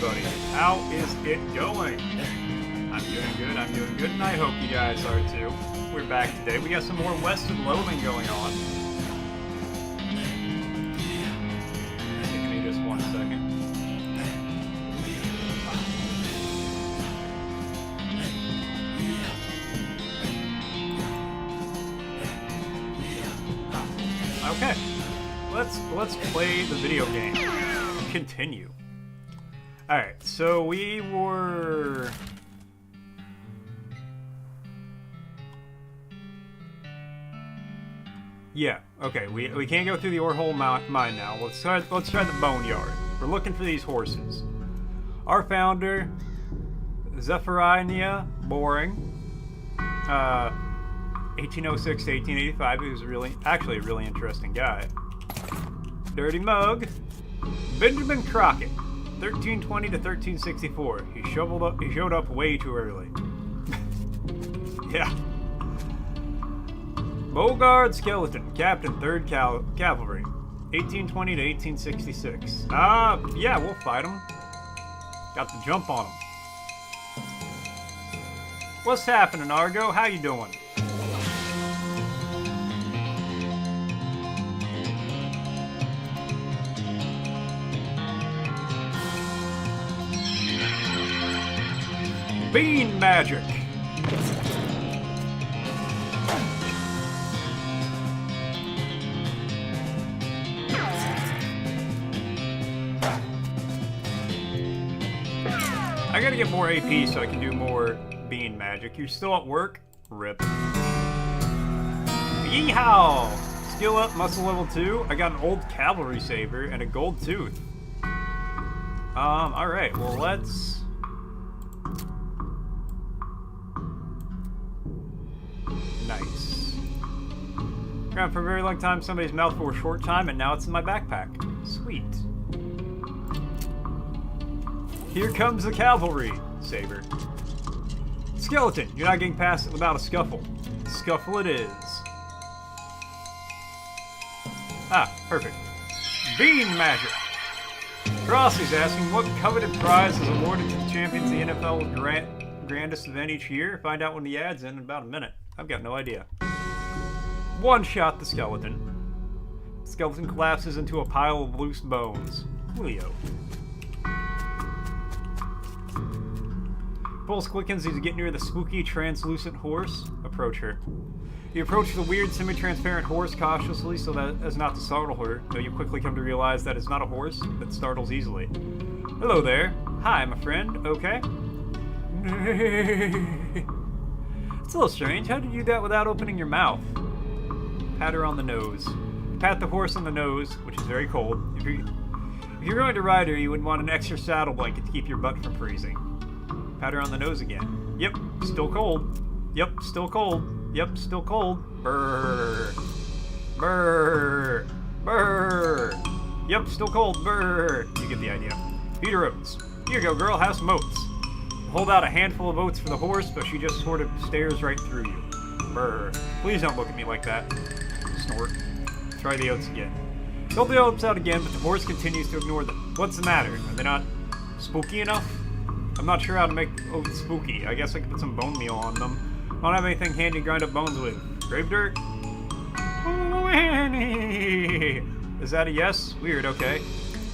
everybody. How is it going? I'm doing good, and I hope you guys are too. We're back today. We got some more Wested Loathing going on. Give me just 1 second. Okay, let's play the video game. Continue. Alright, so we were... Yeah, okay, we can't go through the Orehole mine now. Let's try the Boneyard. We're looking for these horses. Our founder, Zephaniah Boring, 1806 to 1885, he was actually a really interesting guy. Dirty Mug, Benjamin Crockett, 1320 to 1364. He showed up way too early. Yeah. Bogard Skeleton, Captain 3rd Cavalry, 1820 to 1866. Yeah, we'll fight him. Got the jump on him. What's happening, Argo? How you doing? Bean Magic! I gotta get more AP so I can do more Bean Magic. You're still at work? Rip. Yeehaw! Skill up, muscle level 2. I got an old cavalry saber and a gold tooth. Alright, well let's... Nice. Ground for a very long time, somebody's mouth for a short time, and now it's in my backpack. Sweet. Here comes the cavalry, saber. Skeleton, you're not getting past it without a scuffle. Scuffle it is. Ah, perfect. Bean Magic. Crossy's asking what coveted prize is awarded to the champions of the NFL's grandest event each year. Find out when the ad's in about a minute. I've got no idea. One shot the skeleton. The skeleton collapses into a pile of loose bones. Coolio. Pulse quickens as you get near the spooky, translucent horse. Approach her. You approach the weird, semi-transparent horse cautiously so that as not to startle her, though you quickly come to realize that it's not a horse that startles easily. Hello there. Hi, my friend. Okay? It's a little strange. How did you do that without opening your mouth? Pat her on the nose. Pat the horse on the nose, which is very cold. If you're going to ride her, you would want an extra saddle blanket to keep your butt from freezing. Pat her on the nose again. Yep, still cold. Yep, still cold. Yep, still cold. Brrr. Brrr. Brrr. Yep, still cold. Brrr. You get the idea. Feed her oats. Here you go, girl. Have some oats. Hold out a handful of oats for the horse, but she just sort of stares right through you. Brrr. Please don't look at me like that. Snort. Try the oats again. Hold the oats out again, but the horse continues to ignore them. What's the matter? Are they not spooky enough? I'm not sure how to make oats spooky. I guess I could put some bone meal on them. I don't have anything handy to grind up bones with. Grave dirt? Oh, Annie! Is that a yes? Weird, okay.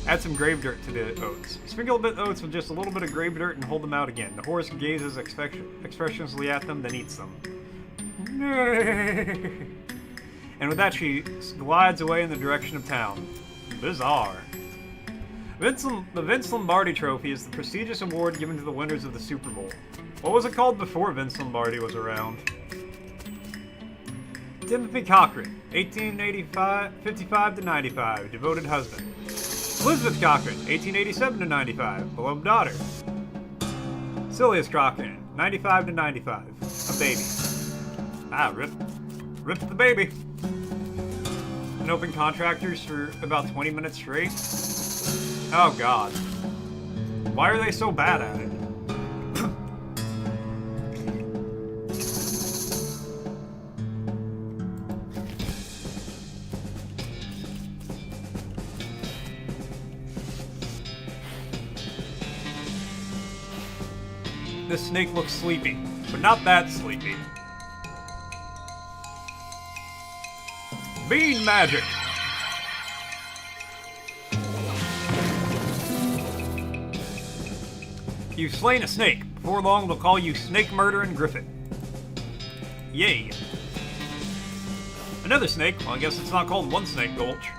Add some grave dirt to the oats. Sprinkle a bit of oats with just a little bit of grave dirt and hold them out again. The horse gazes expressionlessly at them, then eats them. And with that, she glides away in the direction of town. Bizarre. The Vince Lombardi Trophy is the prestigious award given to the winners of the Super Bowl. What was it called before Vince Lombardi was around? Timothy Cochran, 1855 to 95, devoted husband. Elizabeth Cochran, 1887 to 95, beloved daughter. Silius Cochran, 95 to 95, a baby. Ah, rip the baby. Been open contractors for about 20 minutes straight. Oh god. Why are they so bad at it? This snake looks sleepy, but not that sleepy. Bean magic! You've slain a snake. Before long, they'll call you Snake Murdering Griffin. Yay. Another snake? Well, I guess it's not called One Snake Gulch.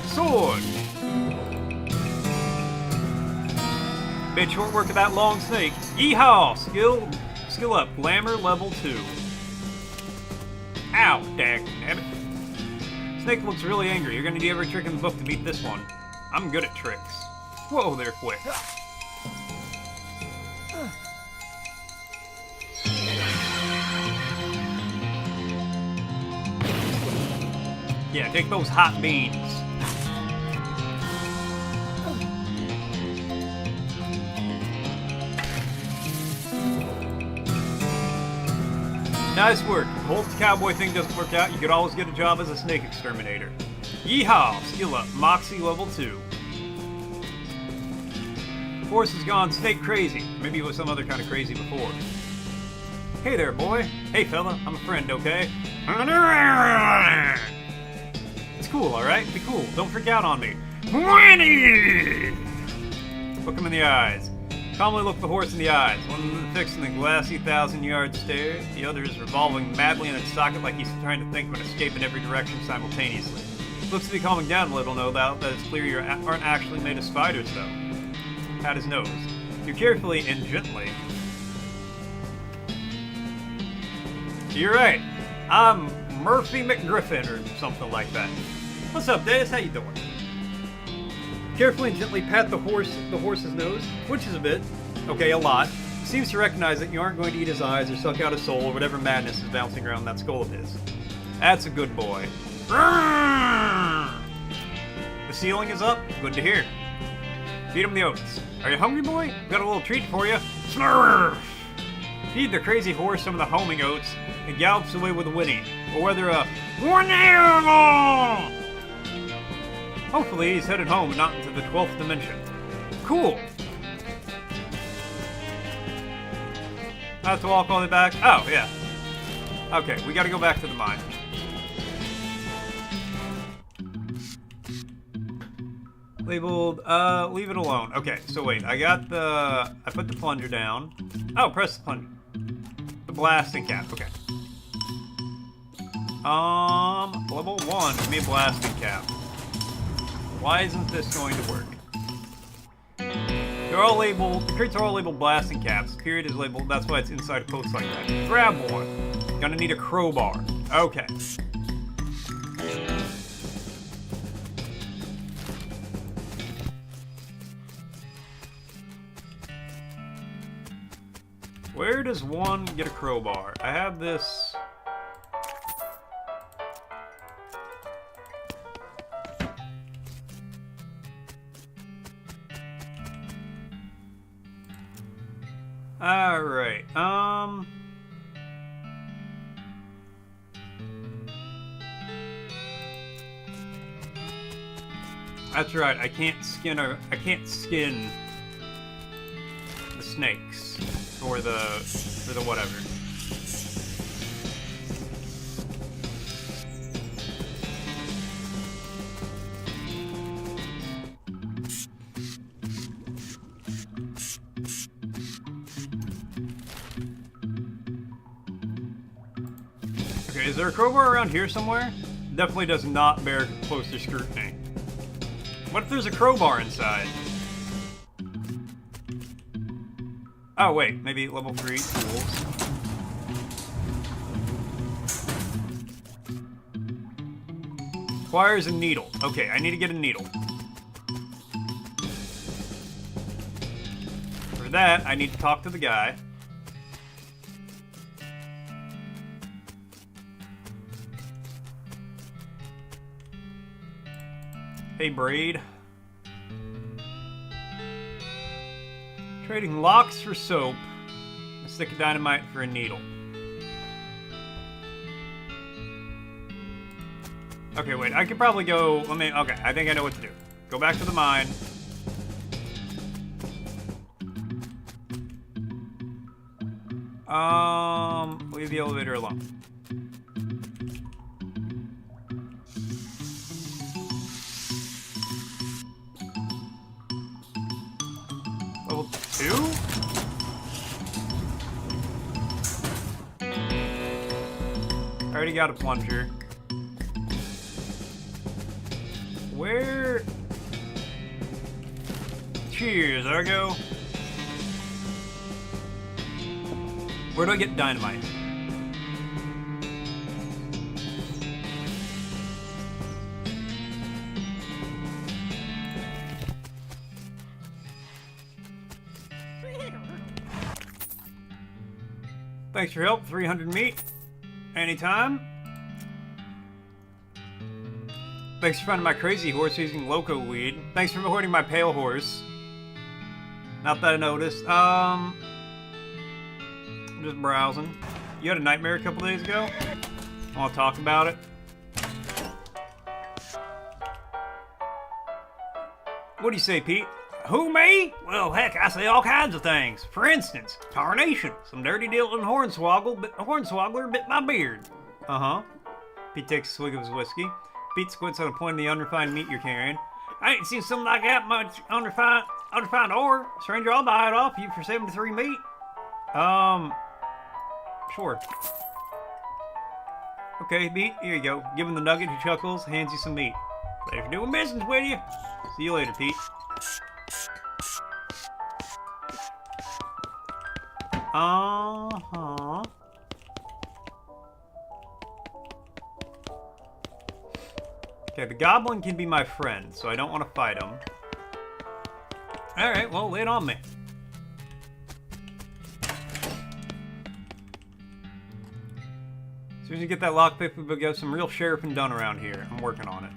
Sword! Made short work of that long snake. Yeehaw! Skill up. Glamour level 2. Ow, dammit. Snake looks really angry. You're gonna need every trick in the book to beat this one. I'm good at tricks. Whoa there, quick. Yeah, take those hot beans. Nice work. If the cowboy thing doesn't work out, you could always get a job as a snake exterminator. Yeehaw! Skill up. Moxie level 2. Horse has gone snake crazy. Maybe it was some other kind of crazy before. Hey there, boy. Hey, fella. I'm a friend, okay? It's cool, alright? Be cool. Don't freak out on me. Look him in the eyes. Calmly look the horse in the eyes. One fixing the glassy 1,000-yard stare, the other is revolving madly in its socket like he's trying to think of an escape in every direction simultaneously. Looks to be calming down a little, no doubt, that it's clear you aren't actually made of spiders, though. Pat his nose. You carefully and gently. You're right. I'm Murphy McGriffin or something like that. What's up, Dennis? How you doing? Carefully and gently pat the horse's nose, which is a bit, okay, a lot. Seems to recognize that you aren't going to eat his eyes or suck out his soul or whatever madness is bouncing around that skull of his. That's a good boy. The ceiling is up. Good to hear. Feed him the oats. Are you hungry, boy? Got a little treat for you. Snurr! Feed the crazy horse some of the homing oats and gallops away with a whinny, or whether a hopefully he's headed home and not into the 12th dimension. Cool! I have to walk all the way back? Oh, yeah. Okay, we gotta go back to the mine. Labeled, leave it alone. Okay, so wait, I put the plunger down. Oh, press the plunger. The blasting cap, okay. Level 1, give me a blasting cap. Why isn't this going to work? They're all labeled, the crates are all labeled blasting caps. Period is labeled, that's why it's inside posts like that. Grab one. Gonna need a crowbar. Okay. Where does one get a crowbar? I have this... Alright, that's right, I can't skin the snakes. Or the whatever. Okay, is there a crowbar around here somewhere? Definitely does not bear closer scrutiny. What if there's a crowbar inside? Oh wait, maybe level 3 tools. Requires a needle. Okay, I need to get a needle. For that, I need to talk to the guy. Hey, Braid. Trading locks for soap. stick of dynamite for a needle. Okay, wait, I could probably go, okay, I think I know what to do. Go back to the mine. Leave the elevator alone. Level 2? I already got a plunger. Where? Cheers, Argo. Where do I get dynamite? Thanks for your help, 300 meat. Anytime. Thanks for finding my crazy horse using loco weed. Thanks for hoarding my pale horse. Not that I noticed. I'm just browsing. You had a nightmare a couple days ago? Want to talk about it? What do you say, Pete? Who, me? Well, heck, I say all kinds of things. For instance, tarnation. Some dirty dealing hornswoggler bit my beard. Uh-huh. Pete takes a swig of his whiskey. Pete squints on a point of the unrefined meat you're carrying. I ain't seen something like that much unrefined ore. Stranger, I'll buy it off you for 73 meat. Sure. Okay, Pete, here you go. Give him the nugget, he chuckles, hands you some meat. Pleasure doing business with you. See you later, Pete. Uh-huh. Okay, the goblin can be my friend, so I don't want to fight him. Alright, well, lay it on me. As soon as you get that lockpick, we'll get some real sheriffing done around here. I'm working on it.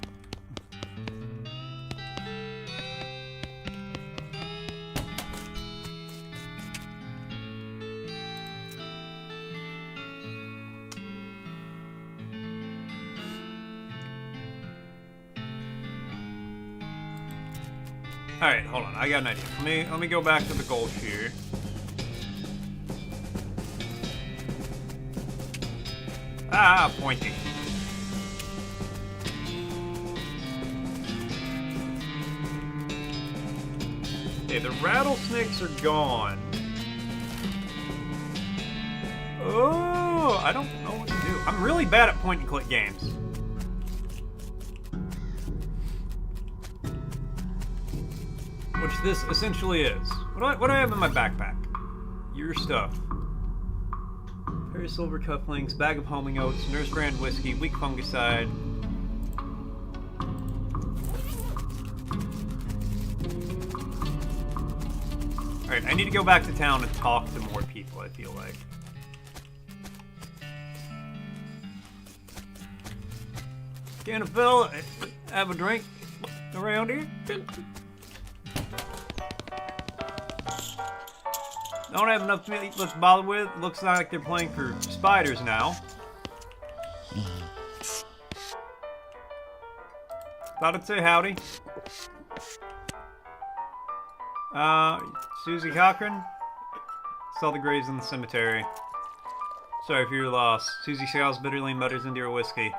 Alright, hold on. I got an idea. Let me go back to the gold shear. Ah, pointy. Okay, the rattlesnakes are gone. Oh, I don't know what to do. I'm really bad at point and click games. Which this essentially is. What do I have in my backpack? Your stuff. Pair of silver cufflinks, bag of homing oats, nurse brand whiskey, weak fungicide. Alright, I need to go back to town and talk to more people, I feel like. Can a fella have a drink around here? Don't have enough meat to bother with. Looks like they're playing for spiders now. Thought I'd say howdy. Susie Cochran? Saw the graves in the cemetery. Sorry for your loss. Susie Sales bitterly mutters into her whiskey.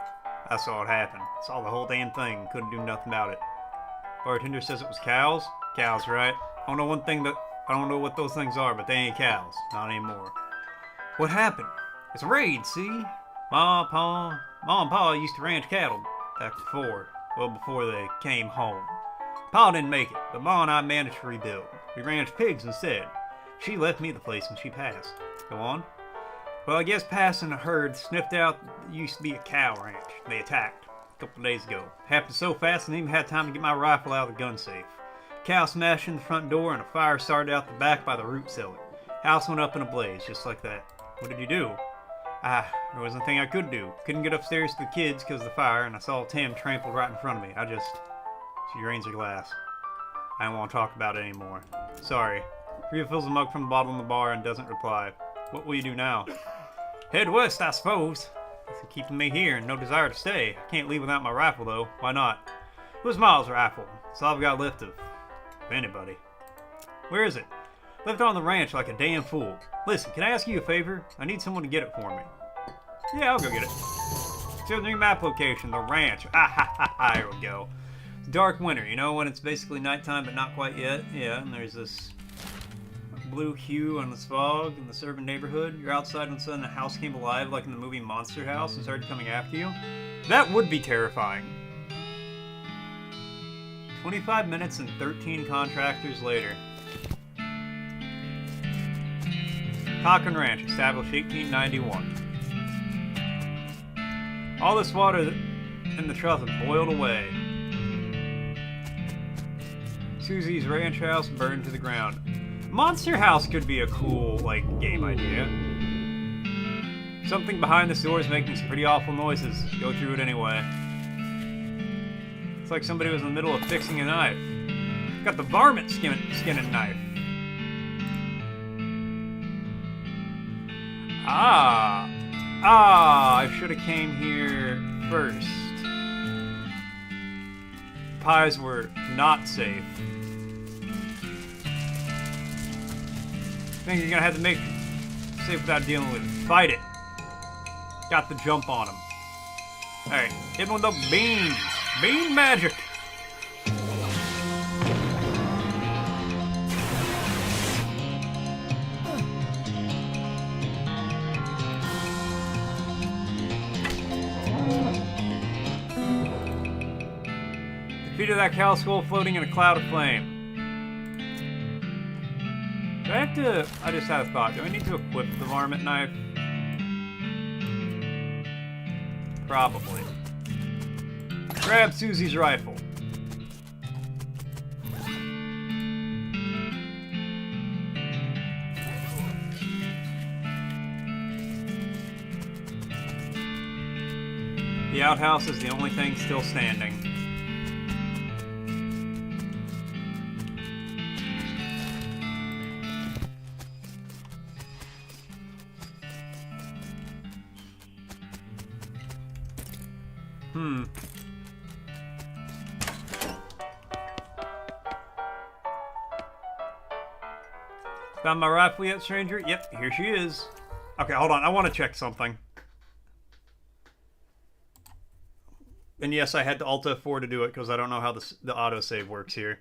I saw it happen. Saw the whole damn thing. Couldn't do nothing about it. Bartender says it was cows? Cows, right? I don't know what those things are, but they ain't cows. Not anymore. What happened? It's a raid, see? Ma and Pa used to ranch cattle back before. Well, before they came home. Pa didn't make it, but Ma and I managed to rebuild. We ranched pigs instead. She left me the place when she passed. Go on. Well, I guess passing a herd sniffed out there used to be a cow ranch. They attacked a couple of days ago. Happened so fast I didn't even have time to get my rifle out of the gun safe. Cow smashed in the front door and a fire started out the back by the root cellar. House went up in a blaze, just like that. What did you do? There wasn't a thing I could do. Couldn't get upstairs to the kids because of the fire, and I saw Tim trampled right in front of me. She drains her glass. I don't want to talk about it anymore. Sorry. Rhea fills a mug from the bottle in the bar and doesn't reply. What will you do now? Head west, I suppose. It's keeping me here and no desire to stay. I can't leave without my rifle, though. Why not? It was Miles' rifle. It's all I've got left of anybody. Where is it? Left on the ranch like a damn fool. Listen, can I ask you a favor? I need someone to get it for me. Yeah, I'll go get it. Show the new map location, the ranch. Ah ha ha ha, here we go. It's dark winter, you know, when it's basically nighttime but not quite yet. Yeah, and there's this blue hue on this fog in this urban neighborhood. You're outside when suddenly a house came alive like in the movie Monster House and started coming after you. That would be terrifying. 25 minutes and 13 contractors later. Cochran Ranch, established 1891. All this water in the trough had boiled away. Susie's ranch house burned to the ground. Monster House could be a cool, like, game idea. Something behind this door is making some pretty awful noises. Go through it anyway. It's like somebody was in the middle of fixing a knife. Got the varmint skinning knife. I should have came here first. Pies were not safe. I think you're gonna have to make safe without dealing with it. Fight it. Got the jump on him. Alright, hit him with the beans. Bean magic. Defeated that cow skull floating in a cloud of flame. Do I have to... I just had a thought. Do I need to equip the varmint knife? Probably. Grab Susie's rifle. The outhouse is the only thing still standing. Found my rifle yet, stranger? Yep, here she is. Okay, hold on. I want to check something. And yes, I had to Alt F4 to do it because I don't know how the autosave works here.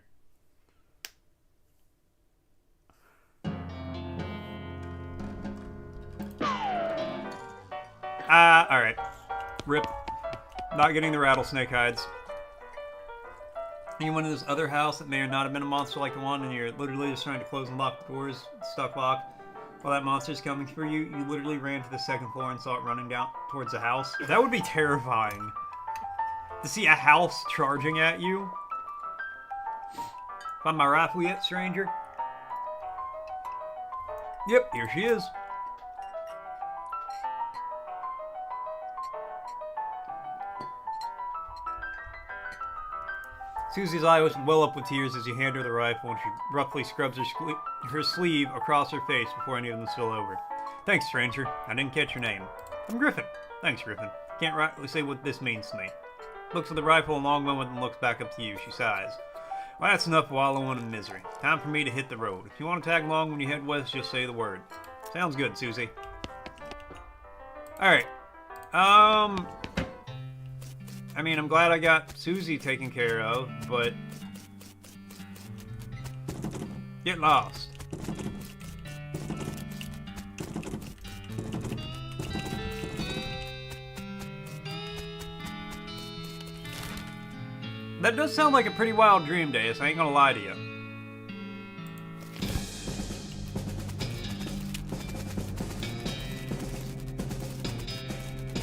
Alright. RIP. Not getting the rattlesnake hides. You went in this other house that may or not have been a monster like the one, and you're literally just trying to close and lock the doors, stuck locked. While that monster's coming for you, you literally ran to the second floor and saw it running down towards the house. That would be terrifying. To see a house charging at you. Find my rifle yet, stranger? Yep, here she is. Susie's eye was well up with tears as you hand her the rifle, and she roughly scrubs her sleeve across her face before any of them spill over. Thanks, stranger. I didn't catch your name. I'm Griffin. Thanks, Griffin. Can't rightly say what this means to me. Looks at the rifle a long moment and looks back up to you. She sighs. Well, that's enough wallowing in misery. Time for me to hit the road. If you want to tag along when you head west, just say the word. Sounds good, Susie. Alright. I mean, I'm glad I got Susie taken care of, but... Get lost. That does sound like a pretty wild dream, Deus. I ain't gonna lie to you.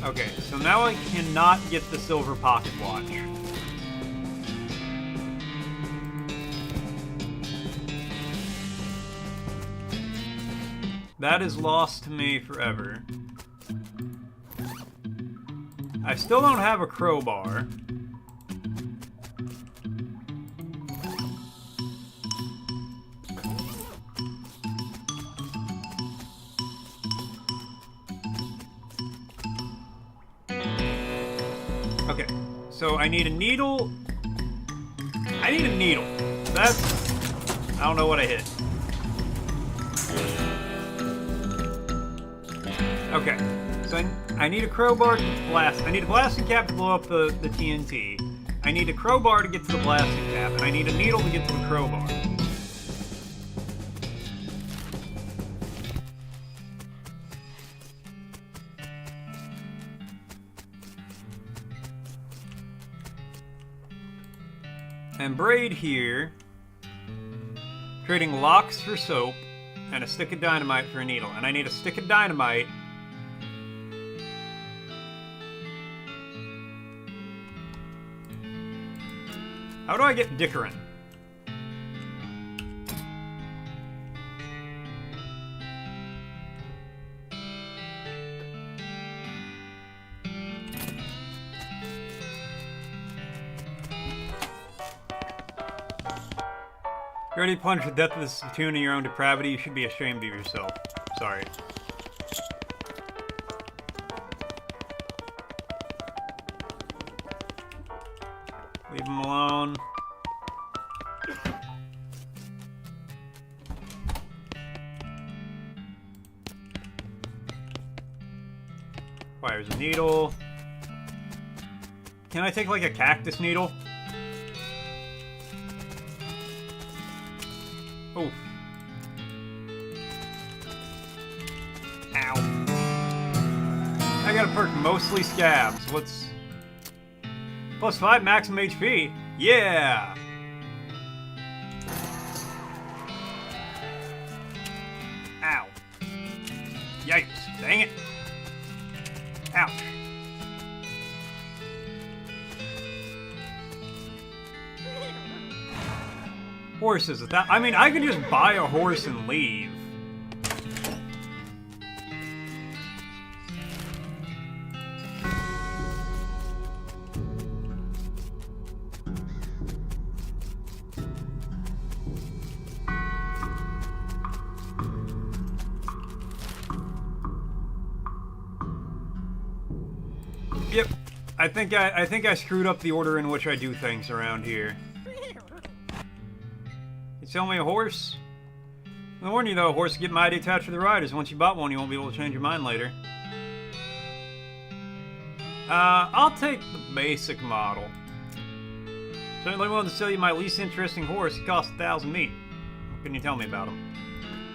Okay, so now I cannot get the silver pocket watch. That is lost to me forever. I still don't have a crowbar. So I need a needle. I need a needle. That's... I don't know what I hit. Okay. So I need a crowbar to blast. I need a blasting cap to blow up the TNT. I need a crowbar to get to the blasting cap. And I need a needle to get to the crowbar. And Braid here, trading locks for soap, and a stick of dynamite for a needle. And I need a stick of dynamite. How do I get Dickerin? You already plunged the depth of this platoon in your own depravity. You should be ashamed of yourself. Sorry. Leave him alone. Fires a needle. Can I take like a cactus needle? Oh. Ow. I got a perk mostly scabs. What's... +5 maximum HP? Yeah! Ow. Yikes. Dang it. Ouch. Horses. I mean, I could just buy a horse and leave. Yep. I think I screwed up the order in which I do things around here. Sell me a horse? I warn you though, horses get mighty attached to the riders. Once you bought one, you won't be able to change your mind later. I'll take the basic model. Certainly willing to sell you my least interesting horse. It costs 1,000 meat. What can you tell me about him?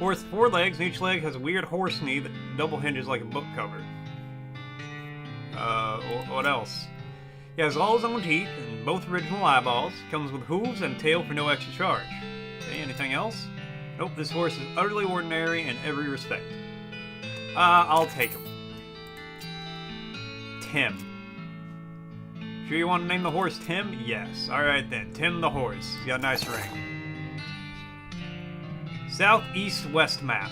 Horse with 4 legs, and each leg has a weird horse knee that double hinges like a book cover. What else? He has all his own teeth and both original eyeballs. Comes with hooves and a tail for no extra charge. Okay, anything else? Nope, this horse is utterly ordinary in every respect. I'll take him. Tim. Sure you want to name the horse Tim? Yes. Alright then, Tim the horse. He's got a nice ring. Southeast-west map.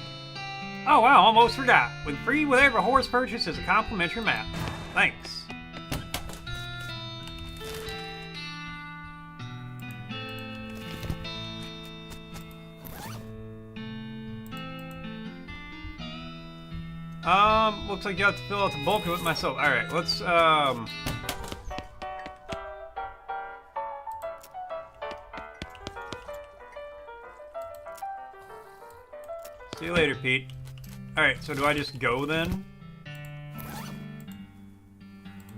Oh wow, almost forgot. With free with every horse purchase is a complimentary map. Thanks. Looks like you have to fill out the bulk of it myself. Alright, let's, see you later, Pete. Alright, so do I just go then?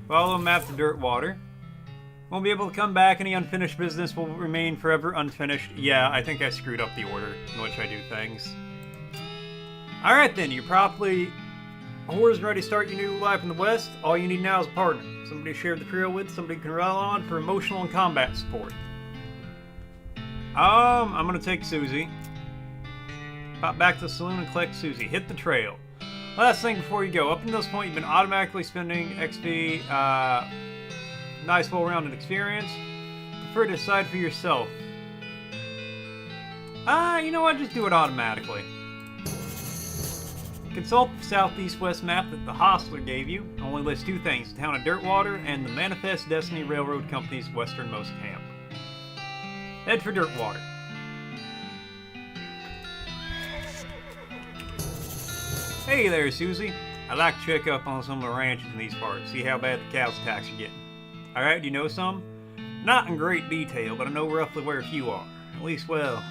Follow map to Dirtwater. Won't be able to come back. Any unfinished business will remain forever unfinished. Yeah, I think I screwed up the order in which I do things. Alright then, you're probably... Horse ready to start your new life in the West. All you need now is a partner. Somebody to share the trail with, somebody you can rely on for emotional and combat support. I'm gonna take Susie. Pop back to the saloon and collect Susie. Hit the trail. Last thing before you go. Up until this point, you've been automatically spending XP. Nice well-rounded experience. Prefer to decide for yourself. You know what? Just do it automatically. Consult the southeast-west map that the hostler gave you. Only lists 2 things, the town of Dirtwater and the Manifest Destiny Railroad Company's westernmost camp. Head for Dirtwater. Hey there, Susie. I'd like to check up on some of the ranches in these parts, see how bad the cows attacks are getting. Alright, do you know some? Not in great detail, but I know roughly where a few are. At least, well,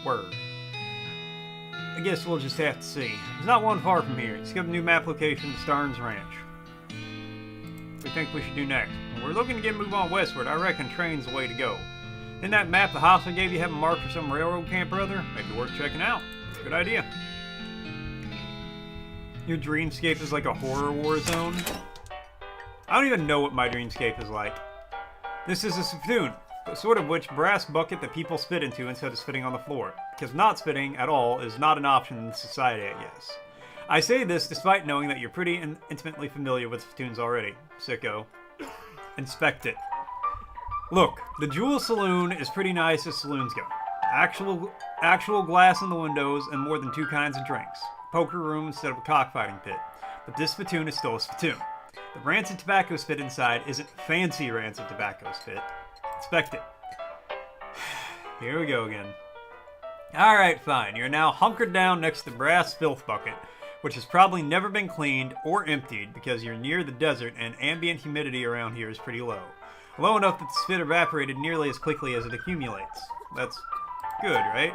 were. I guess we'll just have to see. There's not one far from here. Just got a new map location, Starnes Ranch. What do you think we should do next? We're looking to move on westward. I reckon train's the way to go. In that map the hospital gave you have a mark for some railroad camp, brother? Maybe worth checking out. Good idea. Your dreamscape is like a horror war zone? I don't even know what my dreamscape is like. This is a spittoon, but sort of which brass bucket that people spit into instead of spitting on the floor. Because not spitting at all is not an option in society, I guess. I say this despite knowing that you're pretty intimately familiar with spittoons already. Sicko. Inspect it. Look, the Jewel Saloon is pretty nice as saloons go. Actual glass in the windows and more than 2 kinds of drinks. Poker room instead of a cockfighting pit. But this spittoon is still a spittoon. The rancid tobacco spit inside isn't fancy rancid tobacco spit. Inspect it. Here we go again. Alright, fine. You're now hunkered down next to the brass filth bucket, which has probably never been cleaned or emptied because you're near the desert and ambient humidity around here is pretty low. Low enough that the spit evaporated nearly as quickly as it accumulates. That's good, right?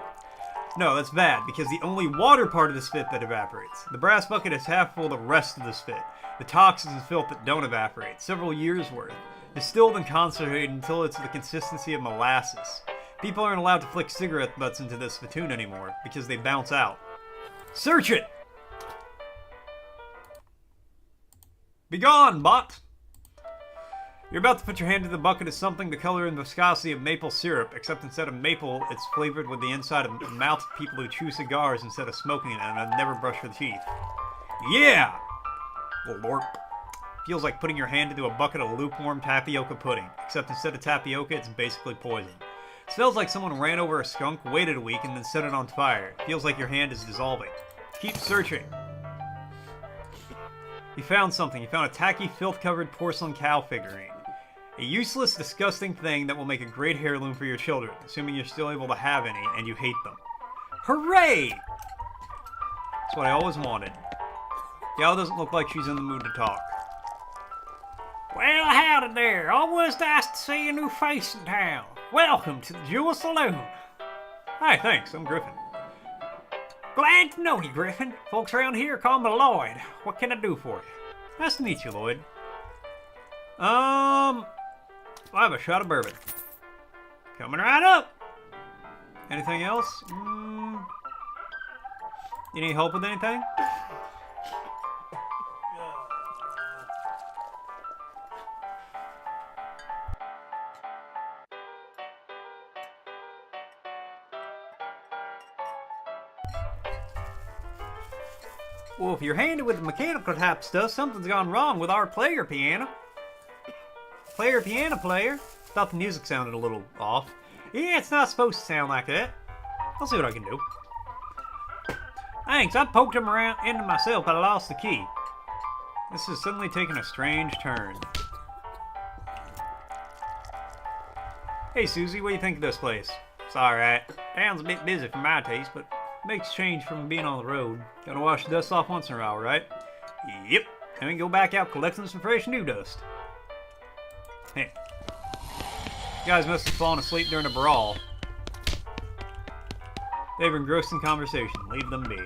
No, that's bad, because the only water part of the spit that evaporates. The brass bucket is half full of the rest of the spit. The toxins and filth that don't evaporate, several years worth. Distilled and concentrated until it's the consistency of molasses. People aren't allowed to flick cigarette butts into this spittoon anymore, because they bounce out. Search it! Begone, bot! You're about to put your hand in the bucket of something the color and viscosity of maple syrup, except instead of maple, it's flavored with the inside of the mouth of people who chew cigars instead of smoking them and never brush their teeth. Yeah! Lorp. Feels like putting your hand into a bucket of lukewarm tapioca pudding, except instead of tapioca, it's basically poison. It smells like someone ran over a skunk, waited a week, and then set it on fire. It feels like your hand is dissolving. Keep searching. You found something. You found a tacky, filth-covered porcelain cow figurine. A useless, disgusting thing that will make a great heirloom for your children, assuming you're still able to have any, and you hate them. Hooray! That's what I always wanted. Gal doesn't look like she's in the mood to talk. Well, howdy there. Always nice to see a new face in town. Welcome to the Jewel Saloon. Hi, thanks. I'm Griffin. Glad to know you, Griffin. Folks around here call me Lloyd. What can I do for you? Nice to meet you, Lloyd. I have a shot of bourbon. Coming right up. Anything else? You need help with anything? Well, if you're handy with the mechanical type stuff, something's gone wrong with our player piano. Piano player. Thought the music sounded a little off. Yeah, it's not supposed to sound like that. I'll see what I can do. Thanks, I poked him around into myself, but I lost the key. This is suddenly taking a strange turn. Hey Susie, what do you think of this place? It's alright. Town's a bit busy for my taste, but makes change from being on the road. Gotta wash the dust off once in a while, right? Yep. And we can go back out collecting some fresh new dust. Hey. You guys must have fallen asleep during a brawl. They were engrossed in conversation. Leave them be.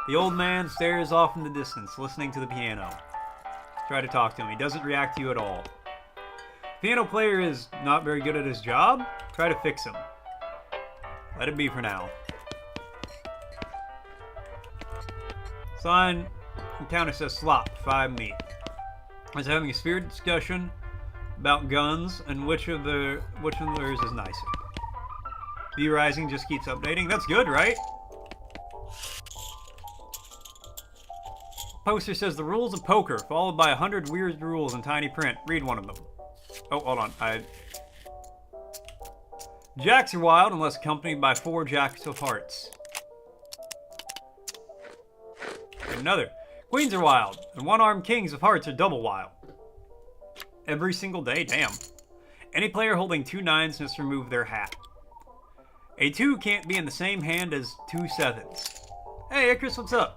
The old man stares off in the distance, listening to the piano. Try to talk to him. He doesn't react to you at all. Piano player is not very good at his job. Try to fix him. Let it be for now. Sign. Encounter says slop. 5 meat. I was having a spirited discussion about guns and which of theirs is nicer. View Rising just keeps updating. That's good, right? Poster says the rules of poker, followed by 100 weird rules in tiny print. Read one of them. Oh, hold on. Jacks are wild unless accompanied by 4 jacks of hearts. Another. Queens are wild, and one-armed kings of hearts are double wild. Every single day? Damn. Any player holding 2 9s must remove their hat. A 2 can't be in the same hand as 2 7s. Hey, Icarus, what's up?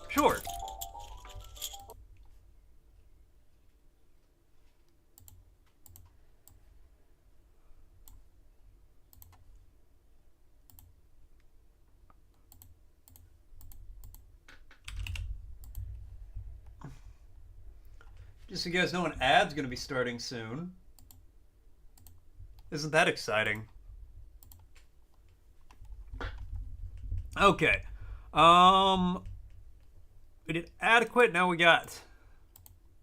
Sure. Just so you guys know, an ad's going to be starting soon. Isn't that exciting? Okay. We did adequate. Now we got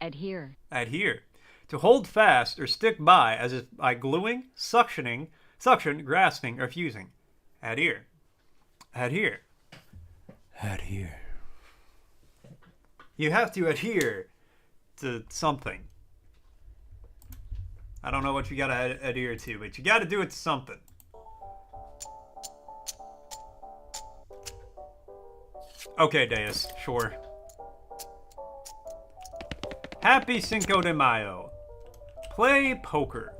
Adhere. adhere. To hold fast or stick by as if by gluing, suction, grasping, or fusing. Adhere. Adhere. Adhere. You have to adhere to something. I don't know what you gotta adhere to, but you gotta do it to something. Okay, Deus, sure. Happy Cinco de Mayo. Play poker.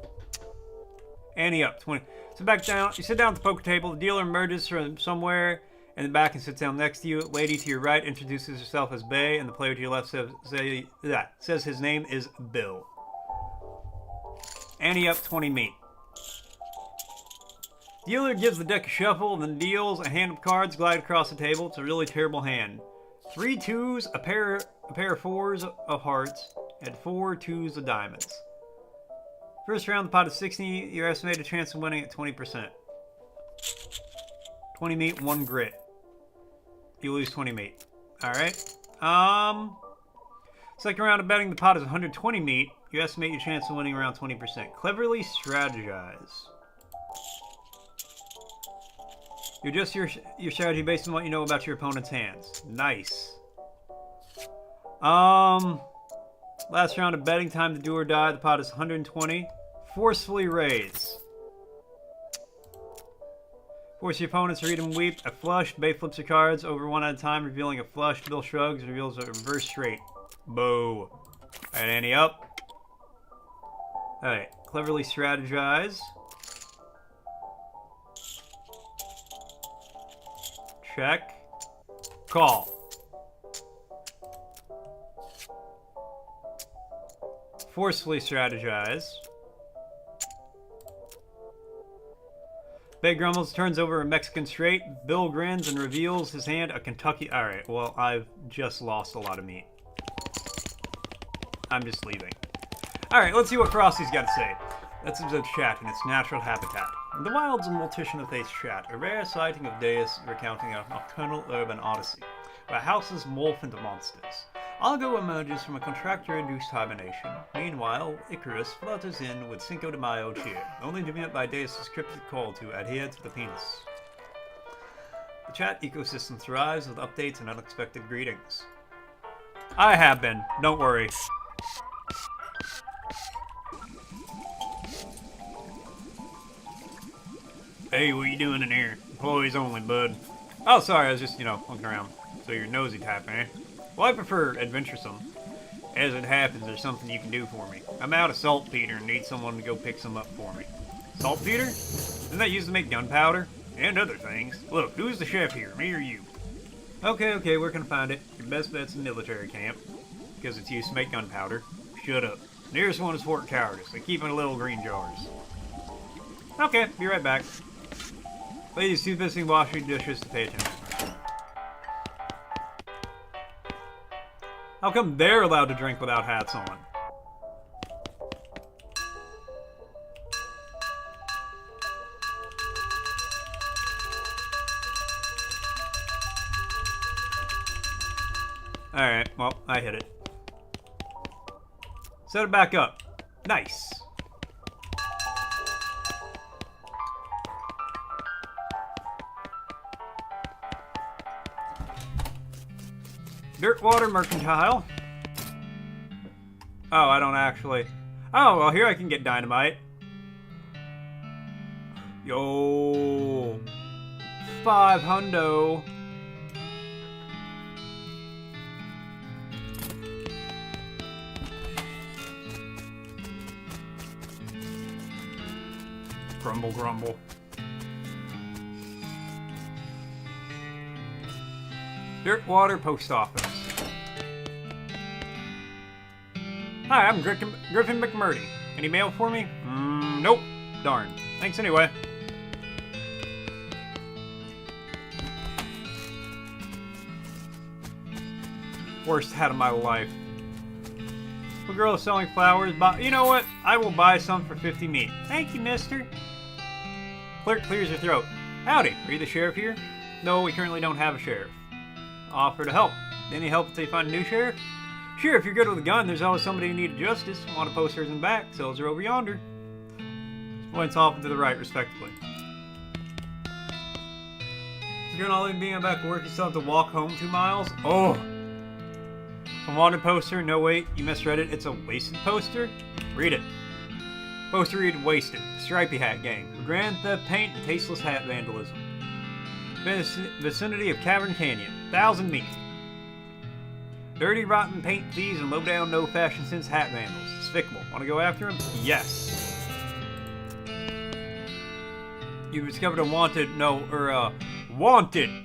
Ante up, 20. Sit back down. You sit down at the poker table. The dealer emerges from somewhere in the back and sits down next to you. Lady to your right introduces herself as Bay, and the player to your left says his name is Bill. Ante up, 20 meat. Dealer gives the deck a shuffle, then deals a hand of cards glide across the table. It's a really terrible hand. 3 twos, a pair of fours of hearts, and 4 twos of diamonds. First round, the pot is 60. Your estimated chance of winning at 20%. 20 meat, 1 grit. You lose 20 meat. Alright. Second round of betting, the pot is 120 meat. You estimate your chance of winning around 20%. Cleverly strategize. You adjust your strategy based on what you know about your opponent's hands. Nice. Last round of betting time to do or die. The pot is 120. Forcefully raise. Force your opponents to read and weep. A flush. Bay flips your cards over one at a time, revealing a flush. Bill shrugs and reveals a reverse straight. Boo. Alright, ante up. Alright, cleverly strategize. Check. Call. Forcefully strategize. Bay grumbles, turns over a Mexican straight. Bill grins and reveals his hand a Kentucky. Alright, well, I've just lost a lot of meat. I'm just leaving. Alright, let's see what Frosty's got to say. Let's observe chat in its natural habitat. In the wilds of Multition-Face chat, a rare sighting of Deus recounting a nocturnal urban odyssey, where houses morph into monsters. Argo emerges from a contractor-induced hibernation. Meanwhile, Icarus flutters in with Cinco de Mayo cheer, only to be met by Deus' cryptic call to adhere to the penis. The chat ecosystem thrives with updates and unexpected greetings. I have been, don't worry. Hey, what you doing in here? Employees only, bud. Oh, sorry, I was just, looking around. So you're nosy type, eh? Well, I prefer adventuresome. As it happens, there's something you can do for me. I'm out of saltpeter and need someone to go pick some up for me. Saltpeter? Isn't that used to make gunpowder? And other things. Look, who's the chef here, me or you? Okay, where can I find it? Your best bet's in military camp. Because it's used to make gunpowder. Shut up. Nearest one is Fort Cowardice. They keep it in little green jars. Okay, be right back. Ladies too busy washing dishes to pay attention. How come they're allowed to drink without hats on? Alright, well, I hit it. Set it back up. Nice. Dirtwater Mercantile. Oh, I don't actually. Oh, well, here I can get dynamite. Yo. 5 hundo. Grumble, grumble. Dirtwater Post Office. Hi, I'm Griffin McMurdy. Any mail for me? Nope. Darn. Thanks anyway. Worst hat of my life. The girl is selling flowers. You know what? I will buy some for 50 meat. Thank you, mister. Clerk clears her throat. Howdy, are you the sheriff here? No, we currently don't have a sheriff. Offer to help. Any help until you find a new sheriff? Sure, if you're good with a gun, there's always somebody who needs justice. Want to post hers in the back, sells her over yonder. Points off and to the right, respectively. If you're not being back to work, you still have to walk home 2 miles? Oh! A wanted poster, no wait, you misread it. It's a wasted poster? Read it. Poster read wasted. Stripey hat gang. Grand theft paint and tasteless hat vandalism. Vicinity of Cavern Canyon. 1,000 meat. Dirty, rotten paint thieves and low-down, no-fashion sense hat vandals. Despicable. Want to go after him? Yes. You discovered a wanted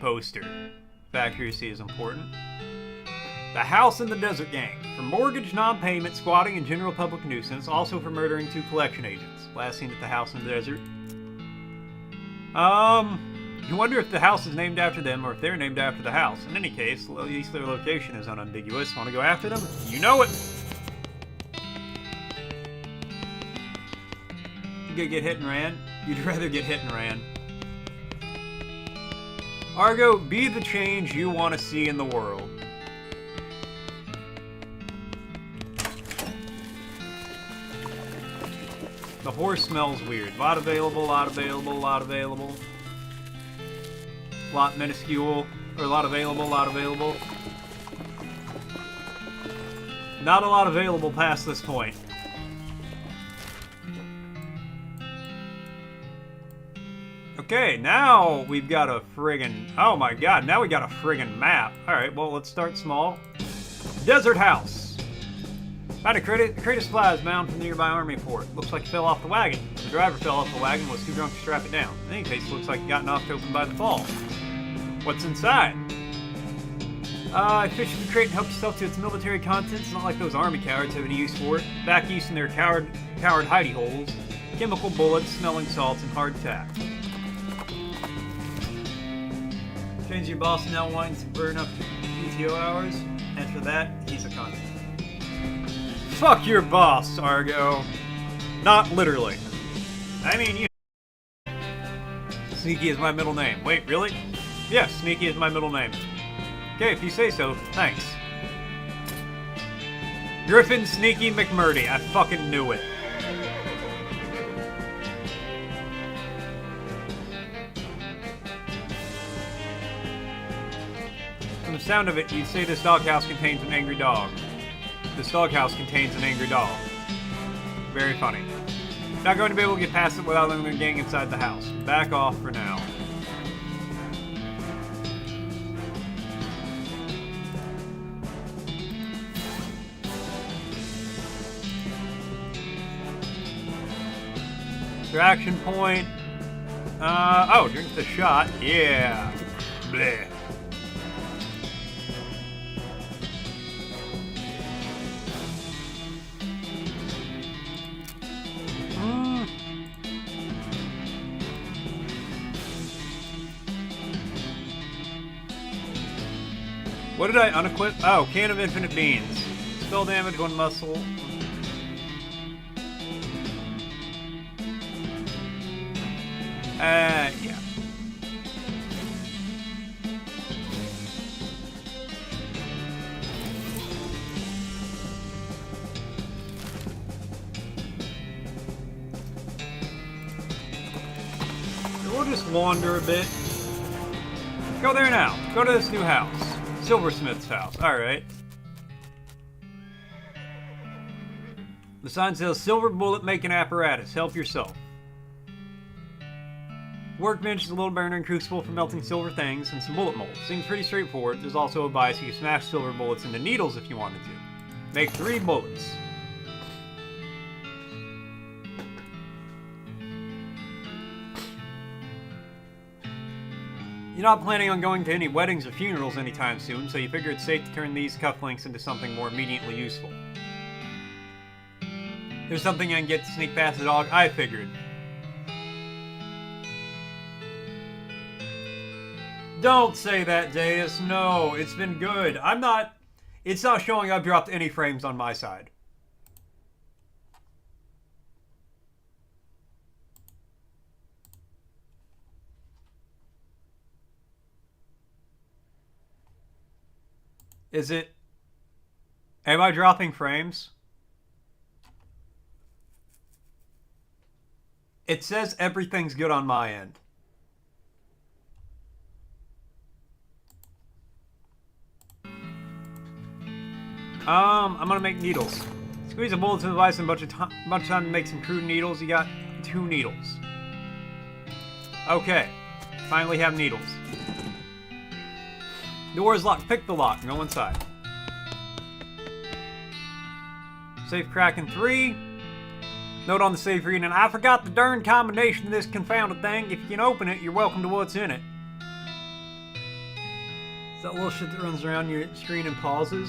poster. Accuracy is important. The House in the Desert Gang. For mortgage, non-payment, squatting, and general public nuisance. Also for murdering 2 collection agents. Last seen at the House in the Desert. You wonder if the house is named after them or if they're named after the house. In any case, at least their location is unambiguous. Want to go after them? You know it! You gonna get hit and ran? You'd rather get hit and ran. Argo, be the change you want to see in the world. The horse smells weird. Lot available, lot available, lot available. Lot minuscule. Or lot available, lot available. Not a lot available past this point. Okay, now we've got a friggin'... Oh my god, now we got a friggin' map. Alright, well, let's start small. Desert House. Found a crate of supplies bound from the nearby army fort. Looks like it fell off the wagon. The driver fell off the wagon and was too drunk to strap it down. In any case, it looks like it got knocked open by the fall. What's inside? I fished the crate and helped yourself to its military contents. Not like those army cowards have any use for it. Back east in their coward hidey holes. Chemical bullets, smelling salts, and hard tack. Change your boss now wanting to burn up PTO hours. And for that, he's a cunt. Fuck your boss, Argo. Not literally. I mean, you know. Sneaky is my middle name. Wait, really? Yes, Sneaky is my middle name. Okay, if you say so, thanks. Griffin Sneaky McMurdy. I fucking knew it. From the sound of it, you'd say this doghouse contains an angry dog. This doghouse contains an angry dog. Very funny. Not going to be able to get past it without letting the gang inside the house. Back off for now. Extraction point. Oh, drink the shot. Yeah. Bleh. What did I unequip? Oh, can of infinite beans. Spell damage, 1 muscle. Yeah. We'll just wander a bit. Go there now. Go to this new house. Silversmith's house. Alright. The sign says silver bullet making apparatus. Help yourself. Workbench is a little burner and crucible for melting silver things, and some bullet molds. Seems pretty straightforward. There's also a bias you can smash silver bullets into needles if you wanted to. Make 3 bullets. You're not planning on going to any weddings or funerals anytime soon, so you figure it's safe to turn these cufflinks into something more immediately useful. There's something I can get to sneak past the dog. I figured. Don't say that, Deus. No, it's been good. It's not showing I've dropped any frames on my side. Is it... Am I dropping frames? It says everything's good on my end. I'm gonna make needles. Squeeze a bullet to the device and a bunch of time to make some crude needles. You got 2 needles. Okay. Finally have needles. Door is locked. Pick the lock. Go inside. Safe crack in 3. Note on the safe reading, I forgot the darn combination of this confounded thing. If you can open it, you're welcome to what's in it. Is that little shit that runs around your screen and pauses?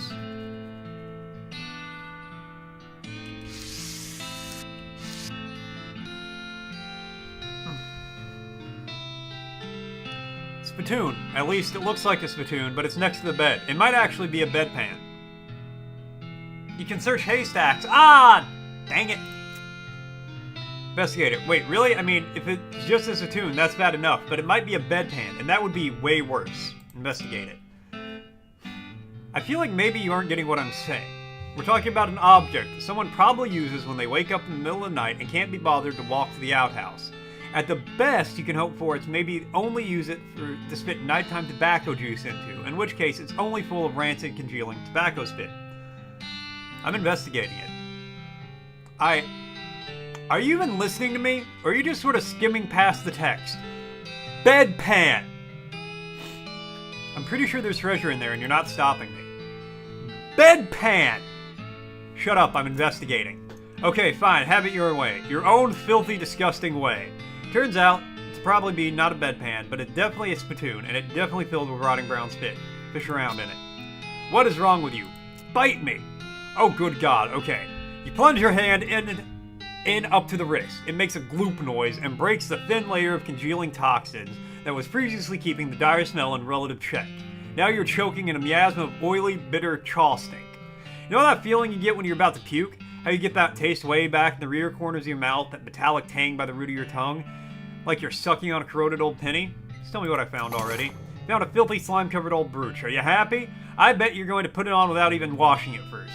Spittoon. At least it looks like a spittoon, but it's next to the bed. It might actually be a bedpan. You can search haystacks. Ah! Dang it. Investigate it. Wait, really? I mean, if it's just a spittoon, that's bad enough, but it might be a bedpan, and that would be way worse. Investigate it. I feel like maybe you aren't getting what I'm saying. We're talking about an object that someone probably uses when they wake up in the middle of the night and can't be bothered to walk to the outhouse. At the best you can hope for is maybe only use it to spit nighttime tobacco juice into, in which case it's only full of rancid, congealing tobacco spit. I'm investigating it. Are you even listening to me? Or are you just sort of skimming past the text? Bedpan! I'm pretty sure there's treasure in there and you're not stopping me. Bedpan! Shut up, I'm investigating. Okay, fine, have it your way. Your own filthy, disgusting way. Turns out, it's probably be not a bedpan, but it's definitely a spittoon, and it's definitely filled with rotting brown spit. Fish around in it. What is wrong with you? Bite me! Oh, good God, okay. You plunge your hand in up to the wrist. It makes a gloop noise and breaks the thin layer of congealing toxins that was previously keeping the dire smell in relative check. Now you're choking in a miasma of oily, bitter chaw stink. You know that feeling you get when you're about to puke? How you get that taste way back in the rear corners of your mouth, that metallic tang by the root of your tongue? Like you're sucking on a corroded old penny? Just tell me what I found already. Found a filthy, slime-covered old brooch. Are you happy? I bet you're going to put it on without even washing it first.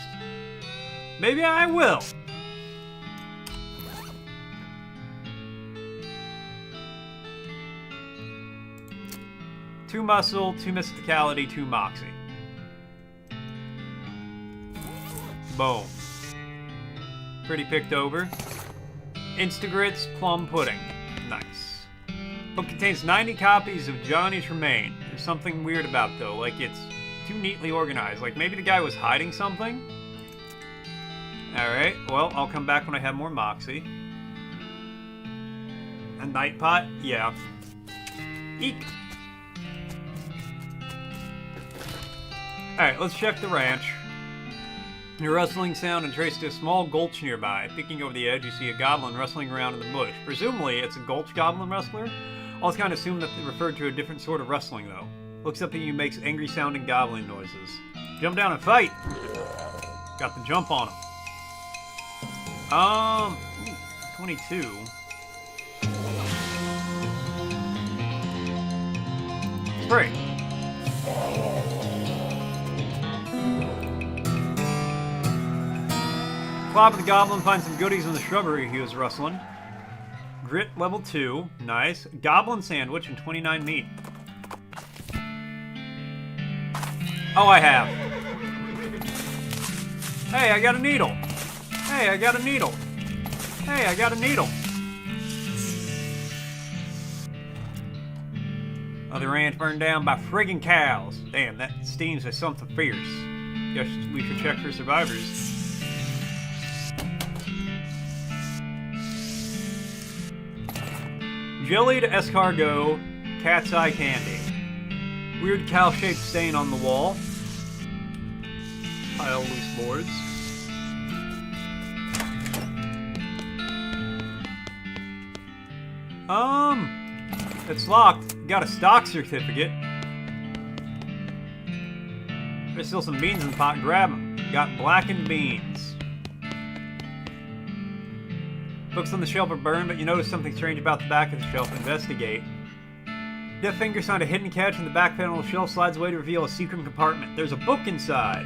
Maybe I will. Two muscle, 2 mysticality, 2 moxie. Boom. Pretty picked over. Instagrits, plum pudding. Nice. Book contains 90 copies of Johnny's Remain. There's something weird about it, though. Like, it's too neatly organized. Like, maybe the guy was hiding something? Alright, well, I'll come back when I have more moxie. A night pot? Yeah. Eek! Alright, let's check the ranch. A rustling sound and trace to a small gulch nearby. Peeking over the edge, you see a goblin rustling around in the bush. Presumably, it's a gulch goblin rustler. I was kind of assumed that they referred to a different sort of rustling, though. Looks up at you and makes angry-sounding goblin noises. Jump down and fight! Got the jump on him. 22. Spray. Clop of the goblin finds some goodies in the shrubbery he was rustling. Grit level 2. Nice. Goblin sandwich and 29 meat. Oh, I have. Hey, I got a needle. Hey, I got a needle. Hey, I got a needle. Other ranch burned down by friggin' cows. Damn, that steams as something fierce. Guess we should check for survivors. Jellied escargot, cat's eye candy. Weird cow-shaped stain on the wall. Pile loose boards. It's locked. Got a stock certificate. There's still some beans in the pot. Grab them. Got blackened beans. Books on the shelf are burned, but you notice something strange about the back of the shelf. Investigate. Death Fingers found a hidden catch in the back panel of the shelf, slides away to reveal a secret compartment. There's a book inside.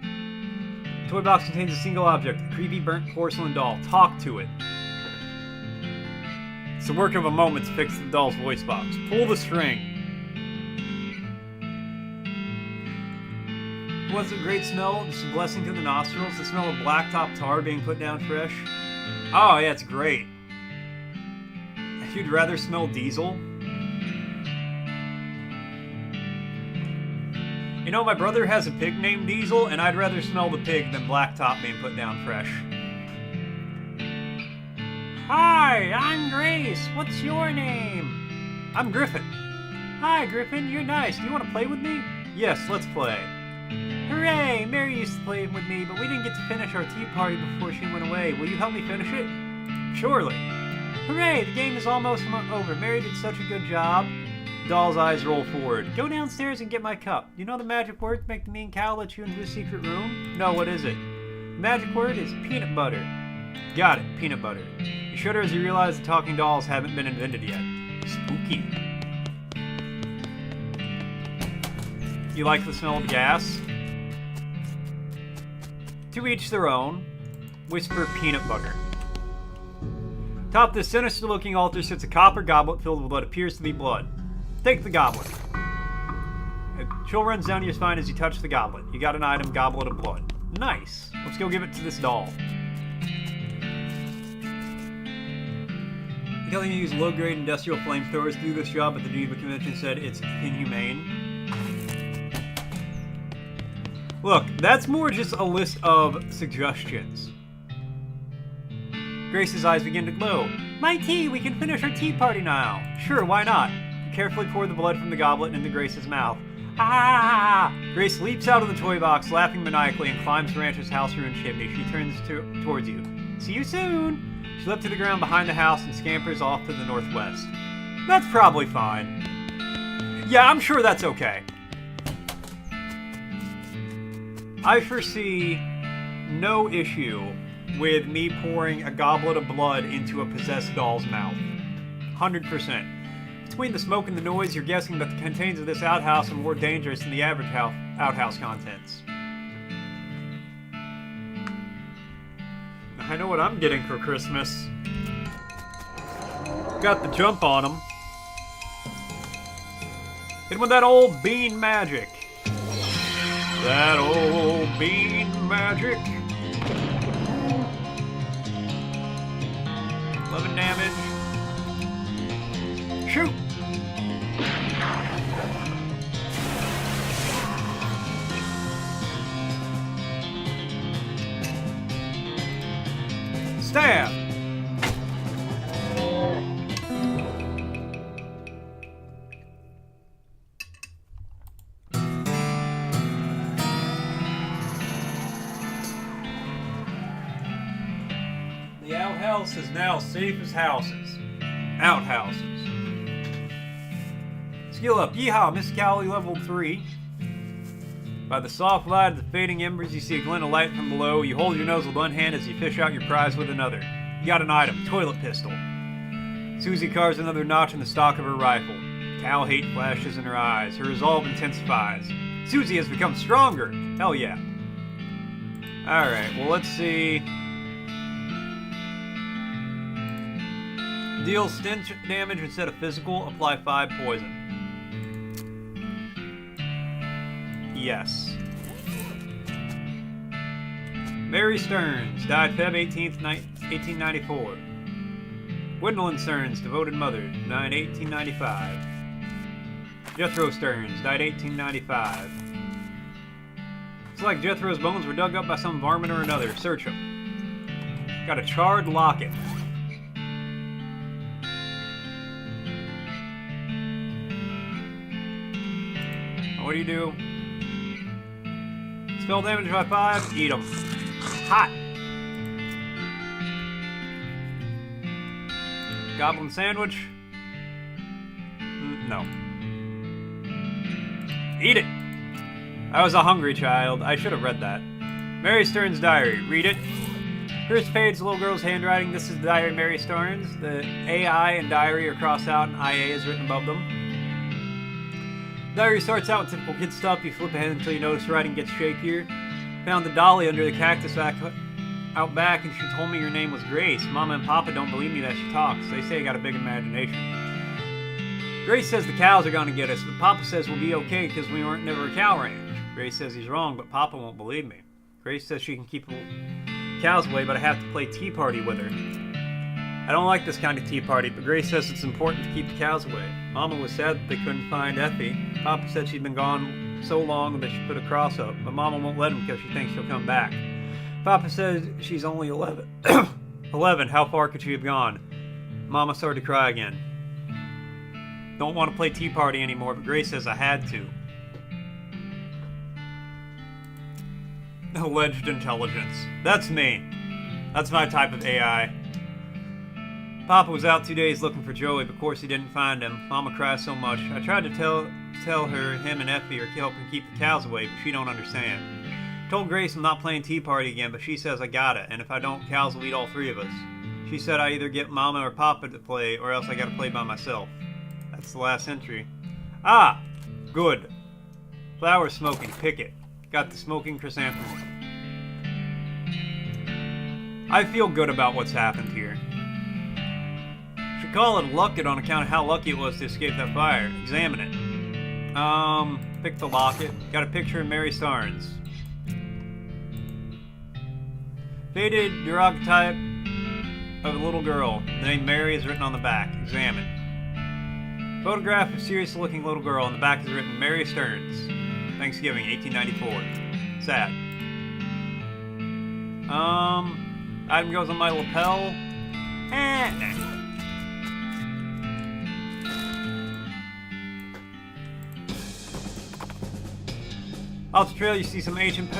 The toy box contains a single object, a creepy burnt porcelain doll. Talk to it. It's the work of a moment to fix the doll's voice box. Pull the string. Was it a great smell? Just a blessing to the nostrils. The smell of blacktop tar being put down fresh. Oh yeah, it's great. You'd rather smell diesel? You know, my brother has a pig named Diesel, and I'd rather smell the pig than blacktop being put down fresh. Hi, I'm Grace. What's your name? I'm Griffin. Hi, Griffin. You're nice. Do you want to play with me? Yes, let's play. Hooray! Mary used to play with me, but we didn't get to finish our tea party before she went away. Will you help me finish it? Surely. Hooray! The game is almost over. Mary did such a good job. Doll's eyes roll forward. Go downstairs and get my cup. You know the magic word to make the mean cow let you into the secret room? No, what is it? The magic word is peanut butter. Got it, peanut butter. You shudder as you realize the talking dolls haven't been invented yet. Spooky. You like the smell of gas? To each their own. Whisper peanut butter. Atop this sinister-looking altar sits a copper goblet filled with what appears to be blood. Take the goblet. A chill runs down your spine as you touch the goblet. You got an item, goblet of blood. Nice. Let's go give it to this doll. The company used low-grade industrial flamethrowers to do this job, but the Geneva Convention said it's inhumane. Look, that's more just a list of suggestions. Grace's eyes begin to glow. My tea! We can finish our tea party now! Sure, why not? You carefully pour the blood from the goblet into Grace's mouth. Ah! Grace leaps out of the toy box, laughing maniacally, and climbs Rancher's house ruined chimney. She turns towards you. See you soon! She leapt to the ground behind the house and scampers off to the northwest. That's probably fine. Yeah, I'm sure that's okay. I foresee no issue with me pouring a goblet of blood into a possessed doll's mouth. 100%. Between the smoke and the noise, you're guessing that the contents of this outhouse are more dangerous than the average outhouse contents. I know what I'm getting for Christmas. Got the jump on them. Hit with that old bean magic. That old bean magic. 11 damage. Shoot! Stab! The outhouse is now safe as houses. Outhouses. Skill up. Yeehaw, Miss Cowley level 3. By the soft light of the fading embers, you see a glint of light from below. You hold your nose with one hand as you fish out your prize with another. You got an item. Toilet pistol. Susie carves another notch in the stock of her rifle. Cow hate flashes in her eyes. Her resolve intensifies. Susie has become stronger. Hell yeah. Alright, well let's see. Deal stench damage instead of physical. Apply 5 poison. Yes. Mary Stearns, died Feb 18th, 1894. Gwendolyn Stearns, devoted mother, died 1895. Jethro Stearns, died 1895. It's like Jethro's bones were dug up by some varmint or another. Search them. Got a charred locket. What do you do? Spell damage by 5, eat them. Hot! Goblin sandwich? No. Eat it! I was a hungry child. I should have read that. Mary Stearns' diary. Read it. First page, the little girl's handwriting. This is the Diary of Mary Starnes. The AI and diary are crossed out and IA is written above them. Diary starts out with typical kid stuff. You flip ahead until you notice the writing gets shakier. Found the dolly under the cactus out back, and she told me your name was Grace. Mama and Papa don't believe me that she talks. They say I got a big imagination. Grace says the cows are going to get us, but Papa says we'll be okay because we weren't never a cow ranch. Grace says he's wrong, but Papa won't believe me. Grace says she can keep the cows away, but I have to play tea party with her. I don't like this kind of tea party, but Grace says it's important to keep the cows away. Mama was sad that they couldn't find Effie. Papa said she'd been gone so long that she put a cross up, but Mama won't let him because she thinks she'll come back. Papa says she's only 11. 11, how far could she have gone? Mama started to cry again. Don't want to play tea party anymore, but Grace says I had to. Alleged intelligence. That's me. That's my type of AI. Papa was out 2 days looking for Joey, but of course he didn't find him. Mama cries so much. I tried to tell her him and Effie are helping keep the cows away, but she don't understand. Told Grace I'm not playing tea party again, but she says I gotta, and if I don't, cows will eat all three of us. She said I either get Mama or Papa to play, or else I gotta play by myself. That's the last entry. Ah! Good. Flower smoking. Pick it. Got the smoking chrysanthemum. I feel good about what's happened here. Should call it luck on account of how lucky it was to escape that fire. Examine it. Pick the locket. Got a picture of Mary Starnes. Faded daguerreotype of a little girl. The name Mary is written on the back. Examine. Photograph of serious-looking little girl. On the back is written Mary Stearns. Thanksgiving, 1894. Sad. Item goes on my lapel. Nah. Off the trail, you see some ancient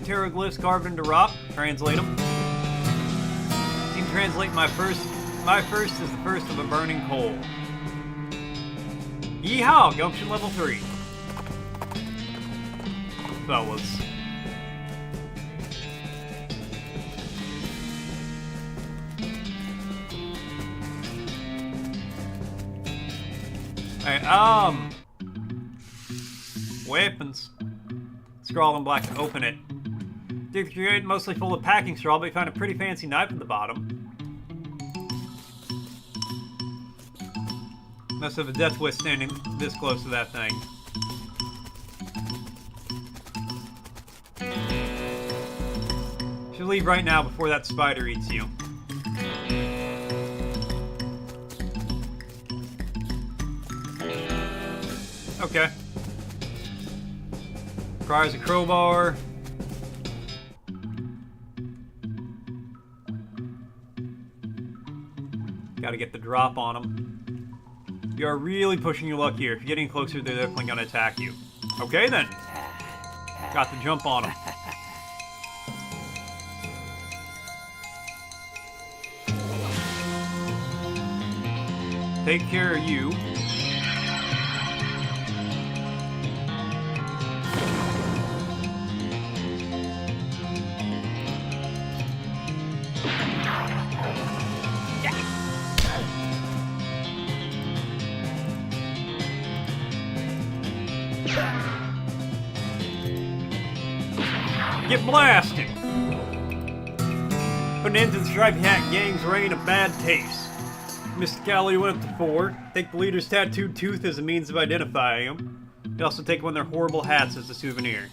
pteroglyphs carved into rock. Translate them. You can translate my first is the first of a burning coal. Yeehaw! Gumption level 3. Fellas. Alright, weapons. Scroll in black to open it. Dig the crate mostly full of packing straw, but you find a pretty fancy knife at the bottom. Must have a death wish standing this close to that thing. Should leave right now before that spider eats you. Okay. Requires a crowbar. Gotta get the drop on them. You are really pushing your luck here. If you're getting closer, they're definitely gonna attack you. Okay then. Got the jump on them. Take care of you. Get blasted! Put an end to the Stripy Hat Gang's reign of bad taste. Mysticality went up to 4. Take the leader's tattooed tooth as a means of identifying them. You also take one of their horrible hats as a souvenir.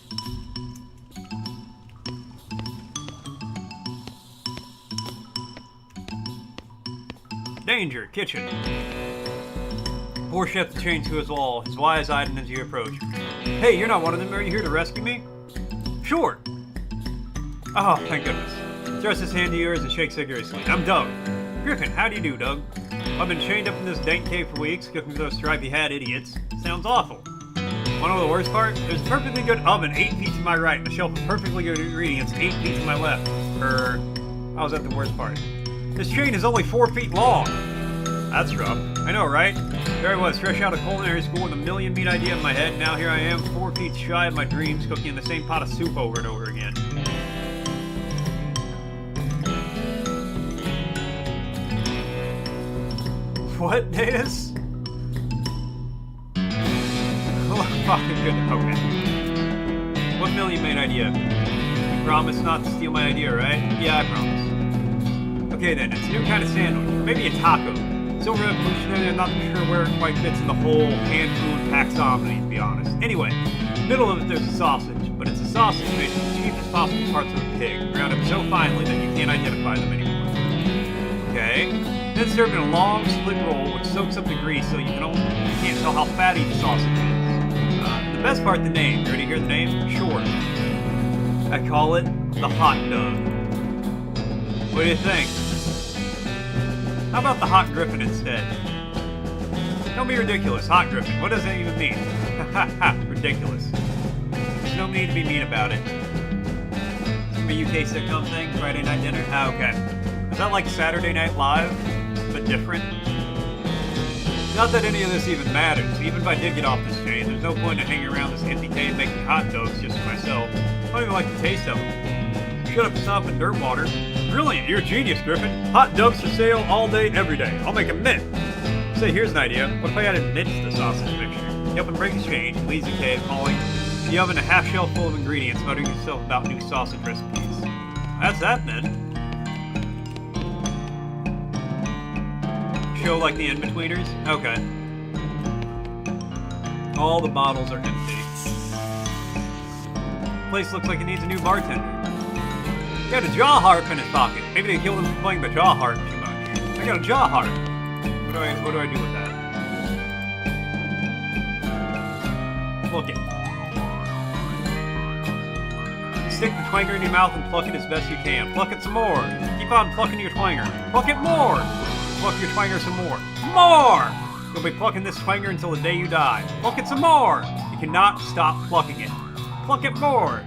Danger, kitchen. Poor chef the chain to his wall, his wise-eyed as you approach. Hey, you're not one of them. Are you here to rescue me? Sure. Oh, thank goodness. Thrusts his hand to yours and shakes vigorously. I'm Doug. Griffin, how do you do, Doug? I've been chained up in this dank cave for weeks, cooking for those stripy hat idiots. Sounds awful. Wanna know the worst part? There's a perfectly good oven 8 feet to my right and a shelf of perfectly good ingredients 8 feet to my left. How is that the worst part? This chain is only 4 feet long. That's rough. I know, right? There I was, fresh out of culinary school with a million meat idea in my head. Now here I am, 4 feet shy of my dreams, cooking in the same pot of soup over and over again. What, Natus? Oh, fucking goodness. Okay. What million-made idea? You promise not to steal my idea, right? Yeah, I promise. Okay then, it's a new kind of sandwich. Or maybe a taco. So revolutionary, I'm not sure where it quite fits in the whole canned food taxonomy, to be honest. Anyway, middle of it there's a sausage, but it's a sausage made from the cheapest possible parts of a pig, ground up so finely that you can't identify them anymore. Okay. Then served in a long split roll, which soaks up the grease so you can't tell how fatty the sausage is. The best part, the name. You ready to hear the name? Sure. I call it the hot dog. What do you think? How about the hot griffin instead? Don't be ridiculous. Hot griffin. What does that even mean? Ha ha. Ridiculous. There's no need to be mean about it. It's gonna be a UK sitcom thing, Friday night dinner? Ah, okay. Is that like Saturday Night Live, but different? Not that any of this even matters. Even if I did get off this chain, there's no point in hanging around this empty cave making hot dogs just for myself. I don't even like the taste of them. Shut up, stop, and dirt water. Brilliant, you're a genius, Griffin. Hot dogs for sale all day, every day. I'll make a mint. Say, here's an idea. What if I added mint to the sausage mixture? Yep, and break exchange. Leaves the cave, calling the oven a half shell full of ingredients, muttering to yourself about new sausage recipes. That's that then. Show like the in-betweeners? Okay. All the bottles are empty. Place looks like it needs a new bartender. He got a jaw harp in his pocket. Maybe they killed him for playing the jaw harp too much. I got a jaw harp. What do I do with that? Look it. Stick the twanger in your mouth and pluck it as best you can. Pluck it some more. Keep on plucking your twanger. Pluck it more. Pluck your twanger some more. More! You'll be plucking this twanger until the day you die. Pluck it some more! You cannot stop plucking it. Pluck it more!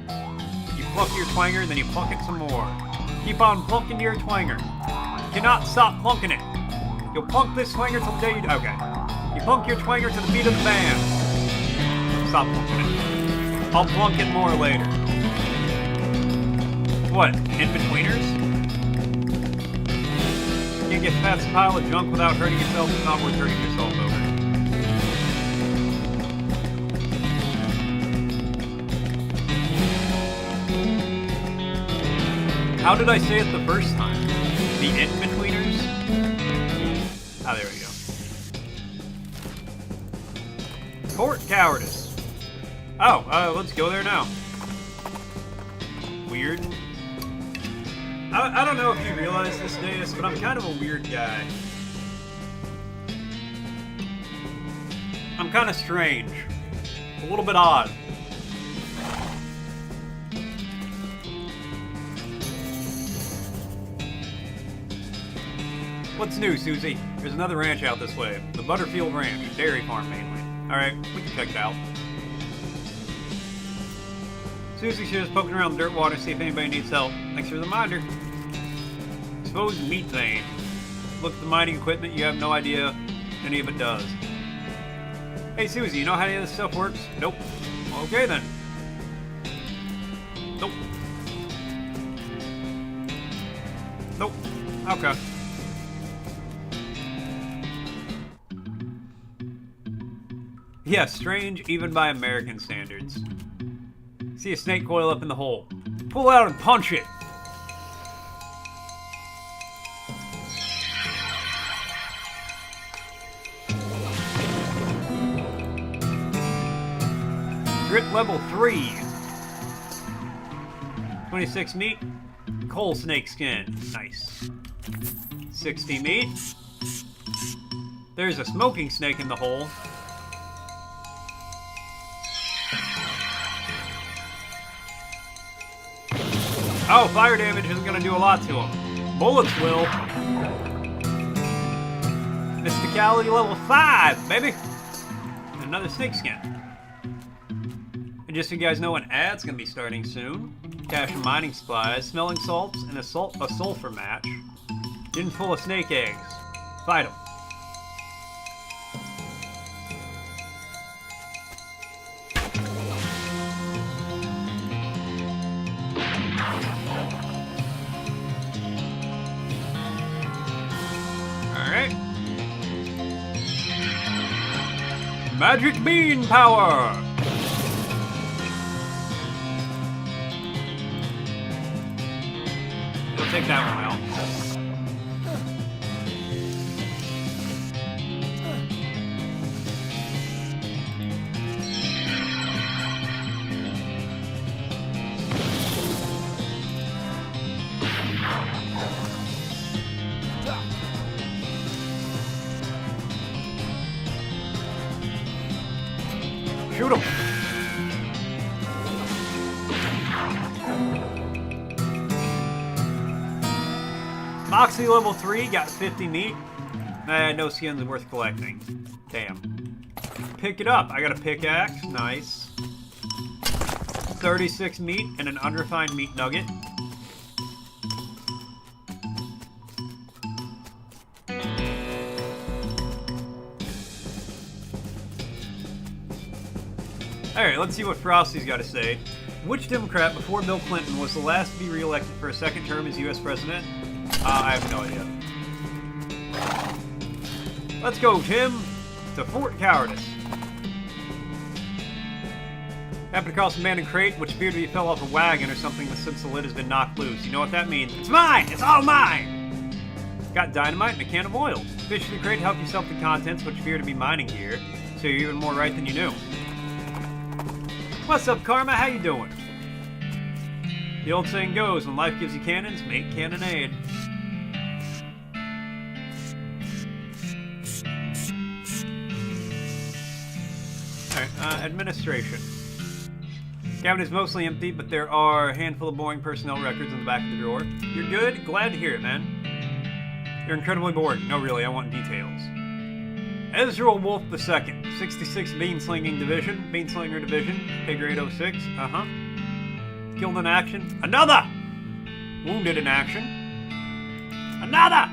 You pluck your twanger, and then you pluck it some more. Keep on plucking your twanger. You cannot stop plunking it. You'll plunk this twanger till the day you die. Okay. You plunk your twanger to the beat of the band. Stop plunking it. I'll plunk it more later. What? In-betweeners? You can get past a pile of junk without hurting yourself. It's not worth hurting yourself over. How did I say it the first time? The in-betweeners? Ah, there we go. Court cowardice. Oh, let's go there now. Weird. I don't know if you realize this, Davis, but I'm kind of a weird guy. I'm kind of strange. A little bit odd. What's new, Susie? There's another ranch out this way. The Butterfield Ranch, a dairy farm mainly. Alright, we can check it out. Susie's just poking around the dirt water to see if anybody needs help. Thanks for the reminder. Exposed meat vein. Look at the mining equipment, you have no idea if any of it does. Hey Susie, you know how any of this stuff works? Nope. Okay then. Nope. Nope. Okay. Yeah, strange even by American standards. See a snake coil up in the hole. Pull out and punch it! Grit level 3. 26 meat. Coal snake skin. Nice. 60 meat. There's a smoking snake in the hole. Oh, fire damage isn't going to do a lot to him. Bullets will. Mysticality level 5, baby. Another snake skin. And just so you guys know, an ad's going to be starting soon. Cache and mining supplies, smelling salts, and a sulfur match. In full of snake eggs. Fight them. Magic bean power! We'll take that one out. Shoot him! Moxie level 3, got 50 meat. No skins worth collecting. Damn. Pick it up. I got a pickaxe. Nice. 36 meat and an unrefined meat nugget. Alright, let's see what Frosty's got to say. Which Democrat before Bill Clinton was the last to be reelected for a second term as U.S. President? I have no idea. Let's go, Tim, to Fort Cowardice. Happened across an abandoned crate, which appeared to be fell off a wagon or something since the lid has been knocked loose. You know what that means? It's mine! It's all mine! Got dynamite and a can of oil. Fish in the crate to help yourself the contents, which appear to be mining gear, so you're even more right than you knew. What's up, Karma? How you doing? The old saying goes, when life gives you cannons, make cannonade. Alright, administration. Cabin is mostly empty, but there are a handful of boring personnel records in the back of the drawer. You're good? Glad to hear it, man. You're incredibly bored. No, really, I want details. Ezra Wolf II, 66 Beanslinger Division, pay grade 06, Killed in action. Another! Wounded in action. Another!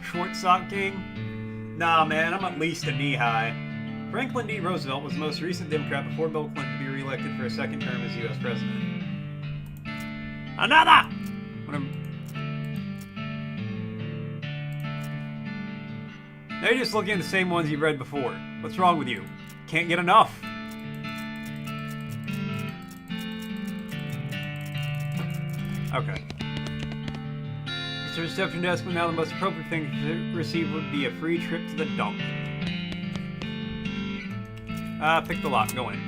Short Sock King? Nah, man, I'm at least a knee-high. Franklin D. Roosevelt was the most recent Democrat before Bill Clinton to be reelected for a second term as U.S. President. Another! Now you're just looking at the same ones you've read before. What's wrong with you? Can't get enough. Okay. It's a reception desk, but now the most appropriate thing to receive would be a free trip to the dump. Pick the lock. Go in.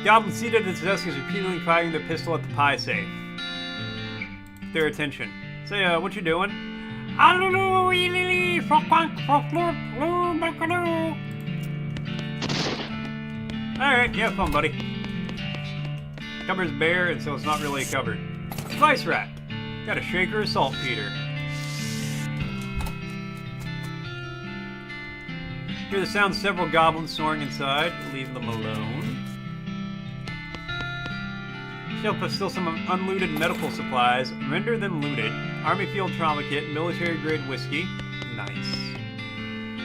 Goblin seated at his desk is repeatedly firing their pistol at the pie safe. Their attention. Say, what you doing? Alright, yeah, fun, buddy. Cupboard's bare, and so it's not really a cupboard. Spice rack. Got a shaker of saltpeter. Hear the sound of several goblins snoring inside. Leave them alone. Shelf is still some unlooted medical supplies. Render them looted. Army field trauma kit, military grade whiskey. Nice.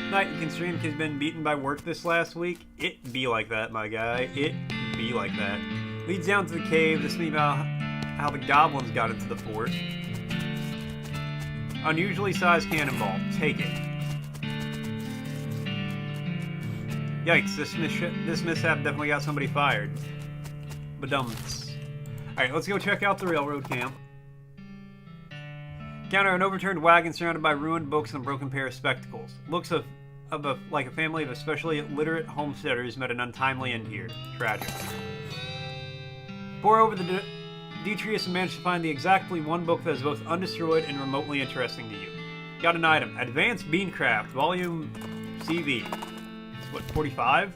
Night and Constream has been beaten by work this last week. It be like that, my guy. It be like that. Leads down to the cave. This means about how the goblins got into the fort. Unusually sized cannonball. Take it. Yikes, this mishap definitely got somebody fired. Badums. Alright, let's go check out the railroad camp. Encounter an overturned wagon surrounded by ruined books and a broken pair of spectacles. Looks like a family of especially literate homesteaders met an untimely end here. Tragic. Pour over the detritus and manage to find the exactly one book that is both undestroyed and remotely interesting to you. Got an item. Advanced Beancraft, Volume CV. It's what, 45?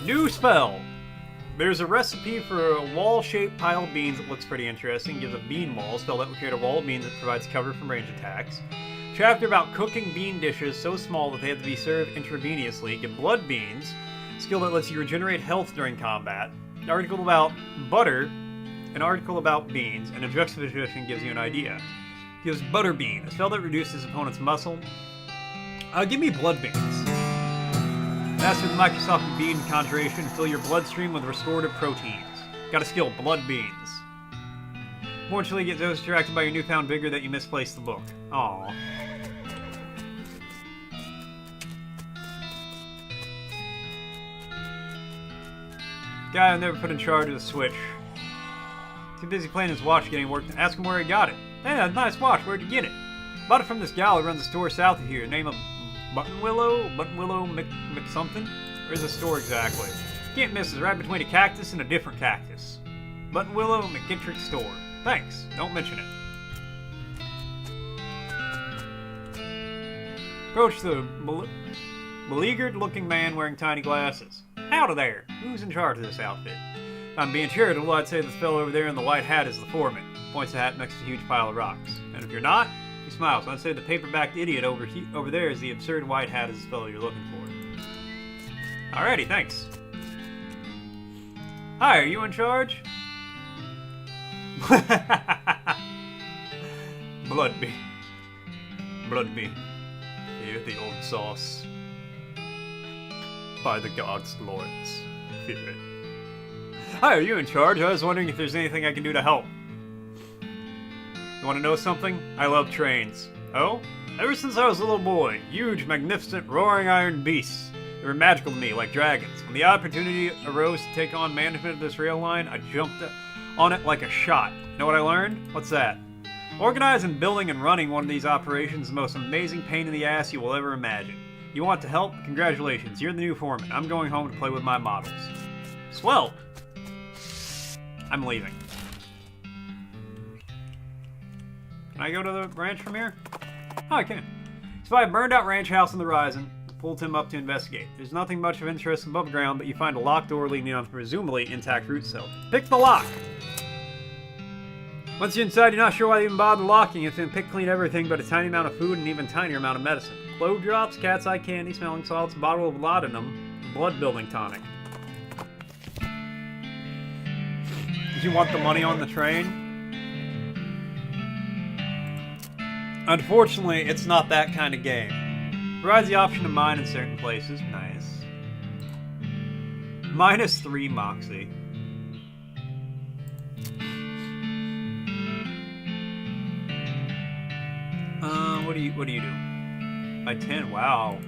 New spell! There's a recipe for a wall-shaped pile of beans that looks pretty interesting. Gives a bean wall. Spell that will create a wall of beans that provides cover from range attacks. Chapter about cooking bean dishes so small that they have to be served intravenously. Get blood beans. Skill that lets you regenerate health during combat. An article about butter. An article about beans. And a juxtaposition gives you an idea. Gives butter bean. A spell that reduces opponent's muscle. Give me blood beans. Master the Microsoft Bean Conjuration. Fill your bloodstream with restorative proteins. Got a skill, blood beans. Fortunately, you get so distracted by your newfound vigor that you misplaced the book. Aww. Guy I've never put in charge of the Switch. Too busy playing his watch getting work. Ask him where he got it. Hey, that's a nice watch. Where'd you get it? Bought it from this gal who runs a store south of here. Name of Buttonwillow McSomething? Where's the store exactly? Can't miss. It's right between a cactus and a different cactus. Buttonwillow McKittrick store. Thanks. Don't mention it. Approach the beleaguered-looking man wearing tiny glasses. Howdy there. Who's in charge of this outfit? If I'm being charitable, I'd say the fellow over there in the white hat is the foreman. Points the hat next to a huge pile of rocks. And if you're not, he smiles. I'd say the paper-backed idiot over there is the absurd white hat is the fellow you're looking for. Alrighty, thanks. Hi, are you in charge? Bloodby. Hear the old sauce. By the gods, lords, fear it. Hi, are you in charge? I was wondering if there's anything I can do to help. You want to know something? I love trains. Oh? Ever since I was a little boy, huge, magnificent, roaring iron beasts. They were magical to me, like dragons. When the opportunity arose to take on management of this rail line, I jumped on it like a shot. Know what I learned? What's that? Organizing, building, and running one of these operations is the most amazing pain in the ass you will ever imagine. You want to help? Congratulations, you're the new foreman. I'm going home to play with my models. Swell! I'm leaving. Can I go to the ranch from here? Oh, I can. Spy a burned-out ranch house on the horizon. Pulled him up to investigate. There's nothing much of interest above ground, but you find a locked door leading on presumably intact root cells. Pick the lock! Once you're inside, you're not sure why they even bother locking. It's gonna pick clean everything but a tiny amount of food and an even tinier amount of medicine. Clove drops, cat's eye candy, smelling salts, a bottle of laudanum, blood-building tonic. Did you want the money on the train? Unfortunately, it's not that kind of game. Provides the option to mine in certain places. Nice. -3 Moxie. What do you do? By 10, wow.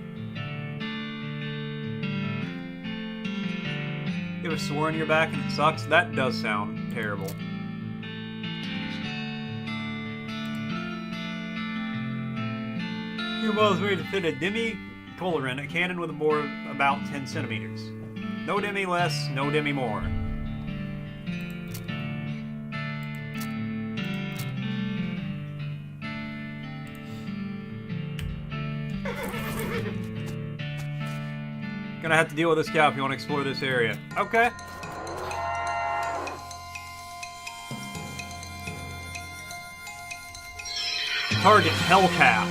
You have a sore in your back and it sucks? That does sound terrible. Few balls ready to fit a demi Coloran, a cannon with a bore of about 10 centimeters. No demi less, no demi more. Gonna have to deal with this cow if you want to explore this area. Okay. Target Hellcalf.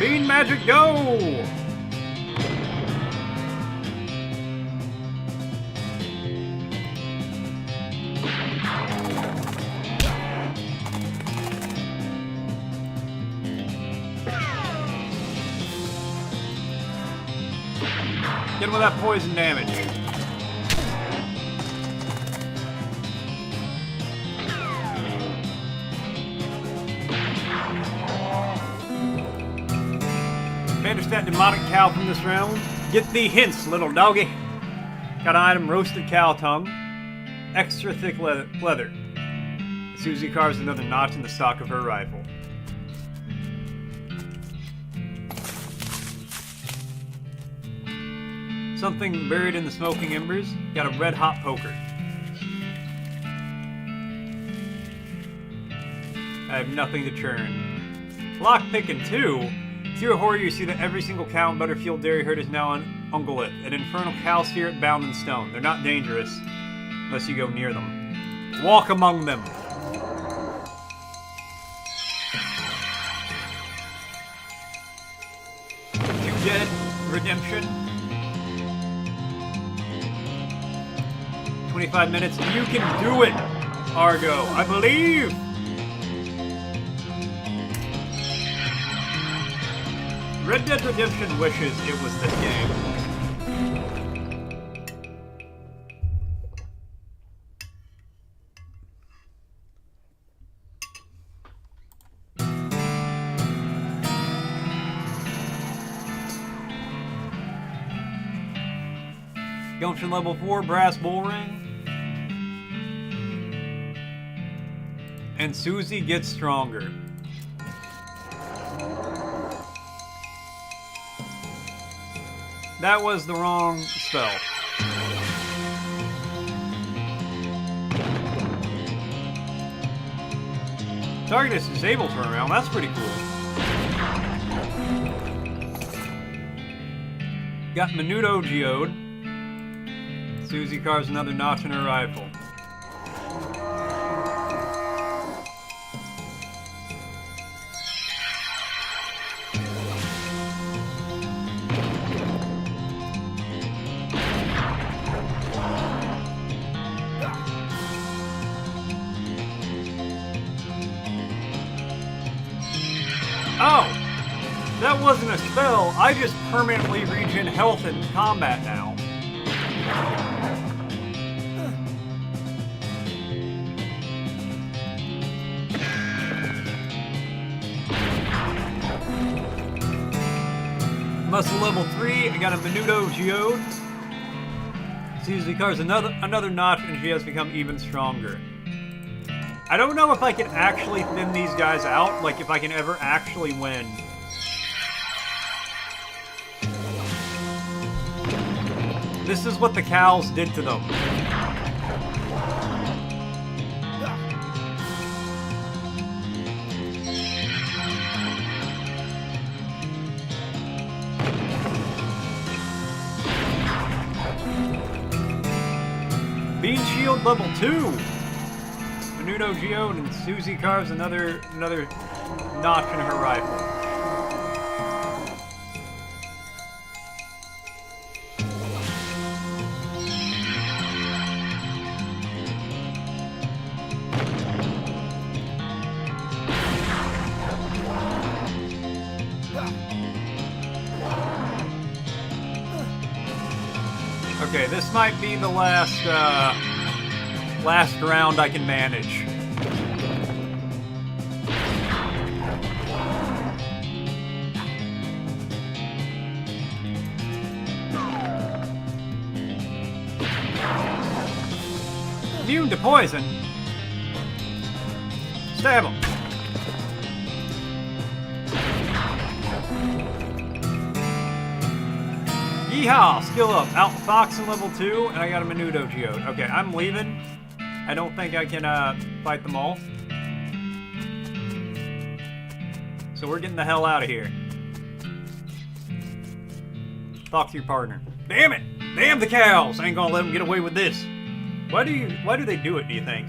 Bean magic, go! Get him with that poison damage. Banish that demonic cow from this realm. Get thee hence, little doggy. Got an item, roasted cow tongue. Extra thick leather. Susie carves another notch in the stock of her rifle. Something buried in the smoking embers. Got a red hot poker. I have nothing to churn. Lockpicking 2. Through a horror, you see that every single cow in Butterfield Dairy Herd is now on Ungolith, an infernal cow spirit bound in stone. They're not dangerous unless you go near them. Walk among them. You dead? Redemption. 25 minutes. You can do it. Argo, I believe! Red Dead Redemption wishes it was this game. Gumption level 4, brass bull ring. And Susie gets stronger. That was the wrong spell. Target is disabled for a round. That's pretty cool. Got Menudo Geode. Susie carves another notch in her rifle. Oh! That wasn't a spell. I just permanently regen health in combat now. Muscle level 3, I got a Menudo Geode. Susie carves another notch and she has become even stronger. I don't know if I can actually thin these guys out, like if I can ever actually win. This is what the cows did to them. Bean Shield level 2! Menudo Geode and Susie carves another notch in her rifle. Okay, this might be the last round I can manage. Immune to poison? Stab him. Yeehaw! Skill up. Outfoxing level 2, and I got a Menudo Geode. Okay, I'm leaving. I don't think I can fight them all. So we're getting the hell out of here. Talk to your partner. Damn it! Damn the cows! I ain't gonna let them get away with this. Why do they do it, do you think?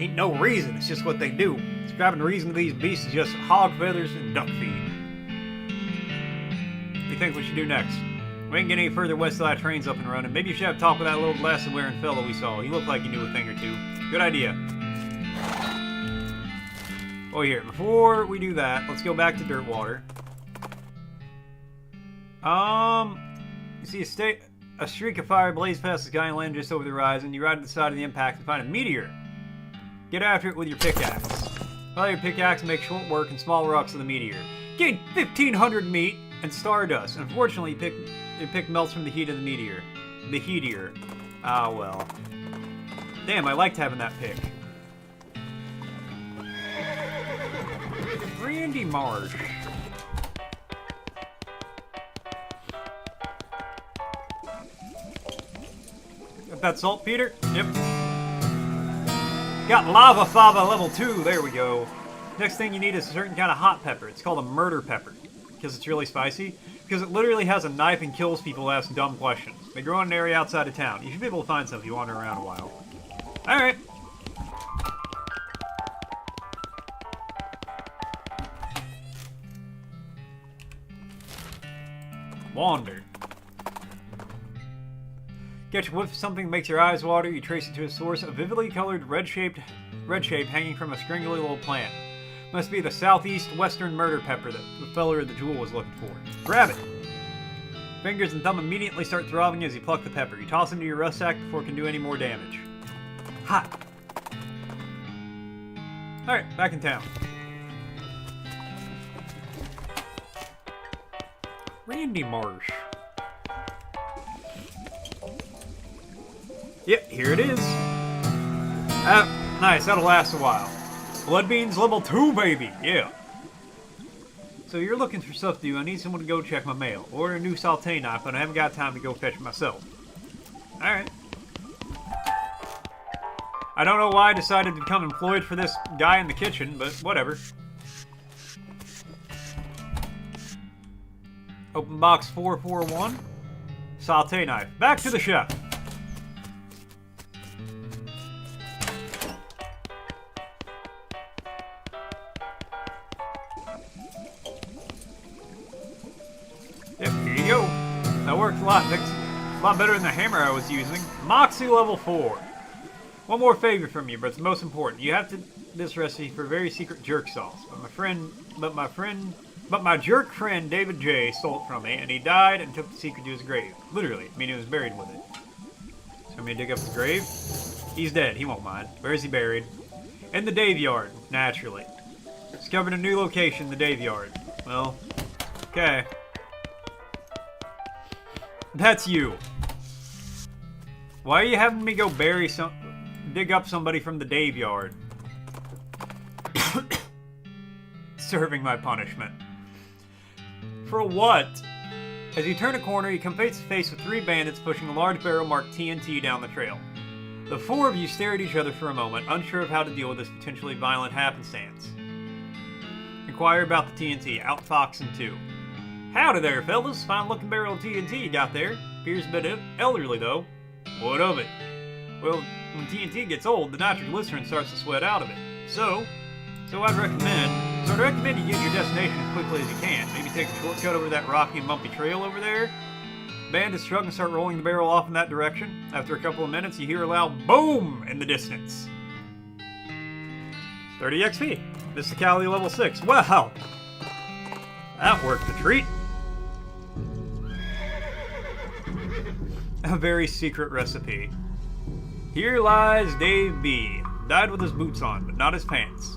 Ain't no reason, it's just what they do. Describing the reason to these beasts is just hog feathers and duck feed. What do you think we should do next? We ain't get any further west till that train's up and running. Maybe you should have talked with that little glasses-wearing fellow we saw. He looked like he knew a thing or two. Good idea. Oh, here. Before we do that, let's go back to Dirtwater. You see a streak of fire blaze past the sky and land just over the horizon. You ride to the side of the impact and find a meteor. Get after it with your pickaxe. Follow your pickaxe and make short work and small rocks of the meteor. Gain 1,500 meat and stardust. Unfortunately, your pick melts from the heat of the meteor. The heatier. Ah, well. Damn, I liked having that pick. Randy Marsh. Got that saltpeter? Yep. Got lava fava level 2. There we go. Next thing you need is a certain kind of hot pepper. It's called a murder pepper. Because it's really spicy. Because it literally has a knife and kills people who ask dumb questions. They grow in an area outside of town. You should be able to find some if you wander around a while. Alright. Wander. Catch a whiff of something that makes your eyes water. You trace it to a source. A vividly colored, red-shaped red shape hanging from a scringly little plant. Must be the southeast western murder pepper that the feller of the jewel was looking for. Grab it! Fingers and thumb immediately start throbbing as you pluck the pepper. You toss it into your rucksack before it can do any more damage. Hot! Alright, back in town. Randy Marsh. Yep, here it is. Nice, that'll last a while. Blood Beans level 2, baby! Yeah. So you're looking for stuff to do. I need someone to go check my mail. Order a new saute knife, but I haven't got time to go fetch it myself. Alright. I don't know why I decided to become employed for this guy in the kitchen, but whatever. Open box 441. Saute knife. Back to the chef. Yep, here you go. That worked a lot better than the hammer I was using. Moxie level 4. One more favor from you, but it's most important. You have to this recipe for very secret jerk sauce. But my jerk friend David J stole it from me, and he died and took the secret to his grave. Literally, I mean he was buried with it. So I'm gonna dig up his grave. He's dead. He won't mind. Where is he buried? In the Dave Yard, naturally. Discovered a new location, the Dave Yard. Well, okay. That's you. Why are you having me go dig up somebody from the Dave Yard? Serving my punishment. For what? As you turn a corner, you come face to face with 3 bandits pushing a large barrel marked TNT down the trail. The 4 of you stare at each other for a moment, unsure of how to deal with this potentially violent happenstance. Inquire about the TNT, outfoxing 2. Howdy there, fellas. Fine-looking barrel of TNT you got there. Appears a bit elderly, though. What of it? Well, when TNT gets old, the nitroglycerin starts to sweat out of it. So I'd recommend you get to your destination as quickly as you can. Maybe take a shortcut over that rocky and bumpy trail over there. Bandits shrug and start rolling the barrel off in that direction. After a couple of minutes, you hear a loud boom in the distance. 30 XP. Mysticality level 6. Wow! That worked a treat. A very secret recipe. Here lies Dave B. Died with his boots on, but not his pants.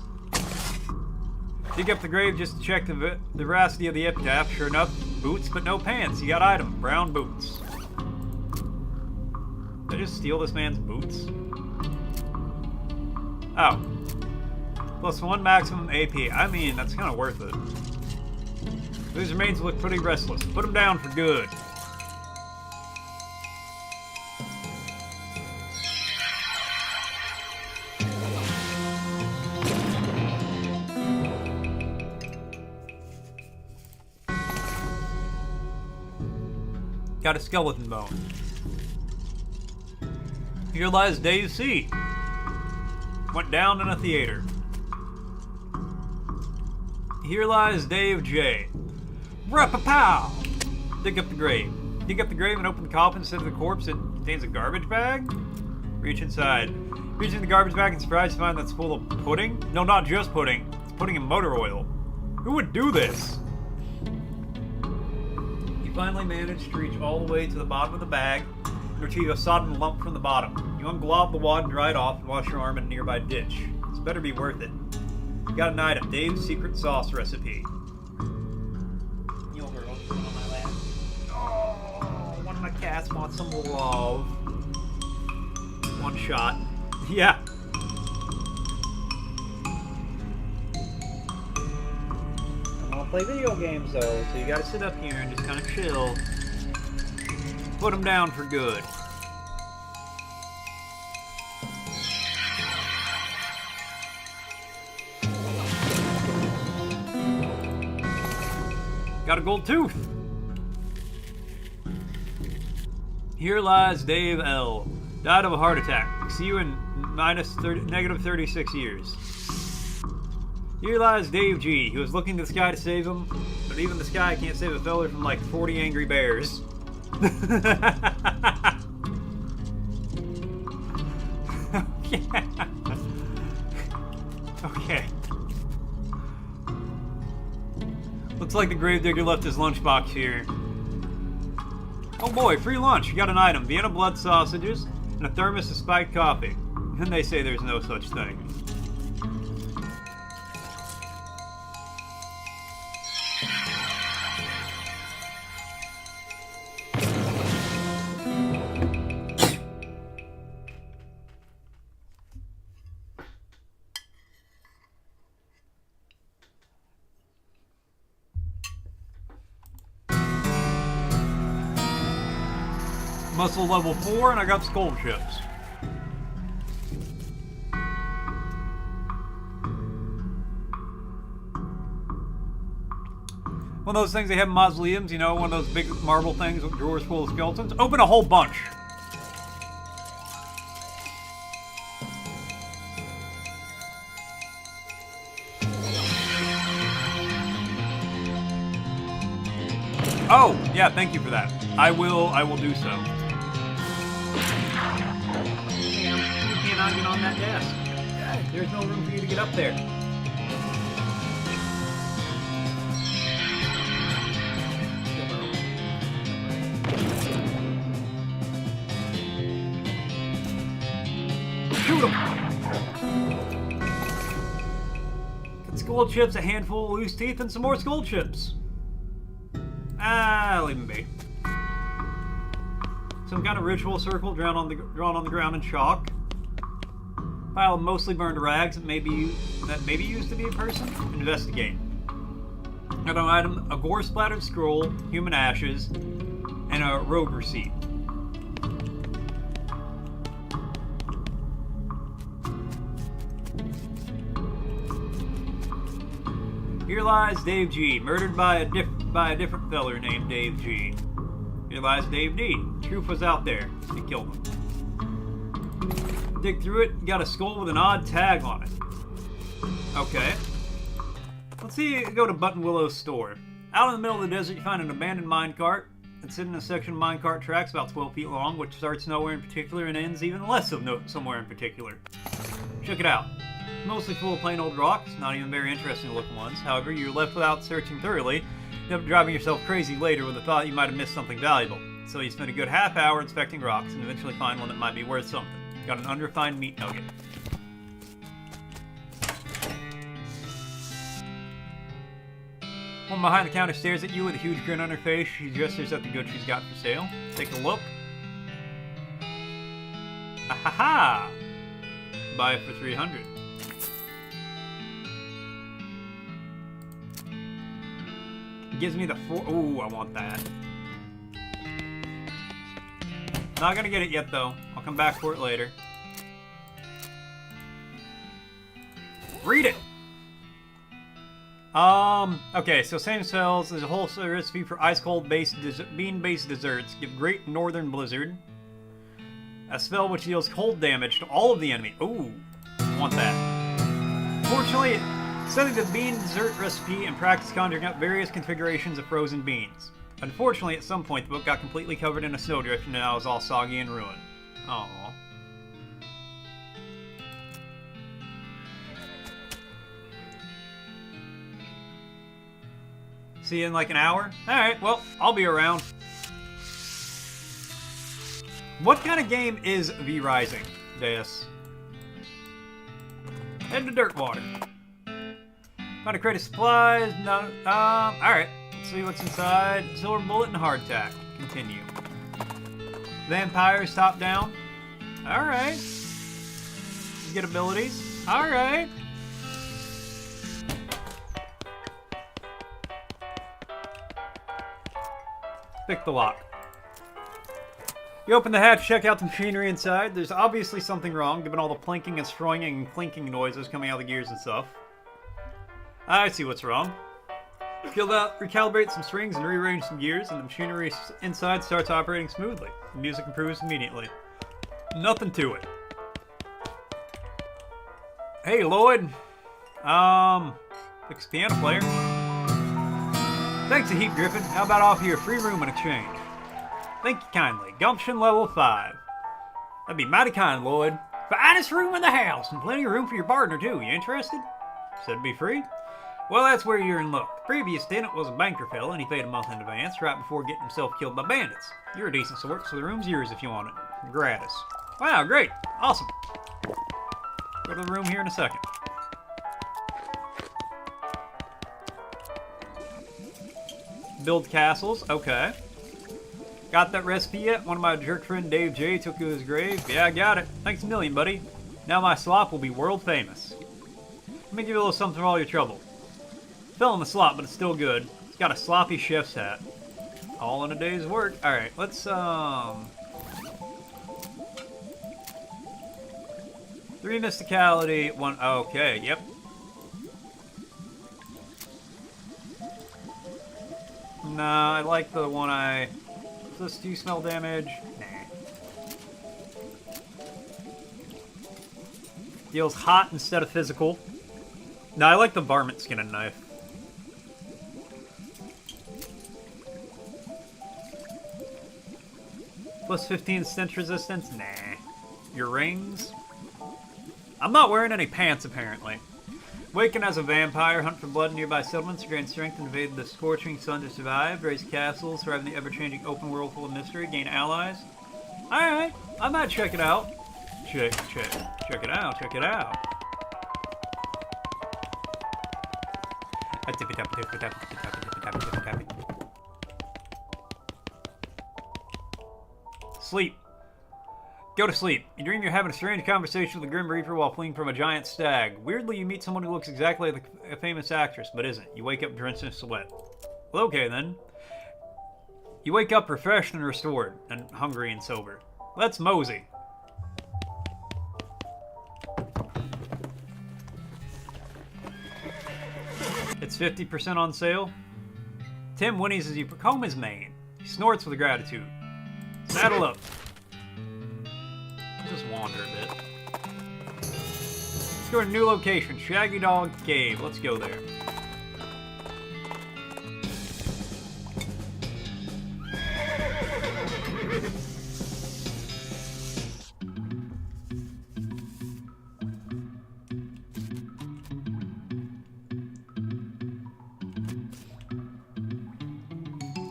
Dig up the grave just to check the veracity of the epitaph. Sure enough, boots but no pants. You got item, brown boots. Did I just steal this man's boots? Oh. +1 maximum AP. I mean, that's kind of worth it. These remains look pretty restless. Put them down for good. Got a skeleton bone. Here lies Dave C. Went down in a theater. Here lies Dave J. Rapapow! Dig up the grave. Dig up the grave and open the coffin. Instead of the corpse, it contains a garbage bag. Reach inside. Reach in the garbage bag and surprised to find that's full of pudding. No, not just pudding. It's pudding and motor oil. Who would do this? You finally manage to reach all the way to the bottom of the bag and retrieve a sodden lump from the bottom. You unglob the wad and dry it off and wash your arm in a nearby ditch. This better be worth it. You got an item, Dave's secret sauce recipe. Yo, girl, put it on my lap. Oh, one of my cats wants some love. One shot. Yeah. I want to play video games though, so you gotta sit up here and just kind of chill. Put them down for good. Got a gold tooth. Here lies Dave L. Died of a heart attack. See you in negative 36 years. Here lies Dave G. He was looking to the sky to save him, but even the sky can't save a fella from like 40 angry bears. Okay. Looks like the gravedigger left his lunchbox here. Oh boy, free lunch. You got an item. Vienna blood sausages and a thermos of spiked coffee. And they say there's no such thing. Muscle level 4, and I got skull chips. One of those things they have in mausoleums, you know, one of those big marble things with drawers full of skeletons. Open a whole bunch. Oh, yeah, thank you for that. I will do so. Damn, you cannot get on that desk. There's no room for you to get up there. Shoot him! Get skull chips, a handful of loose teeth, and some more skull chips. Leave him be. Some kind of ritual circle drawn on the ground in chalk. Pile of mostly burned rags that may be used to be a person. Investigate. Got an item: a gore-splattered scroll, human ashes, and a rogue receipt. Here lies Dave G, murdered by a different feller named Dave G. Here lies Dave D. Truth was out there. He killed him. Dig through it, got a skull with an odd tag on it. Okay. Let's see, go to Button Willow's store. Out in the middle of the desert, you find an abandoned minecart. It's in a section of minecart tracks about 12 feet long, which starts nowhere in particular and ends even less of somewhere in particular. Check it out. Mostly full of plain old rocks, not even very interesting looking ones. However, you're left without searching thoroughly, end up driving yourself crazy later with the thought you might have missed something valuable. So you spend a good half hour inspecting rocks and eventually find one that might be worth something. Got an unrefined meat nugget. One behind the counter stares at you with a huge grin on her face. She gestures at the goods she's got for sale. Take a look. Ahaha! Buy it for 300. Gives me the 4. Ooh, I want that. Not gonna get it yet, though. I'll come back for it later. Read it! Okay, so same spells. There's a whole recipe for ice-cold bean-based desserts. Give great northern blizzard. A spell which deals cold damage to all of the enemy. Ooh, I want that. Fortunately, studied the bean dessert recipe and practiced conjuring up various configurations of frozen beans. Unfortunately, at some point, the book got completely covered in a snowdrift and now is all soggy and ruined. Aww. See you in like an hour? Alright, well, I'll be around. What kind of game is V-Rising, Deus? Head to Dirtwater. Find a crate of supplies. No. Alright. Let's see what's inside. Silver bullet and hardtack. Continue. Vampires top down. Alright. Get abilities. Alright. Pick the lock. You open the hatch, check out the machinery inside. There's obviously something wrong, given all the plinking and stroing and clinking noises coming out of the gears and stuff. I see what's wrong. Recalibrate some strings and rearrange some gears, and the machinery inside starts operating smoothly. The music improves immediately. Nothing to it. Hey, Lloyd. Fix piano player. Thanks a heap, Griffin. How about offer you a free room in exchange? Thank you kindly. Gumption level 5. That'd be mighty kind, Lloyd. Finest room in the house, and plenty of room for your partner, too. You interested? Said it'd be free? Well, that's where you're in luck. The previous tenant was a banker fella, and he paid a month in advance right before getting himself killed by bandits. You're a decent sort, so the room's yours if you want it. Gratis. Wow, great. Awesome. Go to the room here in a second. Build castles. Okay. Got that recipe yet? One of my jerk friend Dave J took to his grave. Yeah, I got it. Thanks a million, buddy. Now my slop will be world famous. Let me give you a little something for all your trouble. Fell in the slop, but it's still good. It's got a sloppy chef's hat. All in a day's work. Alright, let's, 3 mysticality, 1... Okay, yep. Nah, I like the one I... Does this do smell damage? Nah. Deals hot instead of physical. Nah, I like the varmint skin and knife. Plus 15 stench resistance? Nah. Your rings? I'm not wearing any pants, apparently. Waken as a vampire, hunt for blood in nearby settlements, gain strength, and evade the scorching sun to survive, raise castles, thrive in the ever-changing open world full of mystery, gain allies. Alright, I might check it out. Check it out, check it out. Sleep. Go to sleep. You dream you're having a strange conversation with the Grim Reaper while fleeing from a giant stag. Weirdly, you meet someone who looks exactly like a famous actress, but isn't. You wake up drenched in sweat. Well, okay then. You wake up refreshed and restored, and hungry and sober. Let's mosey. It's 50% on sale. Tim whinnies as you comb his mane. He snorts with gratitude. Saddle up. Just wander a bit. Let's go to a new location, Shaggy Dog Cave. Let's go there.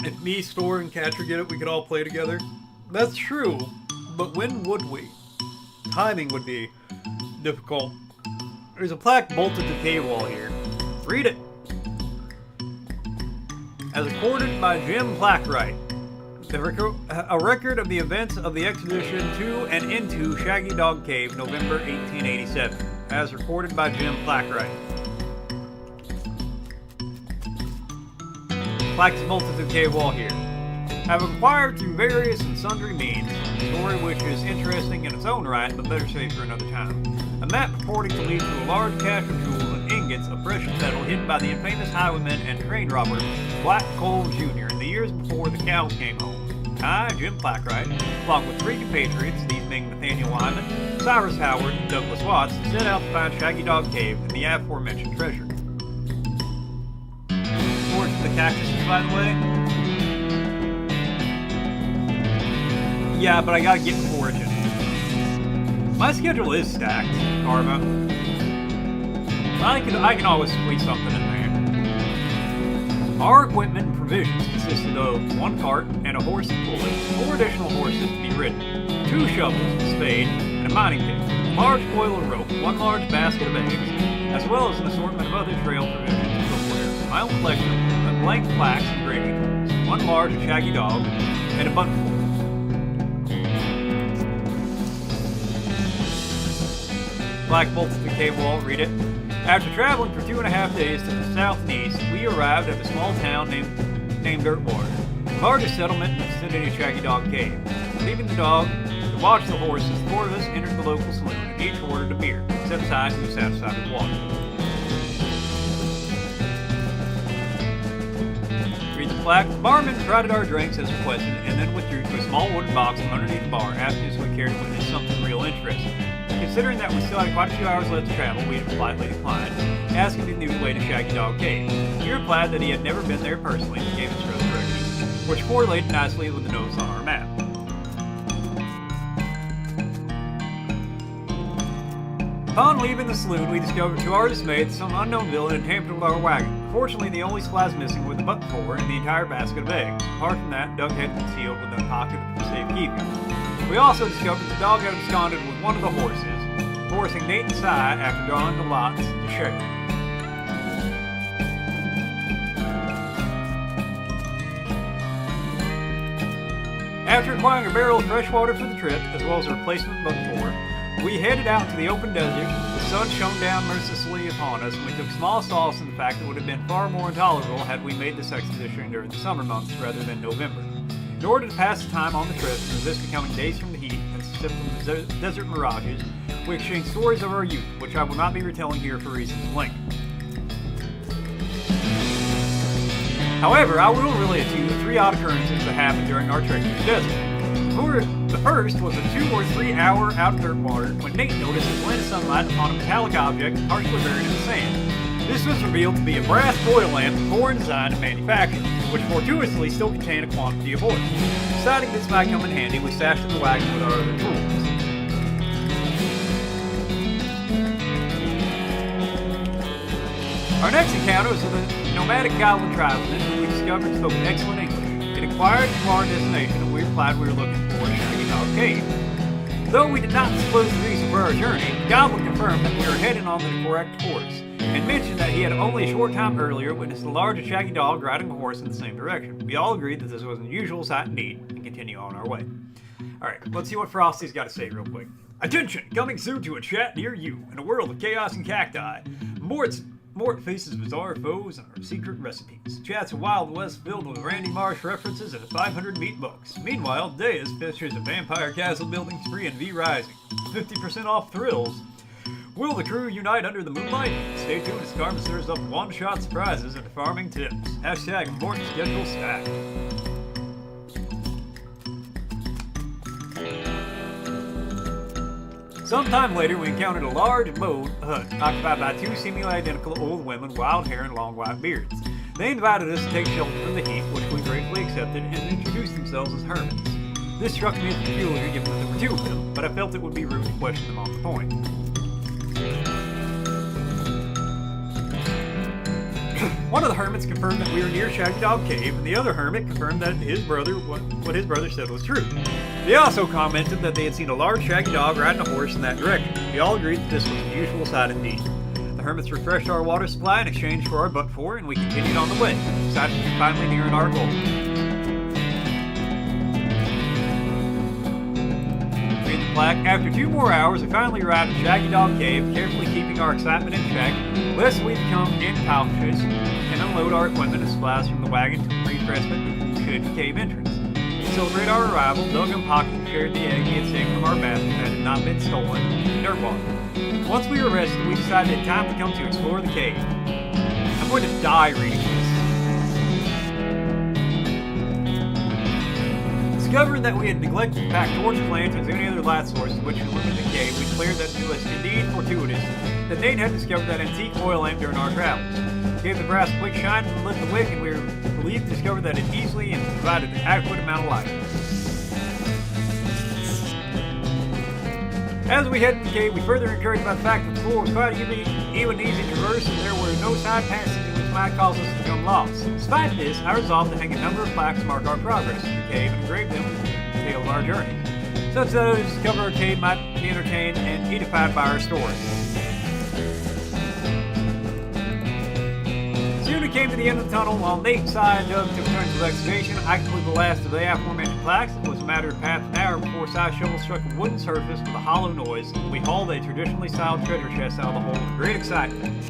If me, Store, and Catcher get it, we could all play together. That's true, but when would we? Timing would be difficult. There's a plaque bolted to the cave wall here. Read it. As recorded by Jim Plackwright, a record of the events of the expedition to and into Shaggy Dog Cave, November 1887. As recorded by Jim Plackwright. Plaques bolted to the cave wall here. Have acquired through various and sundry means, a story which is interesting in its own right, but better saved for another time. A map purporting to lead to a large cache of jewels and ingots of precious metal hidden by the infamous highwayman and train robber Black Cole Jr. in the years before the cows came home. I, Jim Plackwright, along with 3 compatriots, these being Nathaniel Wyman, Cyrus Howard, and Douglas Watts, set out to find Shaggy Dog Cave and the aforementioned treasure. Towards the cactuses, by the way. Yeah, but I gotta get foraging. My schedule is stacked, Karma. I can always squeeze something in there. Our equipment and provisions consisted of 1 cart and a horse and pulley, 4 additional horses to be ridden, 2 shovels, a spade, and a mining pick, a large coil of rope, 1 large basket of eggs, as well as an assortment of other trail provisions and footwear, my own collection of blank plaques and gravy tools, 1 large shaggy dog, and a buttonful. Black bolts to the cave wall, read it. After traveling for 2.5 days to the south and east, we arrived at a small town named Dirtwater, the largest settlement in the vicinity of Shaggy Dog Cave. Leaving the dog to watch the horses, the 4 of us entered the local saloon and each ordered a beer, except Ty, who was satisfied with water. Read the plaque. The barman tried our drinks as requested and then withdrew to a small wooden box from underneath the bar, asking us if we cared to witness something real interesting. Considering that we still had quite a few hours left to travel, we politely declined, asking if he knew the way to Shaggy Dog Cave. He replied that he had never been there personally and gave us further directions, which correlated nicely with the notes on our map. Upon leaving the saloon, we discovered to our dismay that some unknown villain had tampered with our wagon. Fortunately, the only supplies missing were the butt four and the entire basket of eggs. Apart from that, Doug had been sealed within a pocket for safekeeping. We also discovered the dog had absconded with one of the horses, forcing Nate and Si, after drawing the lots, to share. After acquiring a barrel of fresh water for the trip, as well as a replacement butt four, we headed out to the open desert. The sun shone down mercilessly upon us, and we took small solace in the fact that it would have been far more intolerable had we made this expedition during the summer months rather than November. In order to pass the time on the trip and resist becoming dazed from the heat and sip from the desert mirages, we exchanged stories of our youth, which I will not be retelling here for reasons of length. However, I will relate to you the three odd occurrences that happened during our trek through the desert. The first was a 2 or 3 hour out of dirt water when Nate noticed a glint of sunlight upon a metallic object partially buried in the sand. This was revealed to be a brass boil lamp of foreign design and manufacture, which fortuitously still contained a quantity of oil. Deciding this might come in handy, we stashed in the wagon with our other tools. Our next encounter was with a nomadic goblin tribesman who we discovered spoke excellent English. It inquired to our destination, and we replied we were looking for Shaggy Dog Cave. Though we did not disclose the reason for our journey, the goblin confirmed that we were heading on the correct course, and mentioned that he had only a short time earlier witnessed a large and shaggy dog riding a horse in the same direction. We all agreed that this was an unusual sight indeed, and continue on our way. Alright, let's see what Frosty's got to say real quick. Attention! Coming soon to a chat near you, in a world of chaos and cacti. Mort faces bizarre foes and our secret recipes. Chat's a Wild West filled with Randy Marsh references and 500 meat bucks. Meanwhile, Deus features a vampire castle building spree and V Rising. 50% off thrills. Will the crew unite under the moonlight? Stay tuned as Karma stirs up one-shot surprises and farming tips. Hashtag Morton schedule stack. Sometime later, we encountered a large bowed hut occupied by two seemingly identical old women with wild hair and long white beards. They invited us to take shelter from the heat, which we gratefully accepted, and introduced themselves as hermits. This struck me as peculiar given that there were two of them, but I felt it would be rude to question them on the point. One of the hermits confirmed that we were near Shaggy Dog Cave, and the other hermit confirmed that what his brother said was true. They also commented that they had seen a large shaggy dog riding a horse in that direction. We all agreed that this was an unusual sight indeed. The hermits refreshed our water supply in exchange for our butt four, and we continued on the way, finally nearing our goal. Read the plaque. After 2 more hours, we finally arrived at Shaggy Dog Cave, carefully keeping our excitement in check, lest we become incautious and unload our equipment and supplies from the wagon to refreshment to the cave entrance. To celebrate our arrival, Doug unpocked and shared the egg he had saved from our basket that had not been stolen in dirt water. Once we were rested, we decided it had time to come to explore the cave. I'm going to die reading this. Discovering that we had neglected to pack torches, lanterns, and any other light sources which illuminate the cave, we declared that it was indeed fortuitous that Nate had discovered that antique oil lamp during our travels. Gave the brass a quick shine and lit the wick, and we were relieved to discover that it easily and provided an adequate amount of light. As we headed to the cave, we further encouraged by the fact that the floor was quite even and easy to traverse, and there were no side passages which might cause us to become lost. Despite this, I resolved to hang a number of plaques to mark our progress in the cave and engrave them with the tale of our journey, such that others who discover our cave might be entertained and edified by our story. Soon we came to the end of the tunnel. While Nate, Si, and Doug took turns with excavation, I completed the last of the aforementioned plaques. It was a matter of half an hour before Si's shovel struck a wooden surface with a hollow noise, and we hauled a traditionally styled treasure chest out of the hole with great excitement.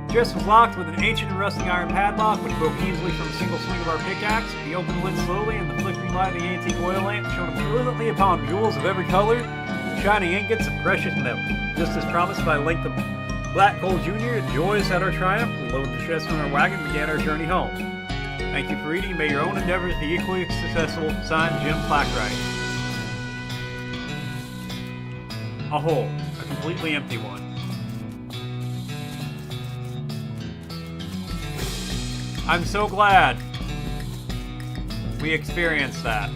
The chest was locked with an ancient and rusting iron padlock, which broke easily from a single swing of our pickaxe. We opened the lid slowly, and the flickering light of the antique oil lamp shone brilliantly upon jewels of every color, shining ingots of precious metal. Just as promised by Link the Black Coal Jr., joyous at our triumph, we loaded the chest on our wagon and began our journey home. Thank you for reading. May your own endeavors be equally successful. Signed, Jim Plackwright. A hole. A completely empty one. I'm so glad we experienced that.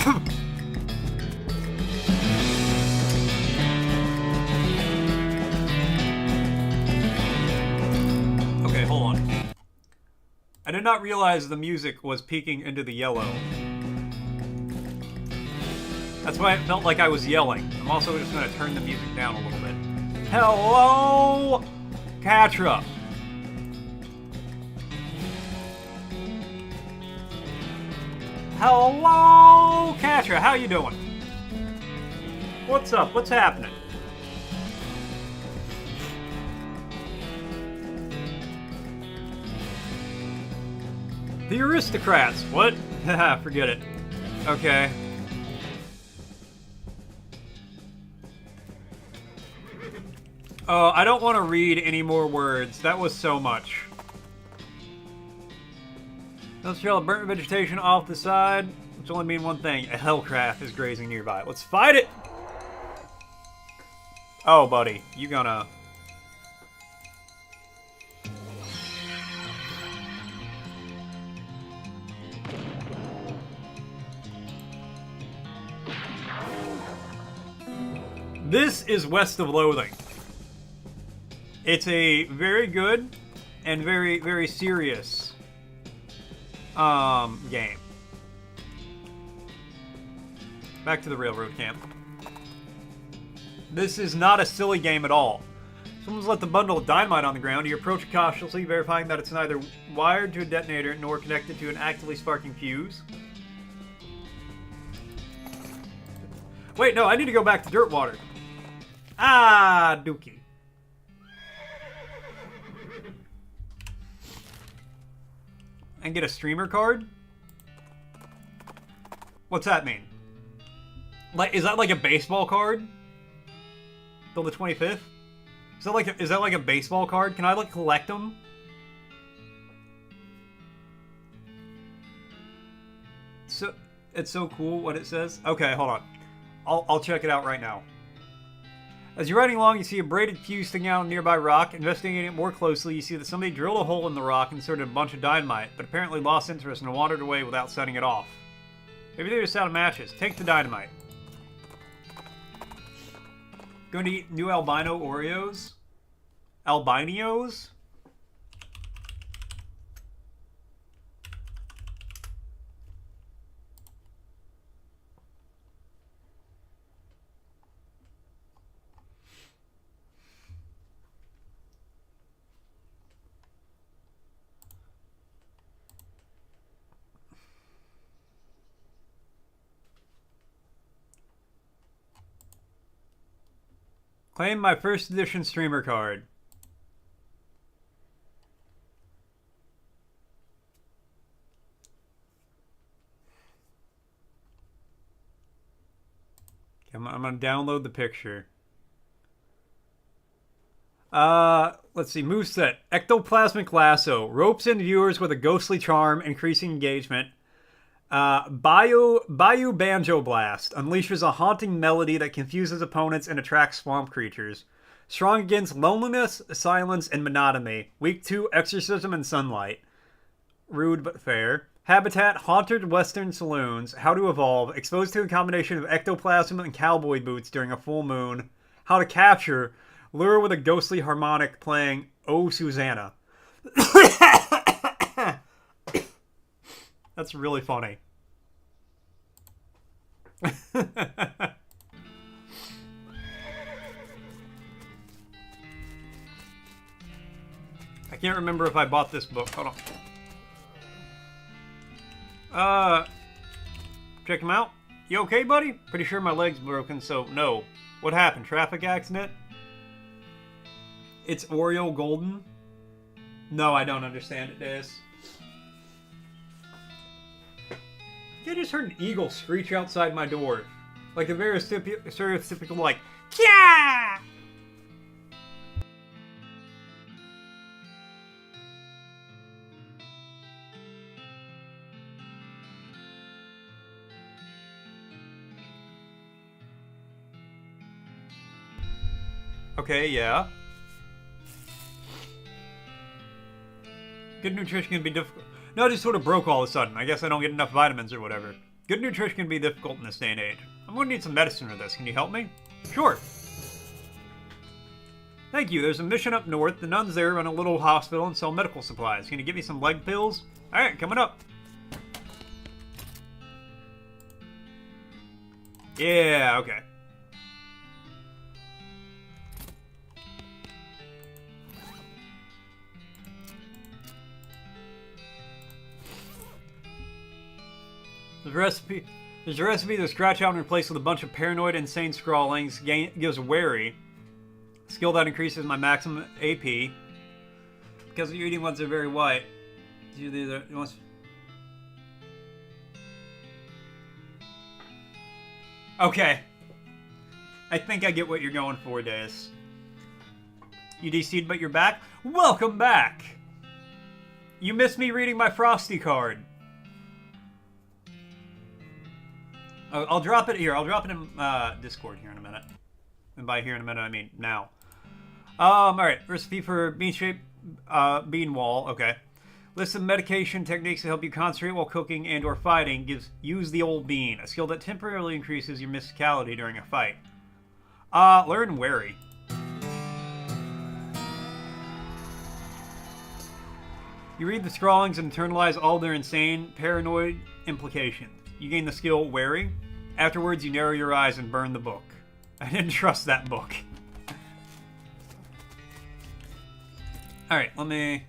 Okay, hold on. I did not realize the music was peeking into the yellow. That's why it felt like I was yelling. I'm also just going to turn the music down a little bit. Hello, Catra. Hello, Catra. How you doing? What's up? What's happening? The aristocrats. What? Haha, forget it. Okay. Oh, I don't want to read any more words. That was so much. Let's trail of burnt vegetation off the side, which only mean one thing. A hellcraft is grazing nearby. Let's fight it! Oh, buddy. You gonna... This is West of Loathing. It's a very good and very, very serious game. Back to the railroad camp. This is not a silly game at all. Someone's left a bundle of dynamite on the ground. You approach it cautiously, verifying that it's neither wired to a detonator nor connected to an actively sparking fuse. Wait, no, I need to go back to Dirtwater. Ah, dookie. And get a streamer card? What's that mean? Like, is that like a baseball card? Till the 25th? Is that like a baseball card? Can I like collect them? So it's so cool what it says. Okay, hold on. I'll check it out right now. As you're riding along, you see a braided fuse sticking out on a nearby rock. Investigating it more closely, you see that somebody drilled a hole in the rock and inserted a bunch of dynamite, but apparently lost interest and wandered away without setting it off. Maybe they're just out of matches. Take the dynamite. Going to eat new albino Oreos? Albinos? Claim my first edition streamer card. Okay, I'm gonna download the picture. Let's see. Moveset. Ectoplasmic Lasso. Ropes in viewers with a ghostly charm, increasing engagement. Bayou Banjo Blast unleashes a haunting melody that confuses opponents and attracts swamp creatures. Strong against loneliness, silence, and monotony. Weak to exorcism and sunlight. Rude but fair. Habitat, haunted western saloons. How to evolve. Exposed to a combination of ectoplasm and cowboy boots during a full moon. How to capture. Lure with a ghostly harmonic playing Oh Susanna. That's really funny. I can't remember if I bought this book. Hold on. Check him out. You okay, buddy? Pretty sure my leg's broken, so no. What happened? Traffic accident? It's Oreo Golden? No, I don't understand it, Des. I just heard an eagle screech outside my door. Like a very stereotypical, like, Kya! Okay, yeah. Good nutrition can be difficult. No, it just sort of broke all of a sudden. I guess I don't get enough vitamins or whatever. Good nutrition can be difficult in this day and age. I'm going to need some medicine for this. Can you help me? Sure. Thank you. There's a mission up north. The nuns there run a little hospital and sell medical supplies. Can you give me some leg pills? Alright, coming up. Yeah, okay. There's a recipe to scratch out and replace with a bunch of paranoid, insane scrawlings. Gives wary. Skill that increases my maximum AP. Because you're eating ones that are very white. Okay. I think I get what you're going for, Deus. You DC'd but you're back? Welcome back! You missed me reading my Frosty card. I'll drop it here. I'll drop it in Discord here in a minute. And by here in a minute, I mean now. Alright. Recipe for bean-shaped bean wall. Okay. List of medication techniques to help you concentrate while cooking and or fighting. Use the old bean. A skill that temporarily increases your physicality during a fight. Learn wary. You read the scrawlings and internalize all their insane, paranoid implications. You gain the skill wary. Afterwards, you narrow your eyes and burn the book. I didn't trust that book. Alright, let me...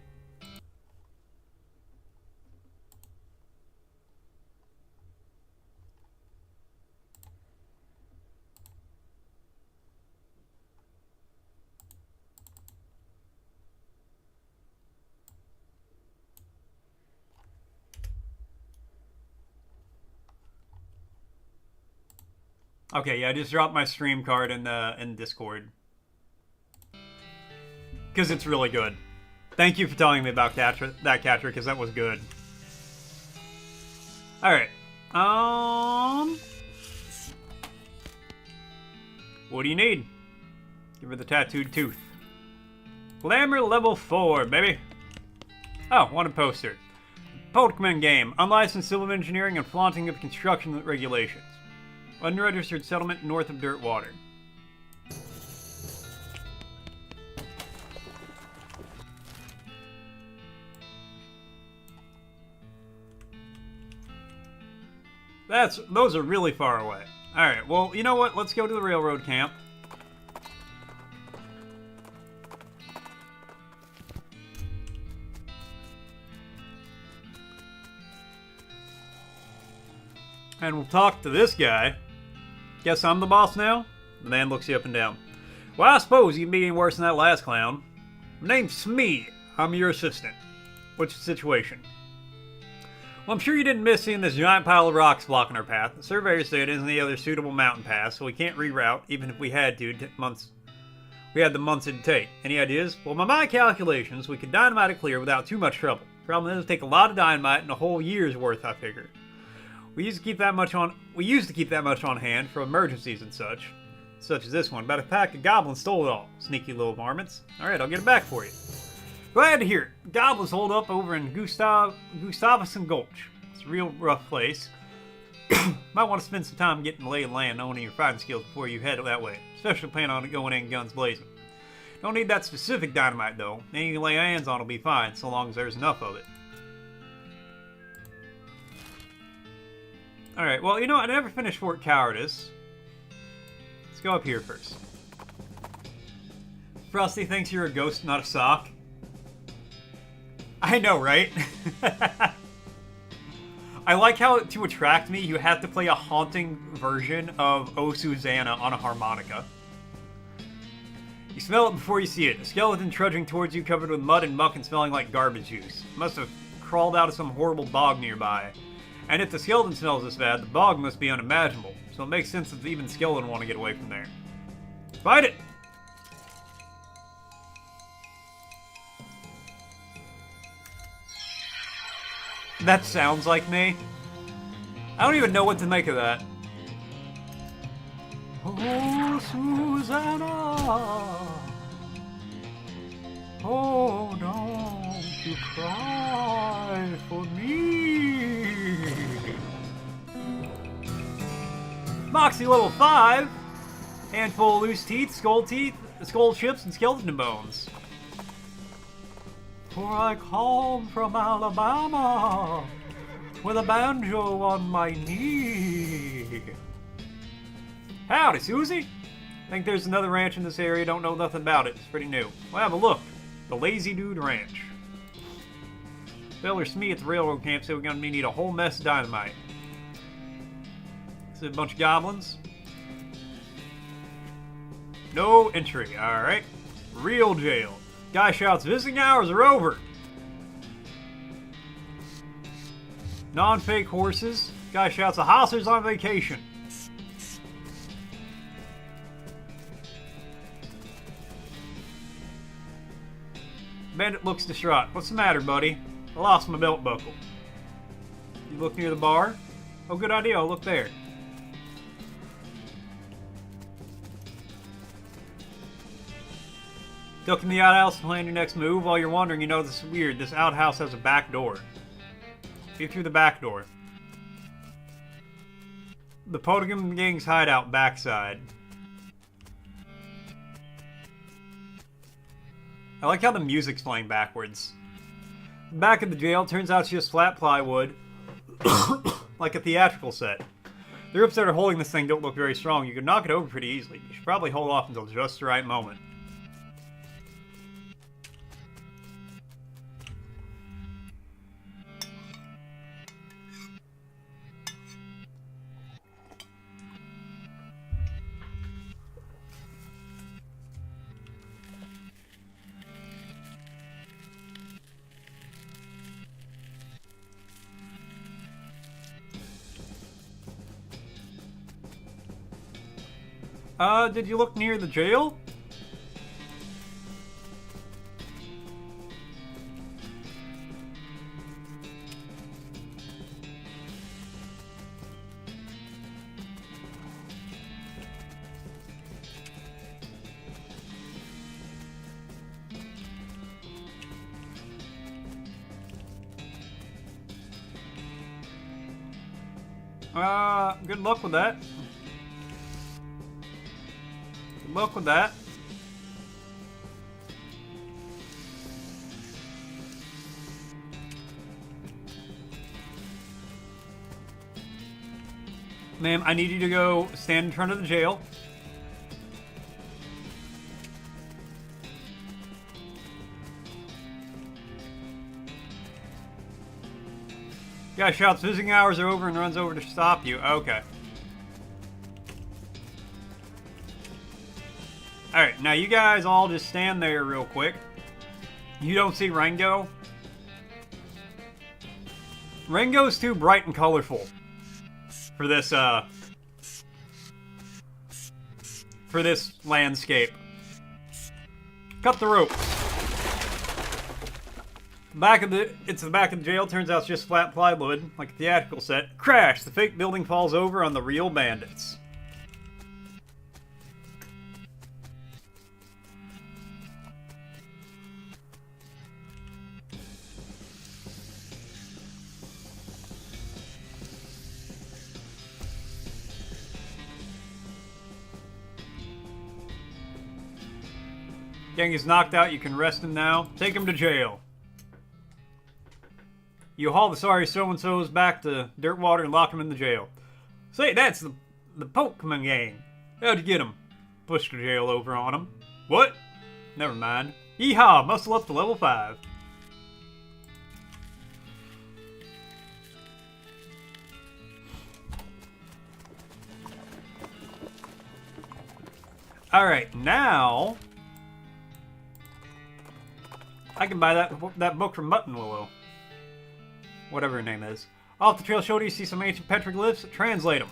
Okay, yeah, I just dropped my stream card in Discord. Because it's really good. Thank you for telling me about that catcher, because that was good. Alright. What do you need? Give her the tattooed tooth. Glamour level 4, baby. Oh, wanted poster. Pokemon game. Unlicensed civil engineering and flaunting of construction regulations. Unregistered settlement north of Dirtwater. Those are really far away. Alright, well, you know what? Let's go to the railroad camp. And we'll talk to this guy. Guess I'm the boss now? The man looks you up and down. Well, I suppose you can be any worse than that last clown. My name's Smee. I'm your assistant. What's the situation? Well, I'm sure you didn't miss seeing this giant pile of rocks blocking our path. The surveyors say it isn't the other suitable mountain pass, so we can't reroute, even if we had to, we had the months it'd take. Any ideas? Well, by my calculations, we could dynamite it clear without too much trouble. Problem is, it'd take a lot of dynamite and a whole year's worth, I figure. We used to keep that much on hand for emergencies and such as this one, but a pack of goblins stole it all. Sneaky little varmints. Alright, I'll get it back for you. Glad to hear it. Goblins hold up over in Gustavus Gulch. It's a real rough place. Might want to spend some time getting the lay of the land, knowing your fighting skills before you head that way. Especially plan on going in guns blazing. Don't need that specific dynamite though. Anything you lay hands on will be fine, so long as there's enough of it. Alright, well, you know, I never finished Fort Cowardice. Let's go up here first. Frosty thinks you're a ghost, not a sock. I know, right? I like how, to attract me, you have to play a haunting version of Oh Susanna on a harmonica. You smell it before you see it. A skeleton trudging towards you covered with mud and muck and smelling like garbage juice. Must have crawled out of some horrible bog nearby. And if the skeleton smells this bad, the bog must be unimaginable, so it makes sense that even skeleton want to get away from there. Fight it! That sounds like me. I don't even know what to make of that. Oh, Susanna. Oh, don't you cry for me. Moxie level 5. Handful of loose teeth, skull chips, and skeleton bones. For I come from Alabama with a banjo on my knee. Howdy, Susie. Think there's another ranch in this area, don't know nothing about it. It's pretty new. Well, have a look. The Lazy Dude Ranch. Bill or Smee at the railroad camp said we're gonna need a whole mess of dynamite. Is it a bunch of goblins? No entry, alright. Real jail. Guy shouts, visiting hours are over. Non-fake horses. Guy shouts, the hosser's on vacation. Bandit looks distraught. What's the matter, buddy? I lost my belt buckle. You look near the bar? Oh, good idea. I'll look there. Duck in the outhouse and plan your next move. While you're wandering, you know this is weird. This outhouse has a back door. See through the back door. The Podgam Gang's hideout backside. I like how the music's playing backwards. Back of the jail turns out it's just flat plywood. Like a theatrical set. The ropes that are holding this thing don't look very strong. You can knock it over pretty easily. You should probably hold off until just the right moment. Did you look near the jail? Good luck with that. Good luck with that. Ma'am, I need you to go stand in front of the jail. Guy shouts, visiting hours are over and runs over to stop you. Okay. Alright, now you guys all just stand there real quick. You don't see Rango? Rango's too bright and colorful for this landscape. Cut the rope. It's the back of the jail. Turns out it's just flat plywood, like a theatrical set. Crash! The fake building falls over on the real bandits. Gang is knocked out. You can rest him now. Take him to jail. You haul the sorry so-and-sos back to Dirtwater and lock them in the jail. Say, that's the Pokemon gang. How'd you get them? Pushed the jail over on them. What? Never mind. Yeehaw! Muscle up to level 5. Alright, now I can buy that book from Mutton Willow. Whatever her name is. Off the trail shoulder, you see some ancient petroglyphs. Translate them.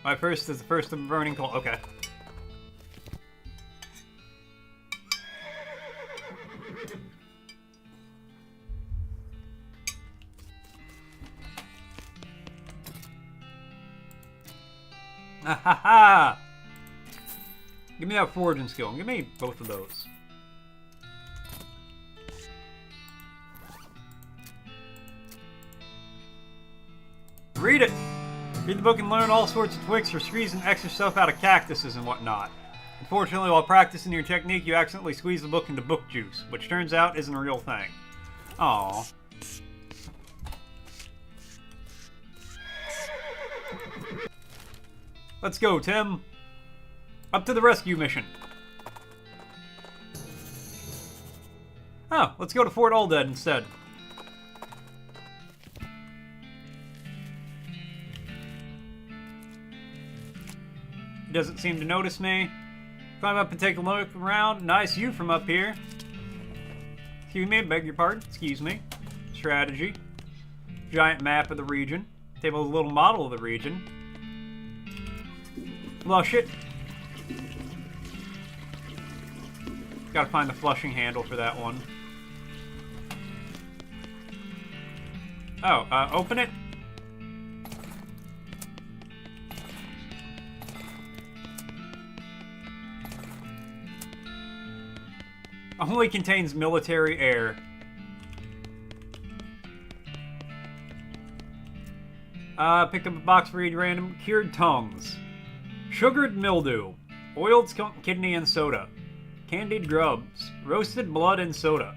My first is the first of burning coal. Okay. Ah ha ha! Give me that foraging skill. Give me both of those. Read it! Read the book and learn all sorts of tricks for squeezing extra stuff out of cactuses and whatnot. Unfortunately, while practicing your technique, you accidentally squeeze the book into book juice, which turns out isn't a real thing. Aww. Let's go, Tim. Up to the rescue mission. Oh, let's go to Fort Aldead instead. He doesn't seem to notice me. Climb up and take a look around. Nice view from up here. Excuse me, I beg your pardon. Excuse me. Strategy. Giant map of the region. Table with a little model of the region. Flush it. Gotta find the flushing handle for that one. Oh, open it. Only contains military air. Picked up a box for each random cured tongues. Sugared mildew. Oiled skunk kidney and soda. Candied grubs. Roasted blood and soda.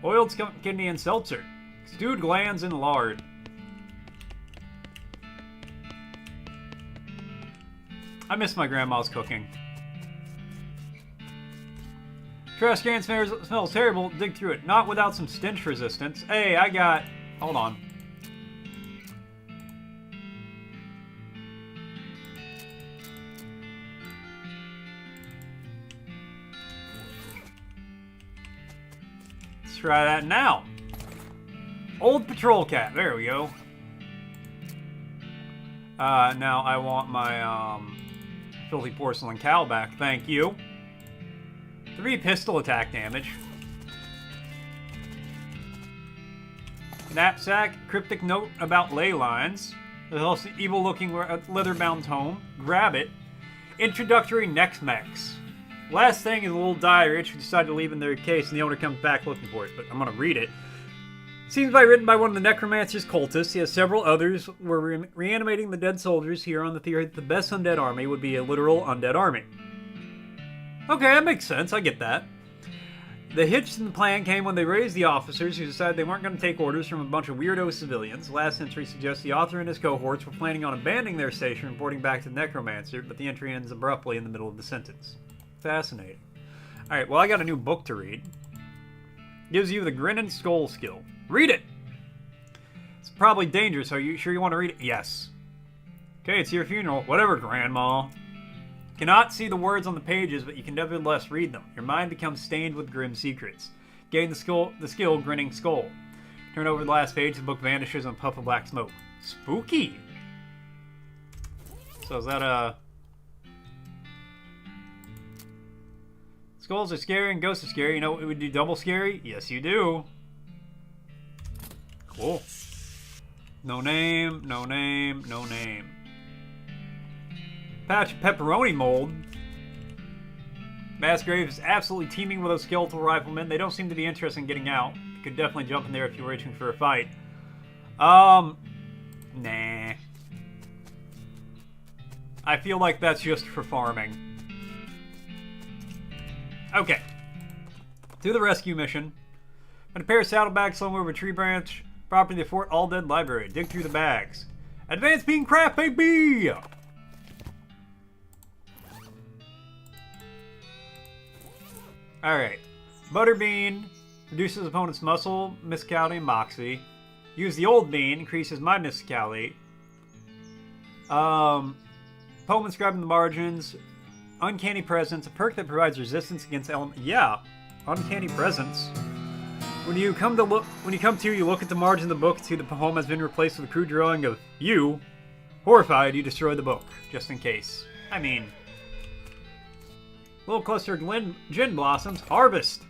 Oiled skunk kidney and seltzer. Stewed glands and lard. I miss my grandma's cooking. Trash can smells terrible. Dig through it. Not without some stench resistance. Hey, I got... Hold on. Let's try that now. Old patrol cat. There we go. Now I want my, filthy porcelain cow back. Thank you. 3 pistol attack damage. Knapsack, cryptic note about ley lines. There's also evil-looking leather-bound tome. Grab it. Introductory Nex-Mex. Last thing is a little diary which we decided to leave in their case, and the owner comes back looking for it, but I'm gonna read it. Seems to be written by one of the Necromancer's cultists. He has several others. We're reanimating the dead soldiers here on the theory that the best undead army would be a literal undead army. Okay, that makes sense. I get that. The hitch in the plan came when they raised the officers who decided they weren't going to take orders from a bunch of weirdo civilians. Last entry suggests the author and his cohorts were planning on abandoning their station and reporting back to the Necromancer, but the entry ends abruptly in the middle of the sentence. Fascinating. Alright, well I got a new book to read. Gives you the Grin and Skull skill. Read it! It's probably dangerous. Are you sure you want to read it? Yes. Okay, it's your funeral. Whatever, Grandma. Cannot see the words on the pages, but you can nevertheless read them. Your mind becomes stained with grim secrets. Gain the skill Grinning Skull. Turn over the last page, the book vanishes in a puff of black smoke. Spooky! So is that a... Skulls are scary and ghosts are scary. You know what would do double scary? Yes, you do. Cool. No name, no name, no name. Patch of pepperoni mold. Mass Grave is absolutely teeming with those skeletal riflemen. They don't seem to be interested in getting out. You could definitely jump in there if you were itching for a fight. Nah. I feel like that's just for farming. Okay. Do the rescue mission. Find a pair of saddlebags somewhere over a tree branch. Property of the Fort Aldead Library. Dig through the bags. Advanced bean craft, baby! Alright. Butterbean reduces opponent's muscle, mysticality, and moxie. Use the old bean, increases my mysticality. Poem inscribed in the margins. Uncanny Presence, a perk that provides resistance against elements. Yeah, Uncanny Presence. When you come to, you look at the margin of the book. See the poem has been replaced with a crude drawing of you. Horrified, you destroy the book, just in case. I mean, little cluster of gin blossoms. Harvest.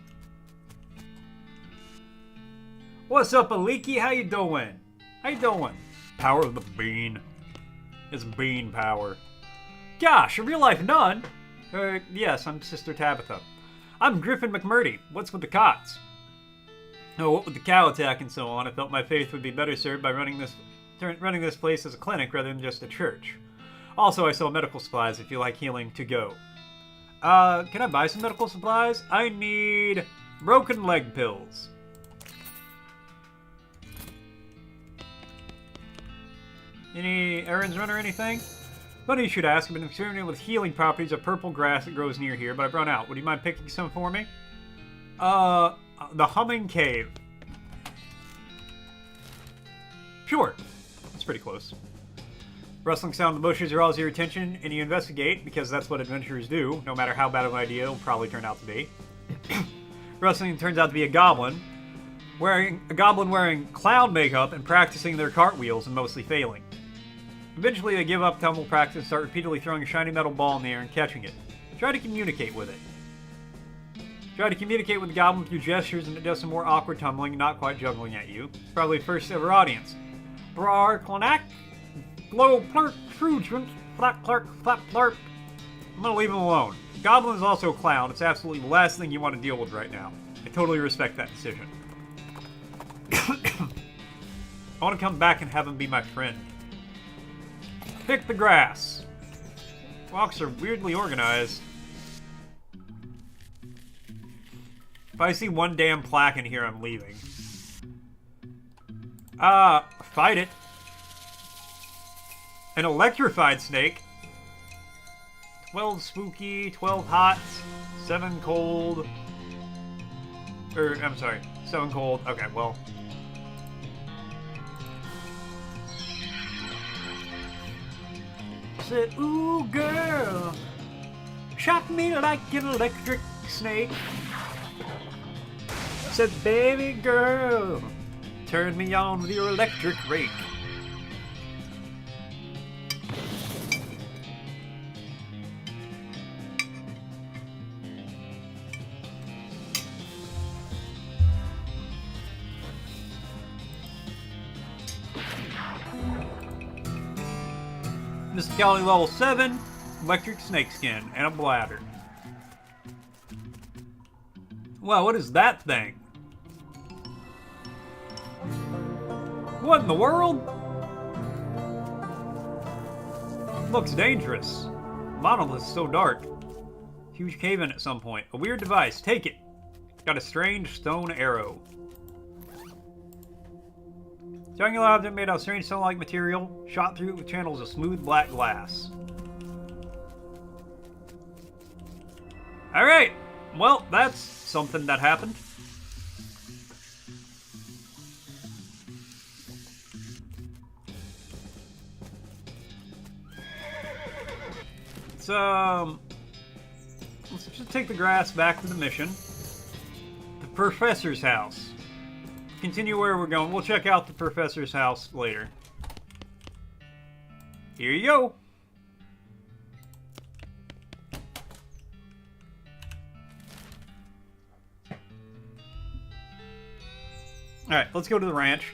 What's up, Aliki? How you doing? How you doing? Power of the bean. It's bean power. Gosh, a real life nun. Yes, I'm Sister Tabitha. I'm Griffin McMurdy. What's with the cots? Oh, what with the cow attack and so on, I felt my faith would be better served by running this running this place as a clinic rather than just a church. Also, I sell medical supplies if you like healing to go. Can I buy some medical supplies? I need broken leg pills. Any errands run or anything? Funny you should ask. I've been experimenting with healing properties of purple grass that grows near here, but I've run out. Would you mind picking some for me? The Humming Cave. Sure. It's pretty close. Rustling sound in the bushes draws your attention, and you investigate, because that's what adventurers do, no matter how bad of an idea it'll probably turn out to be. Rustling turns out to be a goblin wearing clown makeup and practicing their cartwheels and mostly failing. Eventually they give up tumble practice and start repeatedly throwing a shiny metal ball in the air and catching it. Try to communicate with it. Try to communicate with the goblin through gestures, and it does some more awkward tumbling, not quite juggling at you. It's probably first ever audience. Brar clanak, glow plurk, trudgent, flap clark, flap plarp. I'm gonna leave him alone. Goblin is also a clown. It's absolutely the last thing you want to deal with right now. I totally respect that decision. I want to come back and have him be my friend. Pick the grass. Walks are weirdly organized. If I see one damn plaque in here, I'm leaving. Fight it. An electrified snake. 12 spooky, 12 hot, 7 cold. I'm sorry, 7 cold. Okay, well. Said, ooh, girl, shot me like an electric snake. Said, baby girl, turn me on with your electric rake. Mysticality level 7, electric snakeskin, and a bladder. Wow, what is that thing? What in the world? Looks dangerous. Monolith is so dark. Huge cave in at some point. A weird device. Take it. Got a strange stone arrow. Triangular object made out of strange stone-like material, shot through with channels of smooth black glass. Alright, well, that's something that happened. Let's just take the grass back to the mission. The professor's house. Continue where we're going. We'll check out the professor's house later. Here you go. Alright, let's go to the ranch.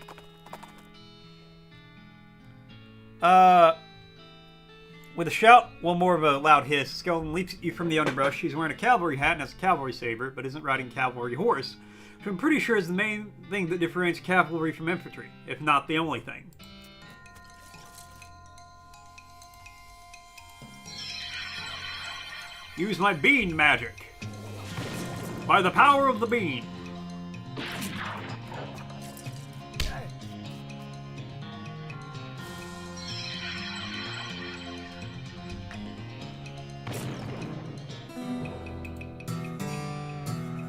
With a shout, one more of a loud hiss, Skeleton leaps at you from the underbrush. She's wearing a cavalry hat and has a cavalry saber, but isn't riding a cavalry horse, which I'm pretty sure is the main thing that differentiates cavalry from infantry, if not the only thing. Use my bean magic. By the power of the bean.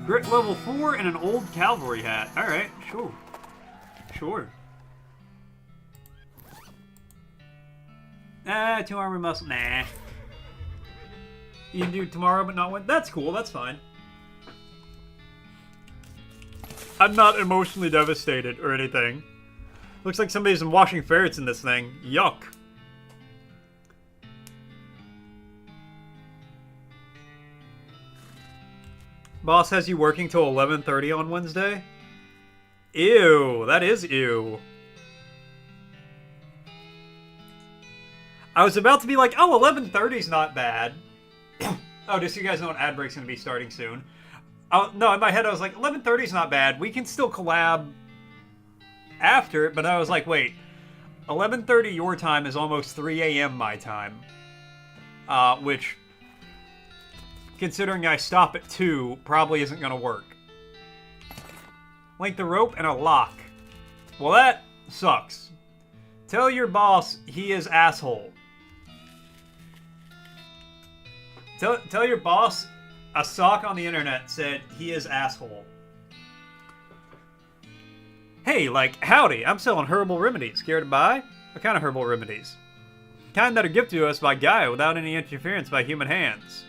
Grit level 4 and an old cavalry hat. Alright, sure. Sure. 2 armor muscle. Nah. You can do tomorrow but not when. That's cool, that's fine. I'm not emotionally devastated or anything. Looks like somebody's been washing ferrets in this thing. Yuck. Boss has you working till 11:30 on Wednesday? Ew, that is ew. I was about to be like, oh, 11:30's not bad. Oh, just so you guys know, an ad break's going to be starting soon. No, in my head I was like, 11:30's not bad. We can still collab after it, but I was like, wait. 11:30 your time is almost 3 a.m. my time. Which, considering I stop at 2, probably isn't going to work. Link the rope and a lock. Well, that sucks. Tell your boss he is asshole. Tell your boss a sock on the internet said he is asshole. Hey, like, howdy, I'm selling herbal remedies. Care to buy? What kind of herbal remedies? Kind that are given to us by Gaia without any interference by human hands.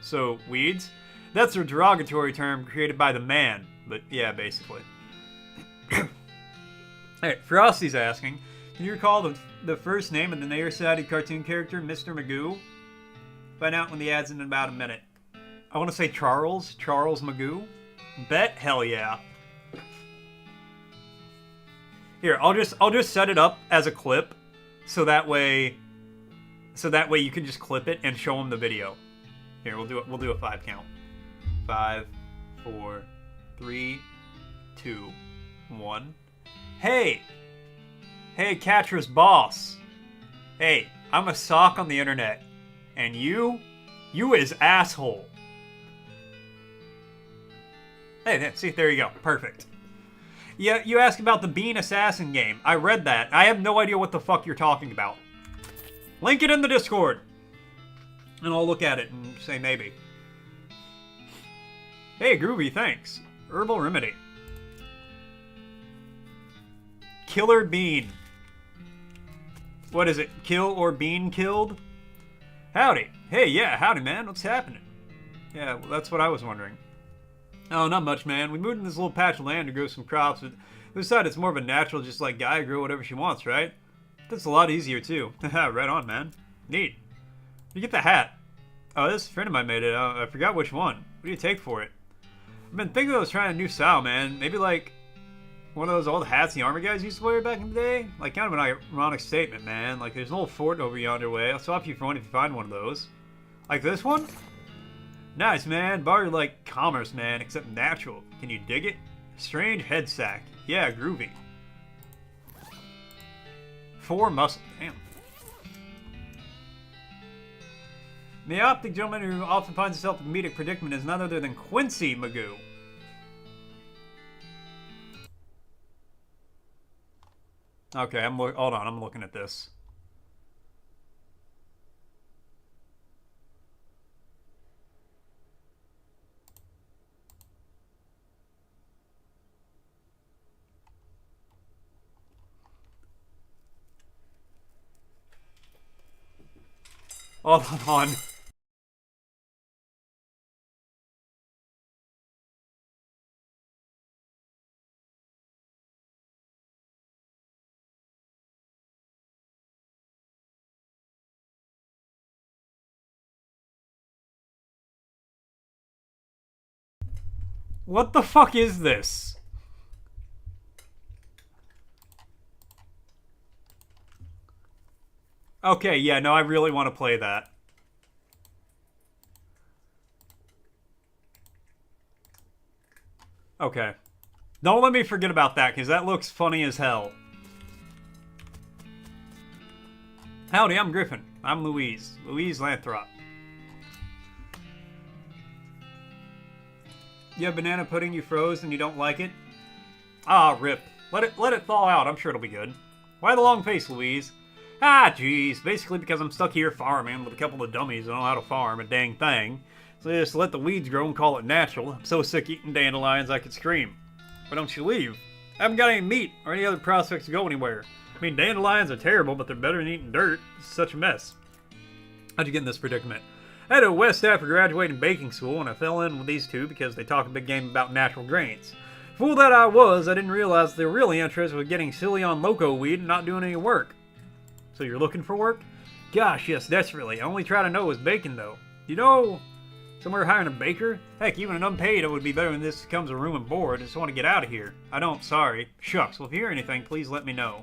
So, weeds? That's a derogatory term created by the man. But, yeah, basically. Alright, Frosty's asking, can you recall the first name of the nearsighted cartoon character, Mr. Magoo? Find out when the ad's in about a minute. I want to say Charles Magoo. Bet? Hell yeah. Here, I'll just set it up as a clip, so that way you can just clip it and show them the video. Here, we'll do a 5 count. 5, 4, 3, 2, 1. Hey, Catra's boss. Hey, I'm a sock on the internet, and you is asshole. Hey, see, there you go, perfect. Yeah, you asked about the Bean Assassin game. I read that. I have no idea what the fuck you're talking about. Link it in the Discord. And I'll look at it and say maybe. Hey, Groovy, thanks. Herbal remedy. Killer Bean. What is it? Kill or bean killed? Howdy. Hey, yeah, howdy, man. What's happening? Yeah, well, that's what I was wondering. Oh, not much, man. We moved in this little patch of land to grow some crops, but we decided it's more of a natural, just like Gaia grow whatever she wants, right? That's a lot easier, too. Right on, man. Neat. Where'd you get the hat? Oh, this friend of mine made it. I forgot which one. What do you take for it? I've been thinking I was trying a new style, man. Maybe like one of those old hats the army guys used to wear back in the day? Like, kind of an ironic statement, man. Like, there's an old fort over yonder way. I'll swap you for one if you find one of those. Like this one? Nice, man. Bar like commerce, man, except natural. Can you dig it? Strange head sack. Yeah, groovy. 4 muscle. Damn. The optic gentleman who often finds himself in a comedic predicament is none other than Quincy Magoo. Okay, hold on, I'm looking at this. Hold on. What the fuck is this? Okay, yeah, no, I really want to play that. Okay. Don't let me forget about that, because that looks funny as hell. Howdy, I'm Griffin. I'm Louise. Louise Lathrop. You have banana pudding you froze and you don't like it? Ah, rip. Let it thaw out. I'm sure it'll be good. Why the long face, Louise? Ah, jeez. Basically because I'm stuck here farming with a couple of dummies who don't know how to farm a dang thing. So just let the weeds grow and call it natural. I'm so sick eating dandelions I could scream. Why don't you leave? I haven't got any meat or any other prospects to go anywhere. I mean, dandelions are terrible, but they're better than eating dirt. It's such a mess. How'd you get in this predicament? I had a West after graduating baking school, and I fell in with these two because they talk a big game about natural grains. Fool that I was, I didn't realize they were really interested with getting silly on loco weed and not doing any work. So you're looking for work? Gosh, yes, desperately. I only try to know is baking, though. You know, somewhere hiring a baker? Heck, even an unpaid it would be better than this comes a room and board. I just want to get out of here. I don't, sorry. Shucks, well if you hear anything, please let me know.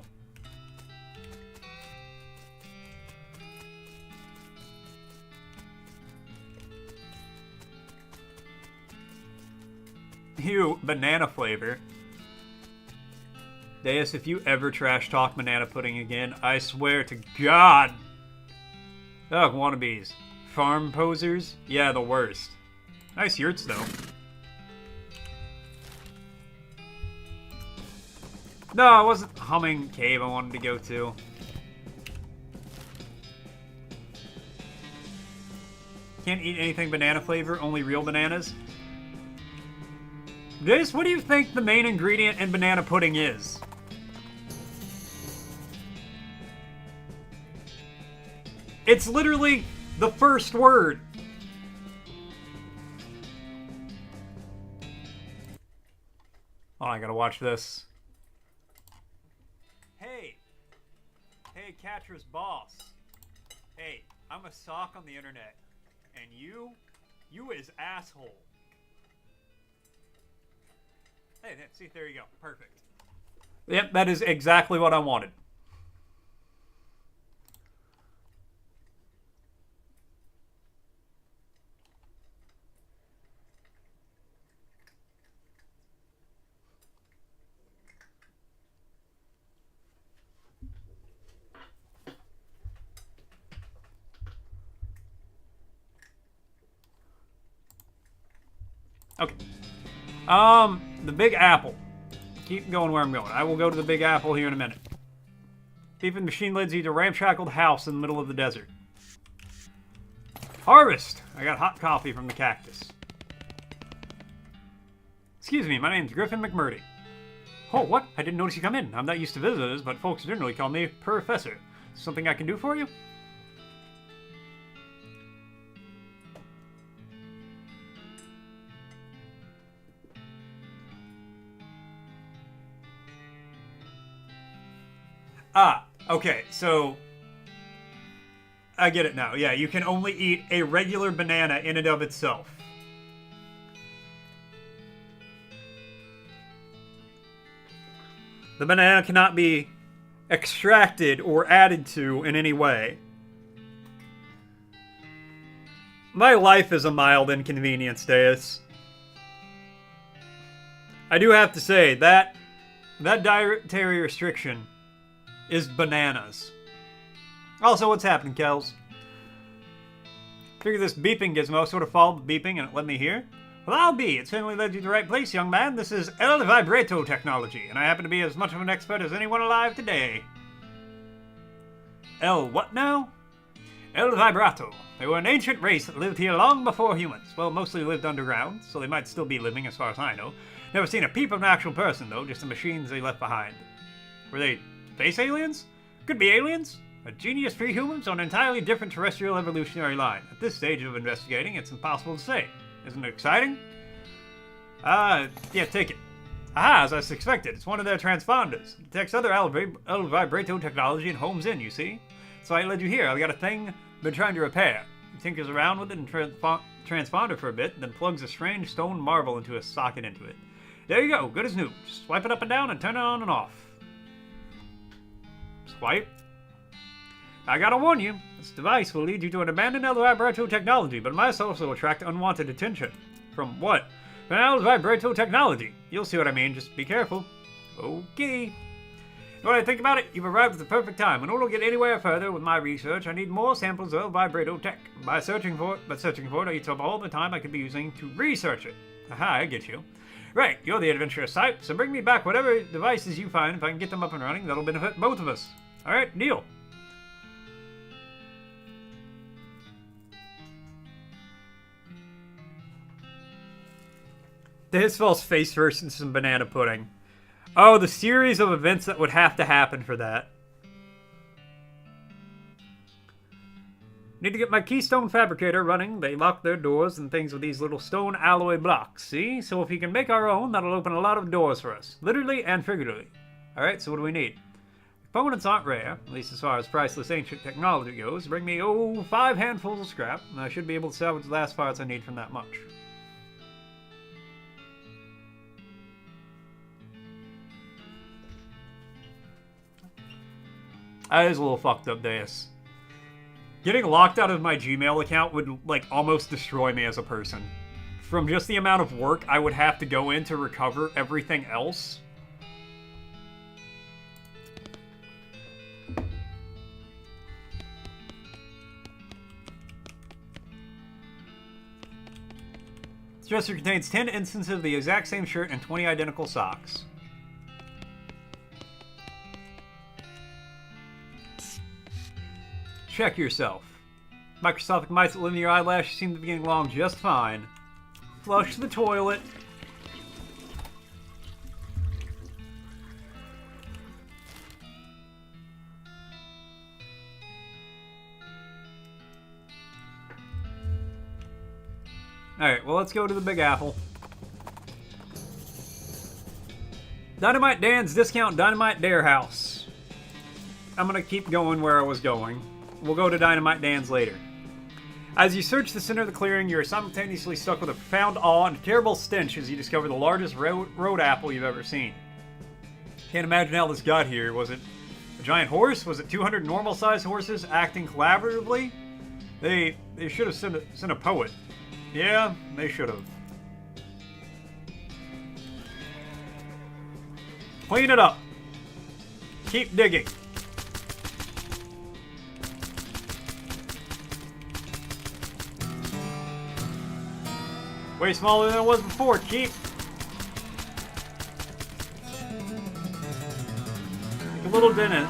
Ew, banana flavor. Deus, if you ever trash talk banana pudding again, I swear to God. Ugh, wannabes. Farm posers? Yeah, the worst. Nice yurts, though. No, it wasn't Humming Cave I wanted to go to. Can't eat anything banana flavor, only real bananas. This, what do you think the main ingredient in banana pudding is? It's literally the first word. Oh, I gotta watch this. Hey, Catra's boss. Hey, I'm a sock on the internet. And you is asshole. Hey, see, there you go. Perfect. Yep, that is exactly what I wanted. Okay. The Big Apple. Keep going where I'm going. I will go to the Big Apple here in a minute. Beeping machine leads you to a ramshackled house in the middle of the desert. Harvest! I got hot coffee from the cactus. Excuse me, my name's Griffin McMurdy. Oh, what? I didn't notice you come in. I'm not used to visitors, but folks generally call me Professor. Something I can do for you? Ah, okay, so I get it now. Yeah, you can only eat a regular banana in and of itself. The banana cannot be extracted or added to in any way. My life is a mild inconvenience, Deus. I do have to say, that dietary restriction is bananas. Also, what's happening, Kels? Figure this beeping gizmo sort of followed the beeping and it led me here. Well, I'll be. It certainly led you to the right place, young man. This is El Vibrato technology, and I happen to be as much of an expert as anyone alive today. El what now? El Vibrato. They were an ancient race that lived here long before humans. Well, mostly lived underground, so they might still be living as far as I know. Never seen a peep of an actual person, though, just the machines they left behind. Were they space aliens? Could be aliens. A genius pre-humans on an entirely different terrestrial evolutionary line. At this stage of investigating, it's impossible to say. Isn't it exciting? Yeah, take it. Aha, as I suspected, it's one of their transponders. It detects other El Vibrato technology and homes in, you see? So I led you here. I've got a thing I've been trying to repair. He tinkers around with it and transponder for a bit, then plugs a strange stone marble into a socket into it. There you go, good as new. Just swipe it up and down and turn it on and off. Swipe. I gotta warn you, this device will lead you to an abandoned El Vibrato technology, but it might also attract unwanted attention. From what? From El Vibrato technology. You'll see what I mean, just be careful. Okay. When I think about it, you've arrived at the perfect time. In order to get anywhere further with my research, I need more samples of El Vibrato tech. By searching for it, I eat up all the time I could be using to research it. Aha, I get you. Right, you're the adventurous type, so bring me back whatever devices you find. If I can get them up and running, that'll benefit both of us. Alright, deal. This falls face first in some banana pudding. Oh, the series of events that would have to happen for that. Need to get my Keystone Fabricator running. They lock their doors and things with these little stone alloy blocks, see? So if we can make our own, that'll open a lot of doors for us. Literally and figuratively. Alright, so what do we need? Components aren't rare, at least as far as priceless ancient technology goes. Bring me, 5 handfuls of scrap, and I should be able to salvage the last parts I need from that much. That is a little fucked up, Deus. Getting locked out of my Gmail account would, like, almost destroy me as a person. From just the amount of work I would have to go in to recover everything else. This dresser contains 10 instances of the exact same shirt and 20 identical socks. Check yourself. Microscopic mites that live in your eyelashes seem to be getting along just fine. Flush the toilet. Alright, well, let's go to the Big Apple. Dynamite Dan's Discount Dynamite Dare House. I'm gonna keep going where I was going. We'll go to Dynamite Dan's later. As you search the center of the clearing, you are simultaneously struck with a profound awe and a terrible stench as you discover the largest road apple you've ever seen. Can't imagine how this got here. Was it a giant horse? Was it 200 normal-sized horses acting collaboratively? They should have sent a poet. Yeah, they should have. Clean it up. Keep digging. Way smaller than it was before. Keep. Make a little dent in it.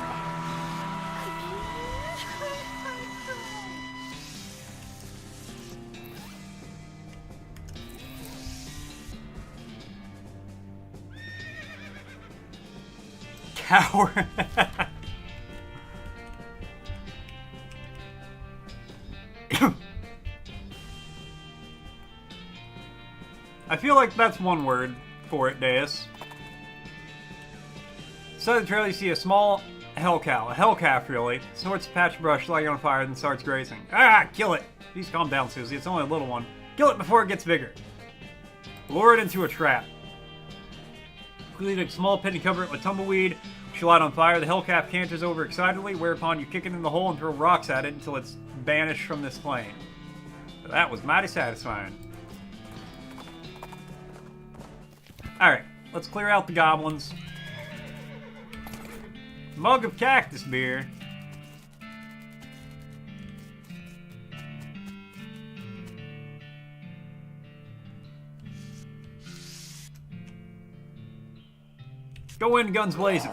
Coward. I feel like that's one word for it, Deus. Side of the trail, you see a small hell cow. A hell calf, really. Snorts a patch of brush, lighting on fire, then starts grazing. Ah, kill it! Please calm down, Susie. It's only a little one. Kill it before it gets bigger. Lure it into a trap. Clean a small pit and cover it with tumbleweed. Which you light on fire. The hell calf canters over excitedly, whereupon you kick it in the hole and throw rocks at it until it's banished from this plane. So that was mighty satisfying. Alright, let's clear out the goblins. Mug of cactus beer. Go in, guns blazing.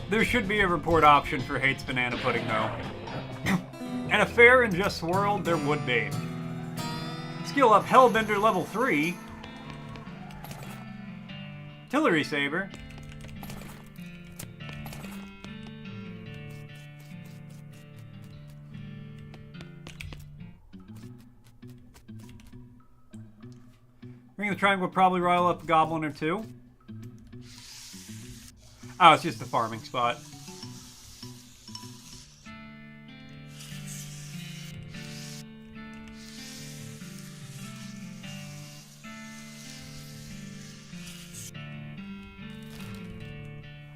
There should be a report option for Hates Banana Pudding, though. In a fair and just world, there would be. Skill up Hellbender level 3. Artillery Saber. Ring of the Triangle would probably rile up a goblin or two. Oh, it's just a farming spot.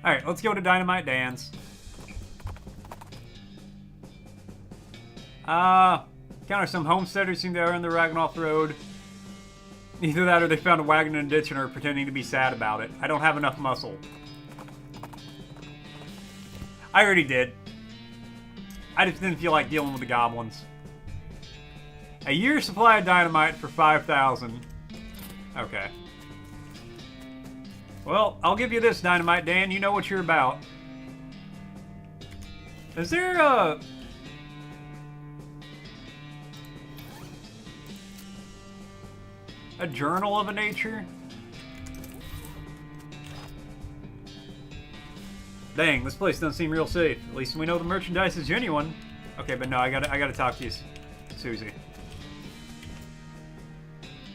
Alright, let's go to Dynamite Dan's. Encounter some homesteaders seem to are on the Ragnoth Road. Either that or they found a wagon in a ditch and are pretending to be sad about it. I don't have enough muscle. I already did. I just didn't feel like dealing with the goblins. A year's supply of dynamite for 5,000. Okay. Well, I'll give you this, Dynamite Dan. You know what you're about. Is there a journal of a nature? Dang, this place doesn't seem real safe. At least we know the merchandise is genuine. Okay, but no, I gotta talk to you, Susie.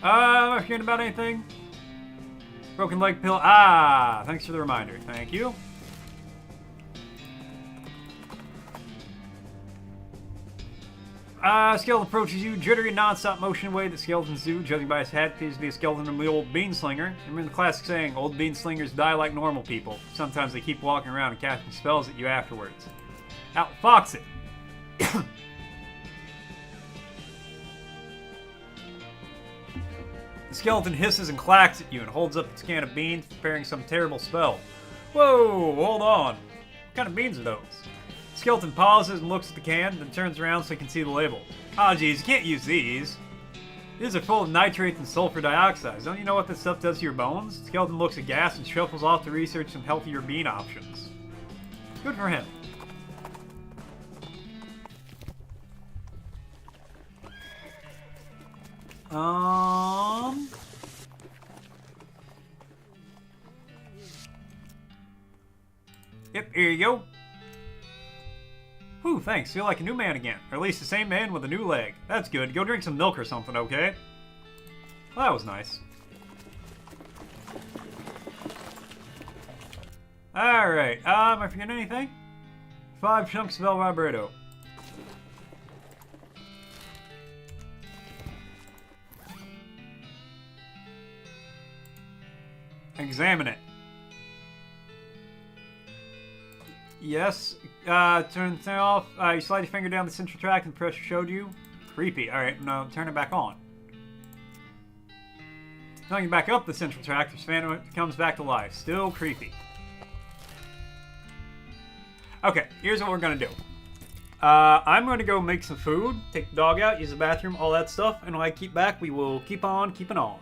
Am I forgetting about anything? Broken leg pill. Ah, thanks for the reminder. Thank you. Skeleton approaches you, jittery non-stop motion in a way that skeletons do. Judging by his hat, appears to be a skeleton from the old beanslinger. Remember the classic saying, old beanslingers die like normal people. Sometimes they keep walking around and casting spells at you afterwards. Outfox it! The skeleton hisses and clacks at you and holds up its can of beans, preparing some terrible spell. Whoa, hold on. What kind of beans are those? The skeleton pauses and looks at the can, then turns around so he can see the label. Ah, geez, you can't use these. These are full of nitrates and sulfur dioxide. Don't you know what this stuff does to your bones? The skeleton looks aghast and shuffles off to research some healthier bean options. Good for him. Yep, here you go. Whew, thanks. Feel like a new man again. Or at least the same man with a new leg. That's good. Go drink some milk or something, okay? Well, that was nice. Alright, am I forgetting anything? 5 chunks of El Vibrato. Examine it. Yes. Turn it off. You slide your finger down the central tract and the pressure showed you. Creepy. Alright, now turn it back on. Turning back up the central tract, the phantom comes back to life. Still creepy. Okay, here's what we're gonna do. I'm gonna go make some food, take the dog out, use the bathroom, all that stuff, and when I keep back, we will keep on keeping on.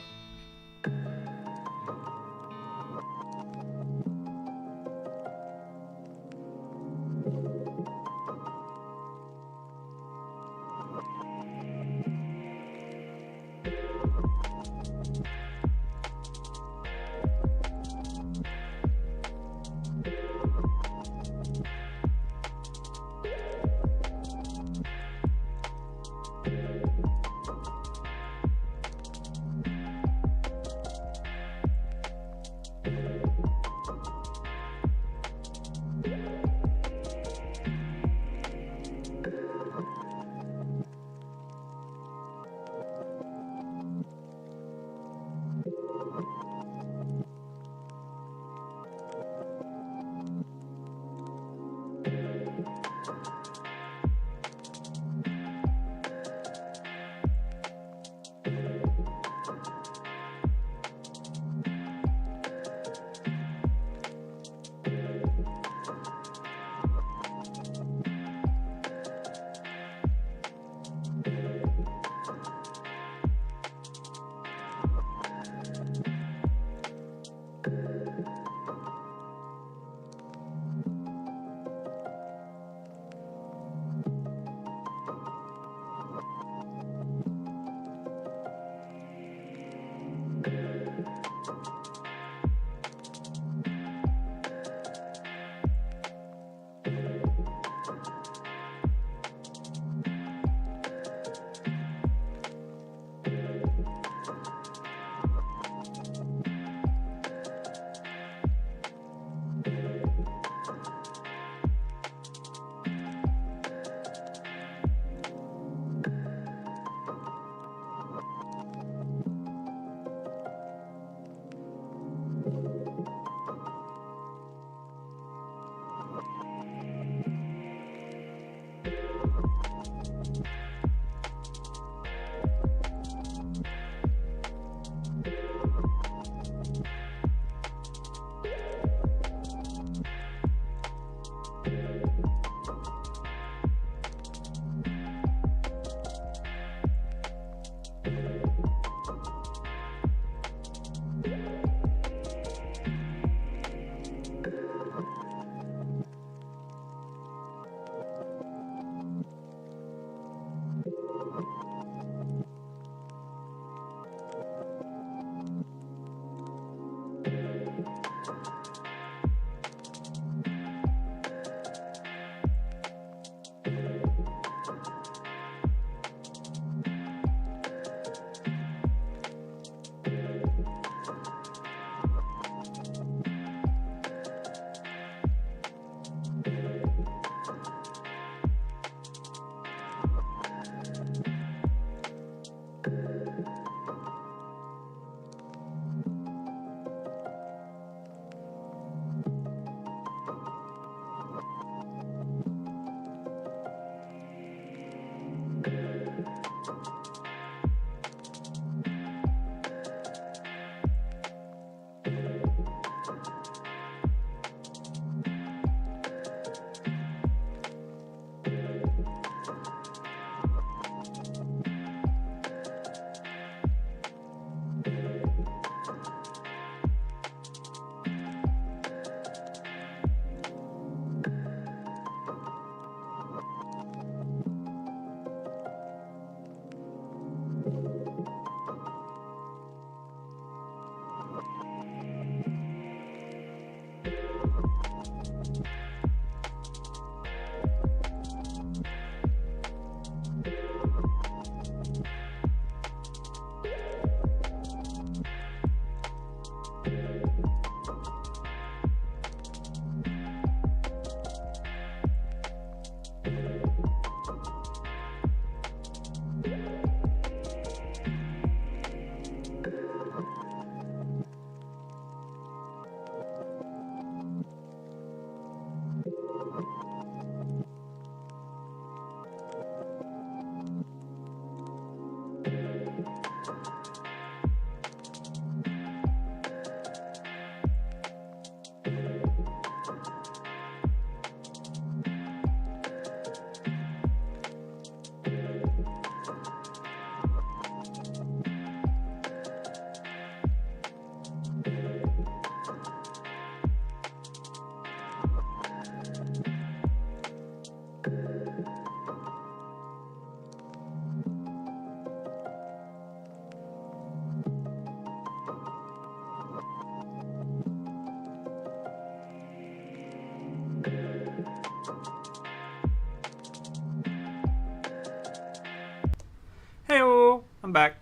I'm back.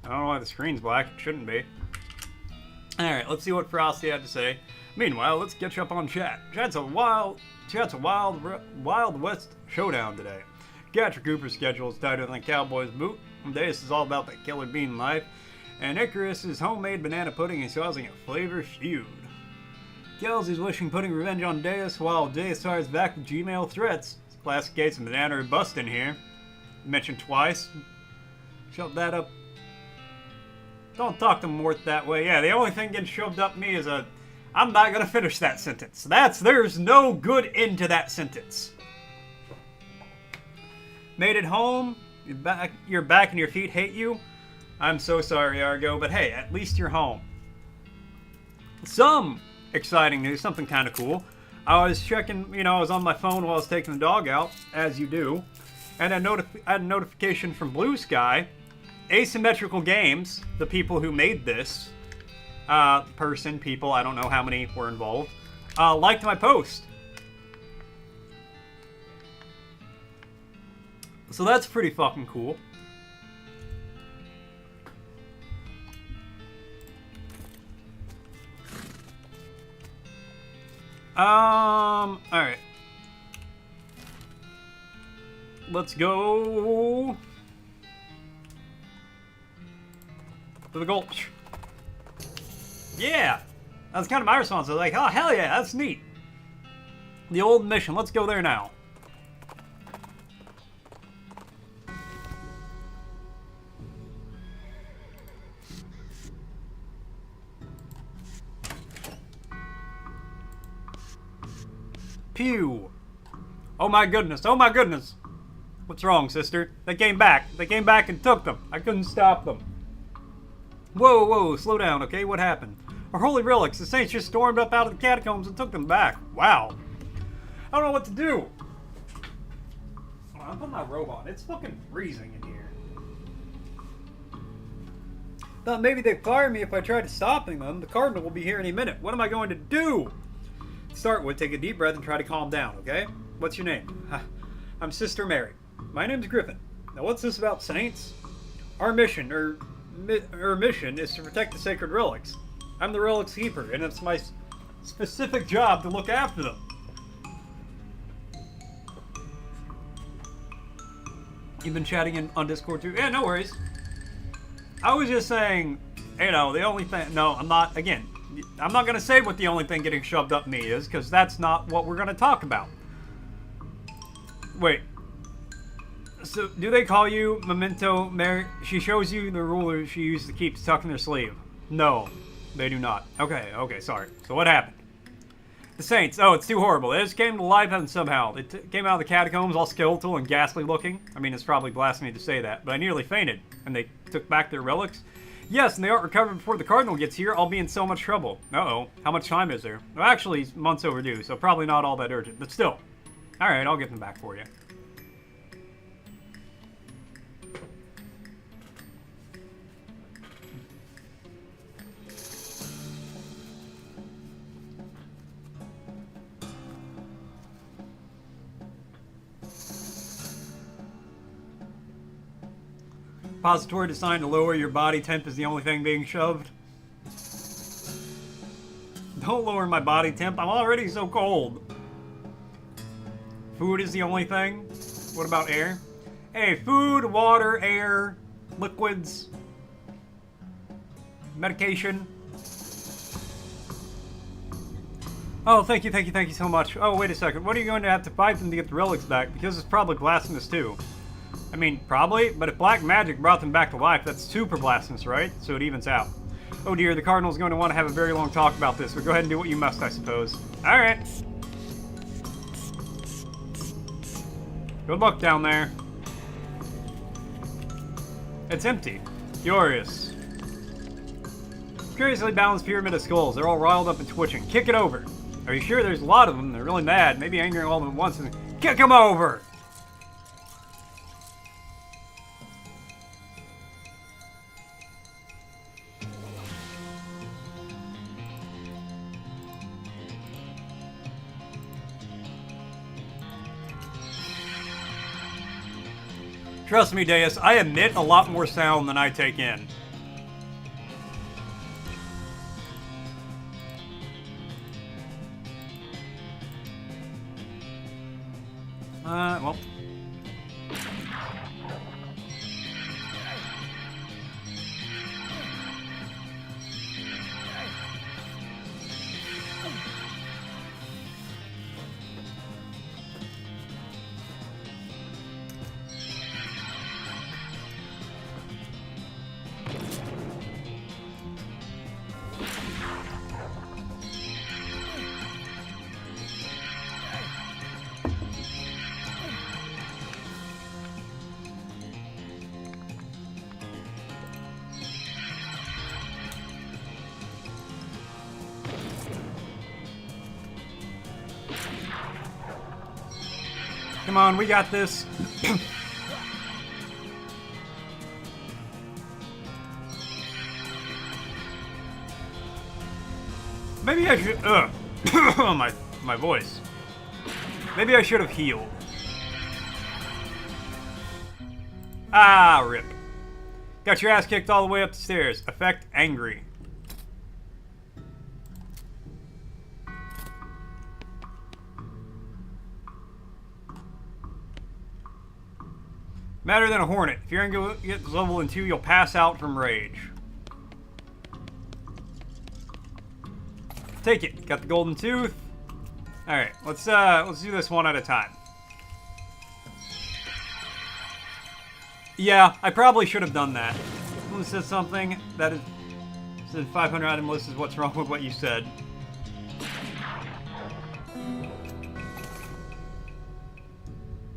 I don't know why the screen's black. It shouldn't be. Alright, let's see what Frosty had to say. Meanwhile, let's catch up on chat. Chat's a wild West showdown today. Gatra Cooper's schedule is tighter than a cowboy's boot. Deus is all about that killer bean life. And Icarus' homemade banana pudding is causing a flavor feud. Kelsey's wishing pudding revenge on Deus while Deus fires back with Gmail threats. It's a classic case of banana or bust in here. Mentioned twice. Shove that up. Don't talk to Mort that way. Yeah, the only thing getting shoved up me is a... I'm not gonna finish that sentence. There's no good end to that sentence. Made it home. Your back and your feet hate you. I'm so sorry, Argo, but hey, at least you're home. Some exciting news, something kind of cool. I was checking, I was on my phone while I was taking the dog out, as you do, and I had a notification from Blue Sky. Asymmetrical Games, the people who made this, people, I don't know how many were involved, liked my post. So that's pretty fucking cool. Alright. Let's go to the Gulch. Yeah! That's kind of my response. I was like, oh, hell yeah, that's neat. The old mission. Let's go there now. Pew! Oh my goodness, oh my goodness! What's wrong, sister? They came back. They came back and took them. I couldn't stop them. Whoa, whoa, slow down, okay? What happened? Our holy relics. The saints just stormed up out of the catacombs and took them back. Wow. I don't know what to do. I'm putting my robe on. It's fucking freezing in here. Thought maybe they'd fire me if I tried stopping them. The Cardinal will be here any minute. What am I going to do? To start with, take a deep breath and try to calm down, okay? What's your name? I'm Sister Mary. My name's Griffin. Now what's this about saints? Our mission, mission is to protect the sacred relics. I'm the relics keeper, and it's my specific job to look after them. You've been chatting on Discord too? Yeah, no worries. I was just saying, the only thing... No, I'm not... Again, I'm not going to say what the only thing getting shoved up me is, because that's not what we're going to talk about. Wait. So, do they call you Memento Mary? She shows you the ruler she used to keep stuck in her sleeve. No, they do not. Okay, sorry. So what happened? The Saints. Oh, it's too horrible. They just came to life and somehow. They came out of the catacombs all skeletal and ghastly looking. I mean, it's probably blasphemy to say that, but I nearly fainted. And they took back their relics. Yes, and they aren't recovered before the Cardinal gets here. I'll be in so much trouble. Uh-oh. How much time is there? Well, actually, it's months overdue, so probably not all that urgent. But still. Alright, I'll get them back for you. Repository designed to lower your body temp is the only thing being shoved. Don't lower my body temp. I'm already so cold. Food is the only thing. What about air? Hey, food, water, air, liquids, medication. Oh, thank you so much. Oh, wait a second. What are you going to have to fight them to get the relics back? Because it's probably blasphemous too. I mean, probably, but if black magic brought them back to life, that's super blasphemous, right? So it evens out. Oh dear, the Cardinal's going to want to have a very long talk about this, but go ahead and do what you must, I suppose. Alright. Good luck down there. It's empty. Curious. Curiously balanced pyramid of skulls. They're all riled up and twitching. Kick it over. Are you sure there's a lot of them? They're really mad. Maybe angry all of them at once and kick them over! Trust me, Deus, I emit a lot more sound than I take in. Well. Come on, we got this. Maybe I should. Oh, my voice. Maybe I should have healed. Ah, rip. Got your ass kicked all the way up the stairs. Effect angry. Madder than a hornet. If you're gonna get to level 2, you'll pass out from rage. Take it. Got the golden tooth. All right, let's do this one at a time. Yeah, I probably should have done that. Someone said something that is said 500 item list is what's wrong with what you said.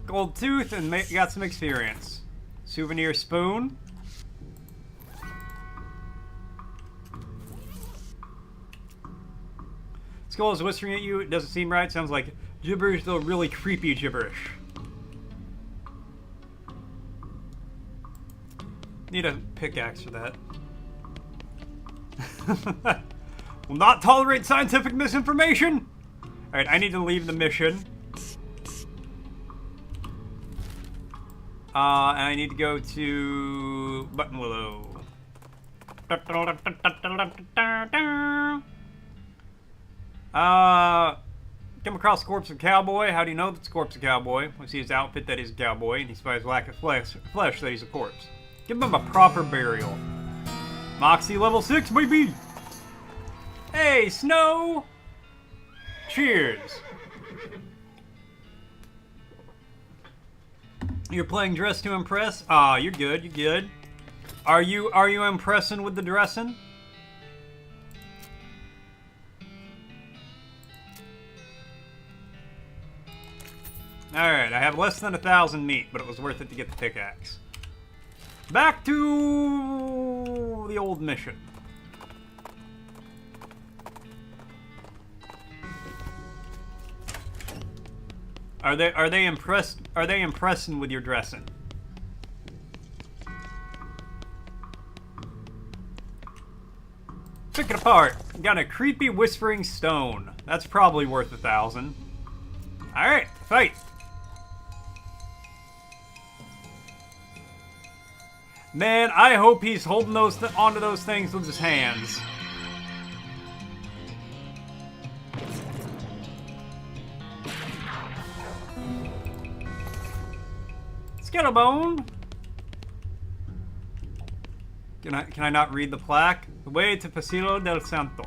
Gold tooth and got some experience. Souvenir spoon. Skull is whispering at you. It doesn't seem right. Sounds like gibberish, though really creepy gibberish. Need a pickaxe for that. Will not tolerate scientific misinformation. Alright, I need to leave the mission. And I need to go to Buttonwillow. Come across the corpse of a cowboy. How do you know that's the corpse of a cowboy? We see his outfit that he's a cowboy, and he spies lack of flesh that he's a corpse. Give him a proper burial. Moxie level 6, baby! Hey, Snow! Cheers! You're playing Dress to Impress? Ah, you're good, you're good. Are you impressing with the dressing? Alright, I have less than 1,000 meat, but it was worth it to get the pickaxe. Back to the old mission. Are they impressed? Are they impressing with your dressing? Pick it apart. Got a creepy whispering stone. That's probably worth 1,000. All right, fight. Man, I hope he's holding those onto those things with his hands. Skittlebone. Can I not read the plaque? The way to Pasillo del Santo.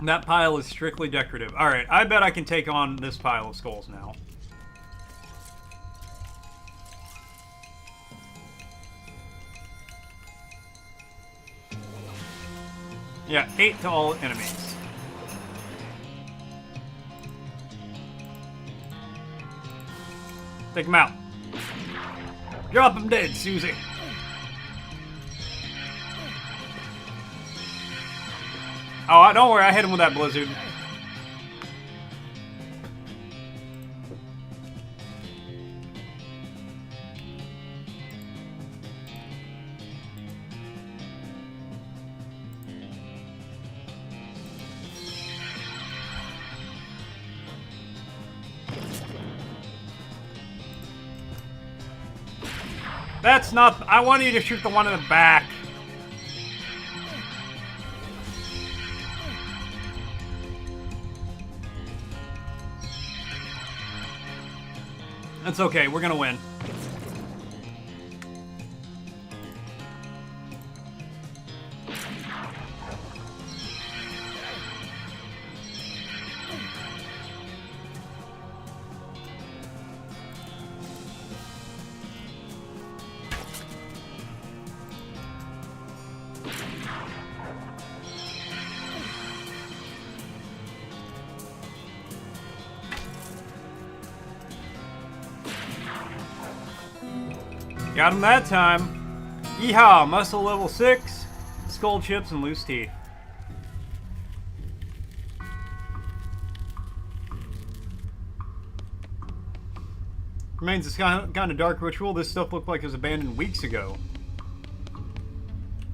That pile is strictly decorative. All right, I bet I can take on this pile of skulls now. Yeah, 8 to all enemies. Take him out. Drop him dead, Susie. Oh, don't worry, I hit him with that blizzard. That's not... I want you to shoot the one in the back. That's okay. We're gonna win. Got him that time. Yeehaw, muscle level 6, skull chips, and loose teeth. Remains this kind of dark ritual. This stuff looked like it was abandoned weeks ago.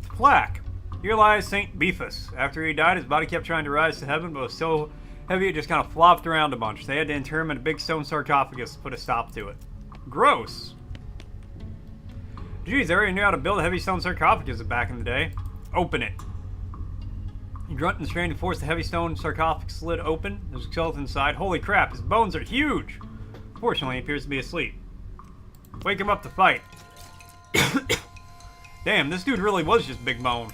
Plaque. Here lies Saint Beefus. After he died, his body kept trying to rise to heaven, but was so heavy it just kind of flopped around a bunch. They had to inter him in a big stone sarcophagus to put a stop to it. Gross. Geez, I already knew how to build a heavy stone sarcophagus back in the day. Open it. You grunt and strain to force the heavy stone sarcophagus lid open. There's a skeleton inside. Holy crap, his bones are huge! Fortunately, he appears to be asleep. Wake him up to fight. Damn, this dude really was just big boned.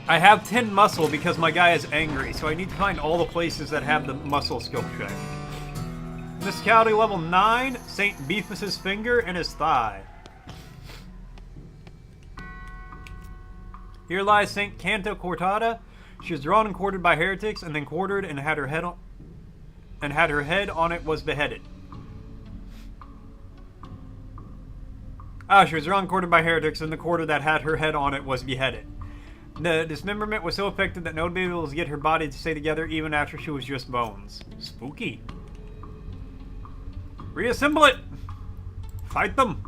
I have 10 muscle because my guy is angry, so I need to find all the places that have the muscle skill check. Physicality level 9, Saint Beefus's finger and his thigh. Here lies Saint Canta Cortada. She was drawn and quartered by heretics, and then quartered and had her head on it was beheaded. She was drawn and quartered by heretics, and the quarter that had her head on it was beheaded. The dismemberment was so effective that no one would be able to get her body to stay together even after she was just bones. Spooky. Reassemble it! Fight them!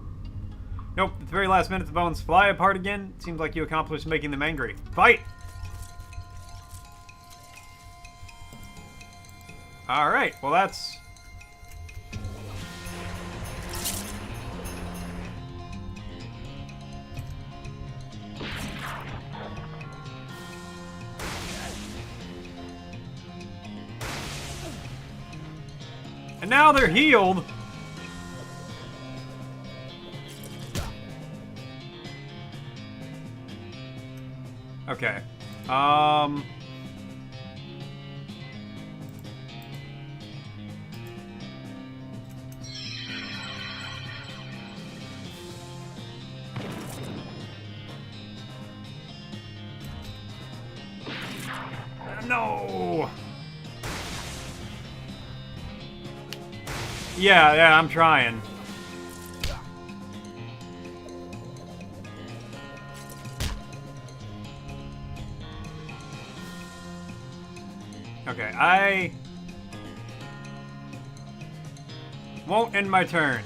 Nope, at the very last minute the bones fly apart again. It seems like you accomplished making them angry. Fight! Alright, well that's... And now they're healed. Okay. No. Yeah, I'm trying. Okay, I won't end my turn.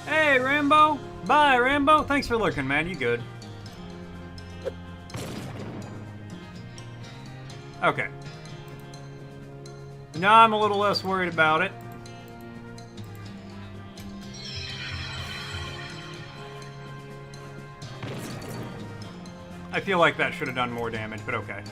Hey, Rambo! Bye, Rambo! Thanks for lurking, man. You good. Okay. Now I'm a little less worried about it. I feel like that should have done more damage, but okay.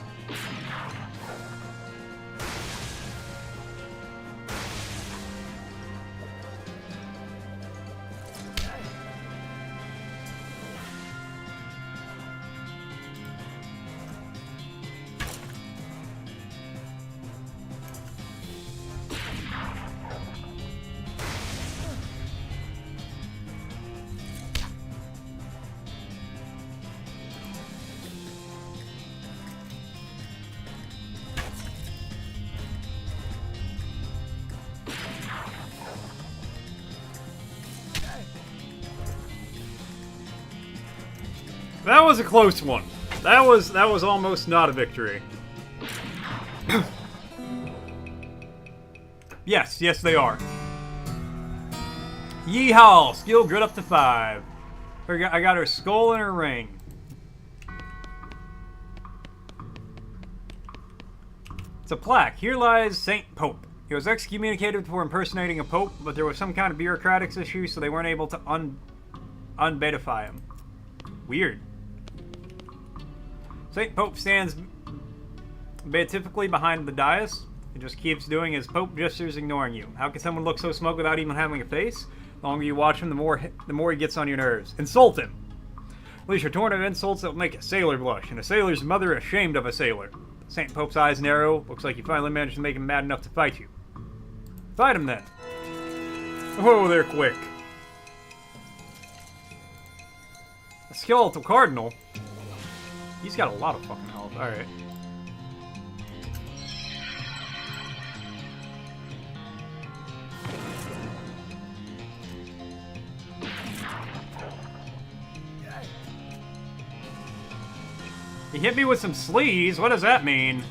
That was a close one. That was almost not a victory. Yes, they are. Yeehaw! Skill good up to 5. I got her skull and her ring. It's a plaque. Here lies Saint Pope. He was excommunicated for impersonating a pope, but there was some kind of bureaucratics issue, so they weren't able to unbeatify him. Weird. Saint Pope stands beatifically behind the dais. He just keeps doing his Pope gestures, ignoring you. How can someone look so smug without even having a face? The longer you watch him, the more he gets on your nerves. Insult him! Unleash a torrent of insults that will make a sailor blush, and a sailor's mother ashamed of a sailor. Saint Pope's eyes narrow. Looks like you finally managed to make him mad enough to fight you. Fight him then. Oh, they're quick. A skeletal cardinal? He's got a lot of fucking health. Alright. He hit me with some sleeves? What does that mean?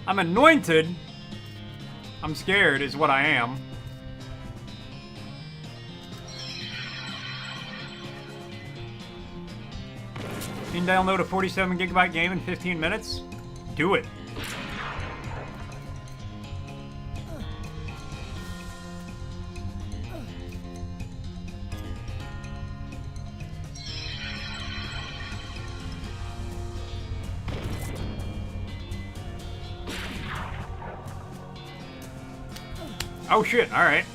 I'm anointed. I'm scared is what I am. You can download a 47 gigabyte game in 15 minutes? Do it. Oh shit, alright.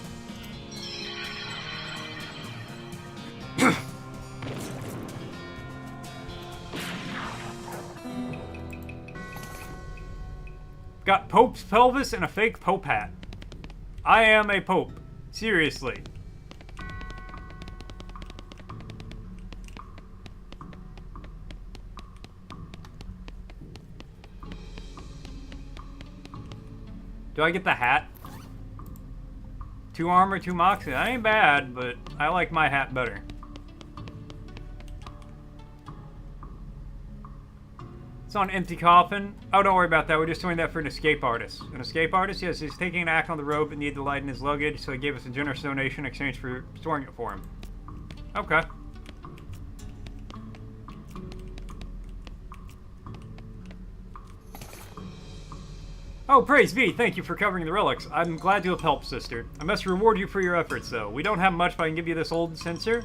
Got Pope's pelvis and a fake Pope hat. I am a Pope. Seriously. Do I get the hat? 2 armor, 2 moxie. That ain't bad, but I like my hat better. It's on empty coffin. Oh, don't worry about that. We're just doing that for an escape artist. An escape artist? Yes, he's taking an act on the road but needed to lighten his luggage, so he gave us a generous donation in exchange for storing it for him. Okay. Oh, praise be! Thank you for covering the relics. I'm glad to have helped, sister. I must reward you for your efforts, though. We don't have much, but I can give you this old censer.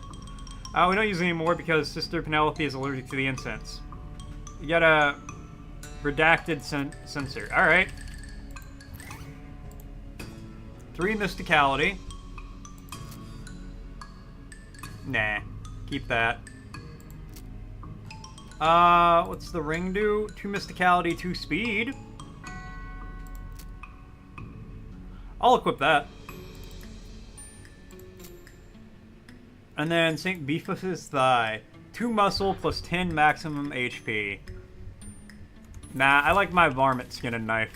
We don't use it anymore because Sister Penelope is allergic to the incense. You got a redacted censer. Alright. 3 mysticality. Nah. Keep that. What's the ring do? 2 mysticality, 2 speed. I'll equip that. And then St. Beefus's thigh. 2 muscle plus 10 maximum HP. Nah, I like my varmint skin and knife.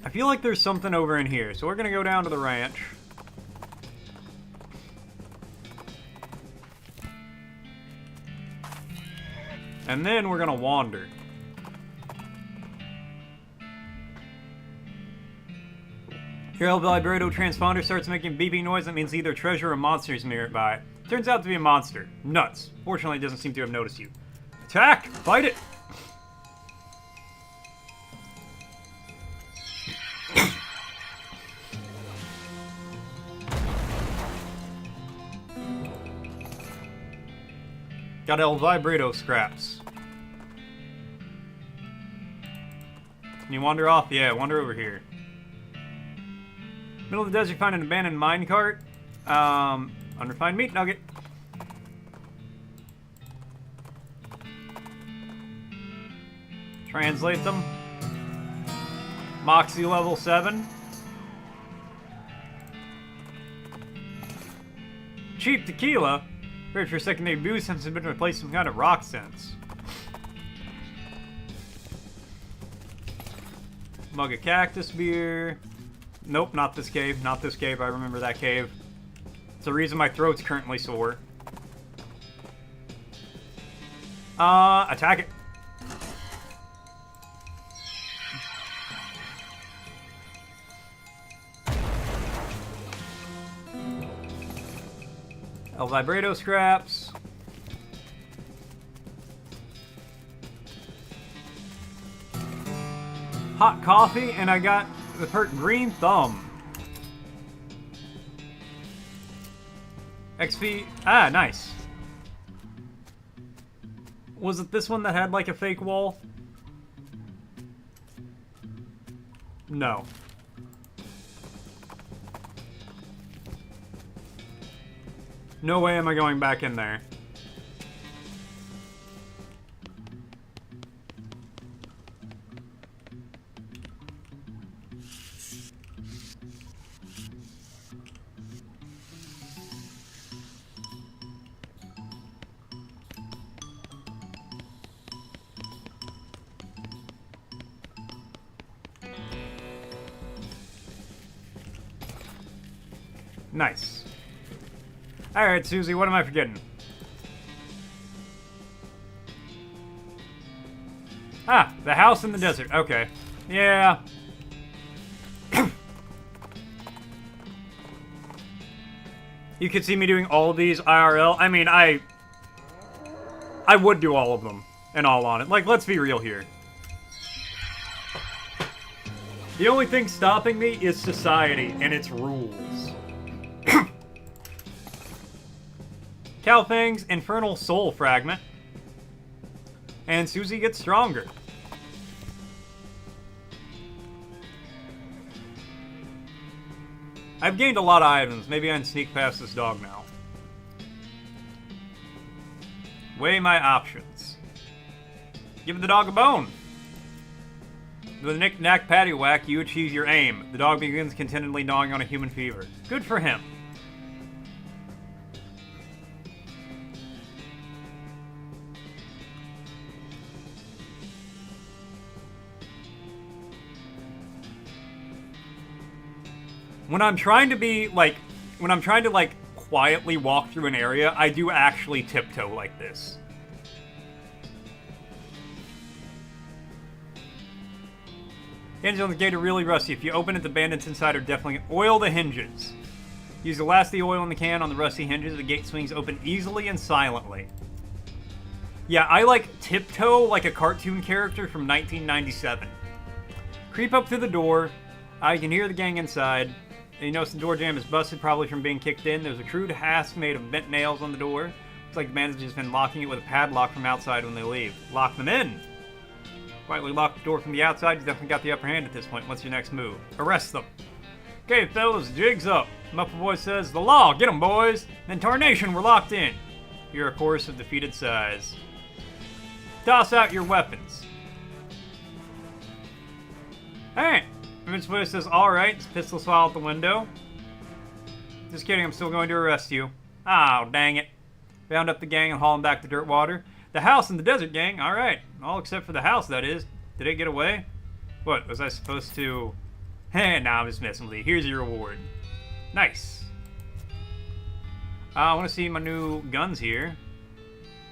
I feel like there's something over in here, so we're gonna go down to the ranch. And then we're gonna wander. Your El Vibrato transponder starts making beeping noise that means either treasure or monsters nearby. Turns out to be a monster. Nuts. Fortunately, it doesn't seem to have noticed you. Attack! Fight it! Got El Vibrato scraps. Can you wander off? Yeah, wander over here. Middle of the desert, find an abandoned minecart. Unrefined meat nugget. Translate them. Moxie level 7. Cheap tequila. Great for secondary boost since it's been replaced with some kind of rock sense. Mug of cactus beer. Nope, not this cave. Not this cave. I remember that cave. It's the reason my throat's currently sore. Attack it. El Vibrato scraps. Hot coffee, and I got the perk Green Thumb. XP. Ah, nice. Was it this one that had like a fake wall? No. No way am I going back in there. Nice. Alright, Susie, what am I forgetting? Ah, the house in the desert. Okay. Yeah. You could see me doing all of these IRL. I mean, I would do all of them, in all honesty. Like, let's be real here. The only thing stopping me is society and its rules. Calfang's Infernal Soul Fragment. And Susie gets stronger. I've gained a lot of items. Maybe I can sneak past this dog now. Weigh my options. Give the dog a bone. With a knick-knack paddywhack, you achieve your aim. The dog begins contentedly gnawing on a human fever. Good for him. When I'm trying to like quietly walk through an area, I do actually tiptoe like this. Hinges on the gate are really rusty. If you open it, the bandits inside are definitely... Oil the hinges. Use the last of the oil in the can on the rusty hinges. The gate swings open easily and silently. Yeah, I like tiptoe like a cartoon character from 1997. Creep up to the door. You can hear the gang inside. And you notice the door jamb is busted, probably from being kicked in. There's a crude hasp made of bent nails on the door. Looks like the bandits have just been locking it with a padlock from outside when they leave. Lock them in. Quietly lock the door from the outside. You definitely got the upper hand at this point. What's your next move? Arrest them. Okay, fellas, jig's up. Muffled voice says, "The law, get 'em, boys." Then tarnation, we're locked in. You're a chorus of defeated sighs. Toss out your weapons. Hey! Vince Voice says, "Alright," his pistols fall out the window. Just kidding, I'm still going to arrest you. Oh, dang it. Bound up the gang and haul them back to Dirtwater. The house in the desert, gang. Alright. All except for the house, that is. Did it get away? What, was I supposed to... Nah, I'm just messing with you. Here's your reward. Nice. I want to see my new guns here.